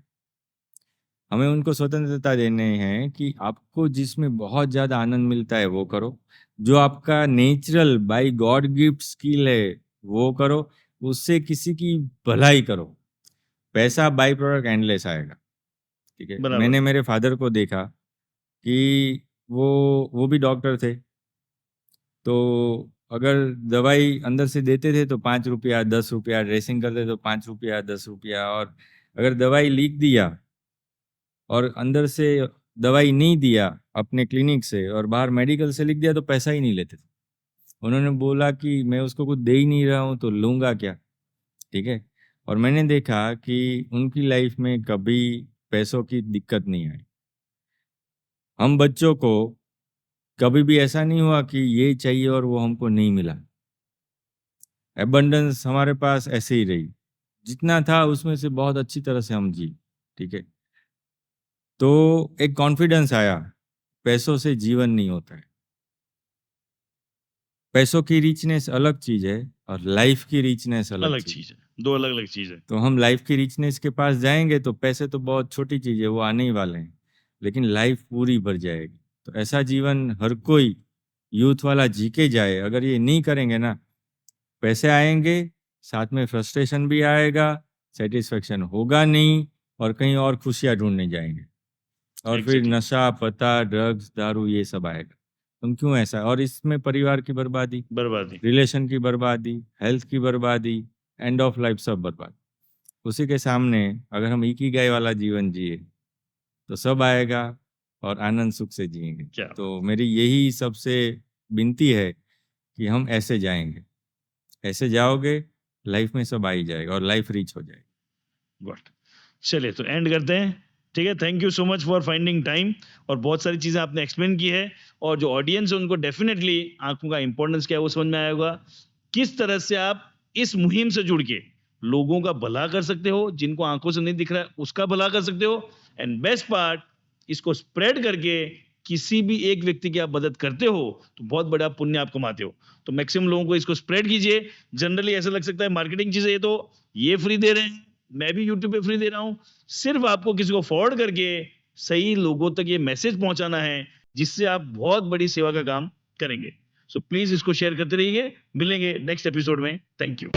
हमें उनको स्वतंत्रता देने हैं कि आपको जिसमें बहुत ज़्यादा आनंद मिलता है वो करो, जो आपका natural by God gift skill है वो करो, उससे किसी की भलाई करो। पैसा बाई प्रोडक्ट एंडलेस आएगा। ठीक है, बराबर मैंने है। मेरे फादर को देखा कि वो भी डॉक्टर थे। तो अगर दवाई अंदर से देते थे तो 5 रुपया 10 रुपया, ड्रेसिंग करते तो 5 रुपया 10 रुपया, और अगर दवाई लिख दिया और अंदर से दवाई नहीं दिया अपने क्लिनिक से और बाहर मेडिकल से लिख दिया तो पैसा ही नहीं लेते थे। उन्होंने बोला कि मैं उसको कुछ दे ही नहीं रहा हूँ तो लूंगा क्या। ठीक है, और मैंने देखा कि उनकी लाइफ में कभी पैसों की दिक्कत नहीं आई। हम बच्चों को कभी भी ऐसा नहीं हुआ कि ये चाहिए और वो हमको नहीं मिला। एबंडेंस हमारे पास ऐसे ही रही, जितना था उसमें से बहुत अच्छी तरह से हम जी। ठीक है, तो एक कॉन्फिडेंस आया, पैसों से जीवन नहीं होता है। पैसों की रिचनेस अलग चीज है और लाइफ की रिचनेस अलग अलग चीज। चीज है, दो अलग अलग चीज है। तो हम लाइफ की रिचनेस के पास जाएंगे तो पैसे तो बहुत छोटी चीज है, वो आने ही वाले हैं, लेकिन लाइफ पूरी भर जाएगी। तो ऐसा जीवन हर कोई यूथ वाला जी के जाए। अगर ये नहीं करेंगे ना, पैसे आएंगे, साथ में फ्रस्ट्रेशन भी आएगा, सेटिस्फेक्शन होगा नहीं, और कहीं और खुशियां ढूंढने जाएंगे, और फिर एग्जैक्टली, नशा पता ड्रग्स दारू ये सब आएगा। तुम क्यों ऐसा, और इसमें परिवार की बर्बादी, बर्बादी। रिलेशन की बर्बादी, हेल्थ की बर्बादी, एंड ऑफ लाइफ सब बर्बाद। उसी के सामने अगर हम इकिगाई वाला जीवन जिए तो सब आएगा और आनंद सुख से जिएंगे। क्या तो मेरी यही सबसे विनती है कि हम ऐसे जाएंगे, ऐसे जाओगे लाइफ में सब आ ही जाएगा और लाइफ रिच हो जाएगी। गुड। चलिए, तो एंड करते हैं। ठीक है, thank you so much for finding time. और बहुत सारी चीज़ें आपने एक्सप्लेन की है, और जो ऑडियंस है उनको डेफिनेटली आंखों का इंपॉर्टेंस क्या है वो समझ में आया होगा। किस तरह से आप इस मुहिम से जुड़ के लोगों का भला कर सकते हो, जिनको आंखों से नहीं दिख रहा है उसका भला कर सकते हो, एंड बेस्ट पार्ट, इसको स्प्रेड करके किसी भी एक व्यक्ति की आप मदद करते हो तो बहुत बड़ा पुण्य आप कमाते हो। तो मैक्सिमम लोगों को इसको स्प्रेड कीजिए। जनरली ऐसा लग सकता है मार्केटिंग चीजें ये फ्री दे रहे हैं, मैं भी यूट्यूब पे फ्री दे रहा हूं। सिर्फ आपको किसी को फॉरवर्ड करके सही लोगों तक ये मैसेज पहुंचाना है, जिससे आप बहुत बड़ी सेवा का काम करेंगे। सो प्लीज इसको शेयर करते रहिए। मिलेंगे नेक्स्ट एपिसोड में। Thank you.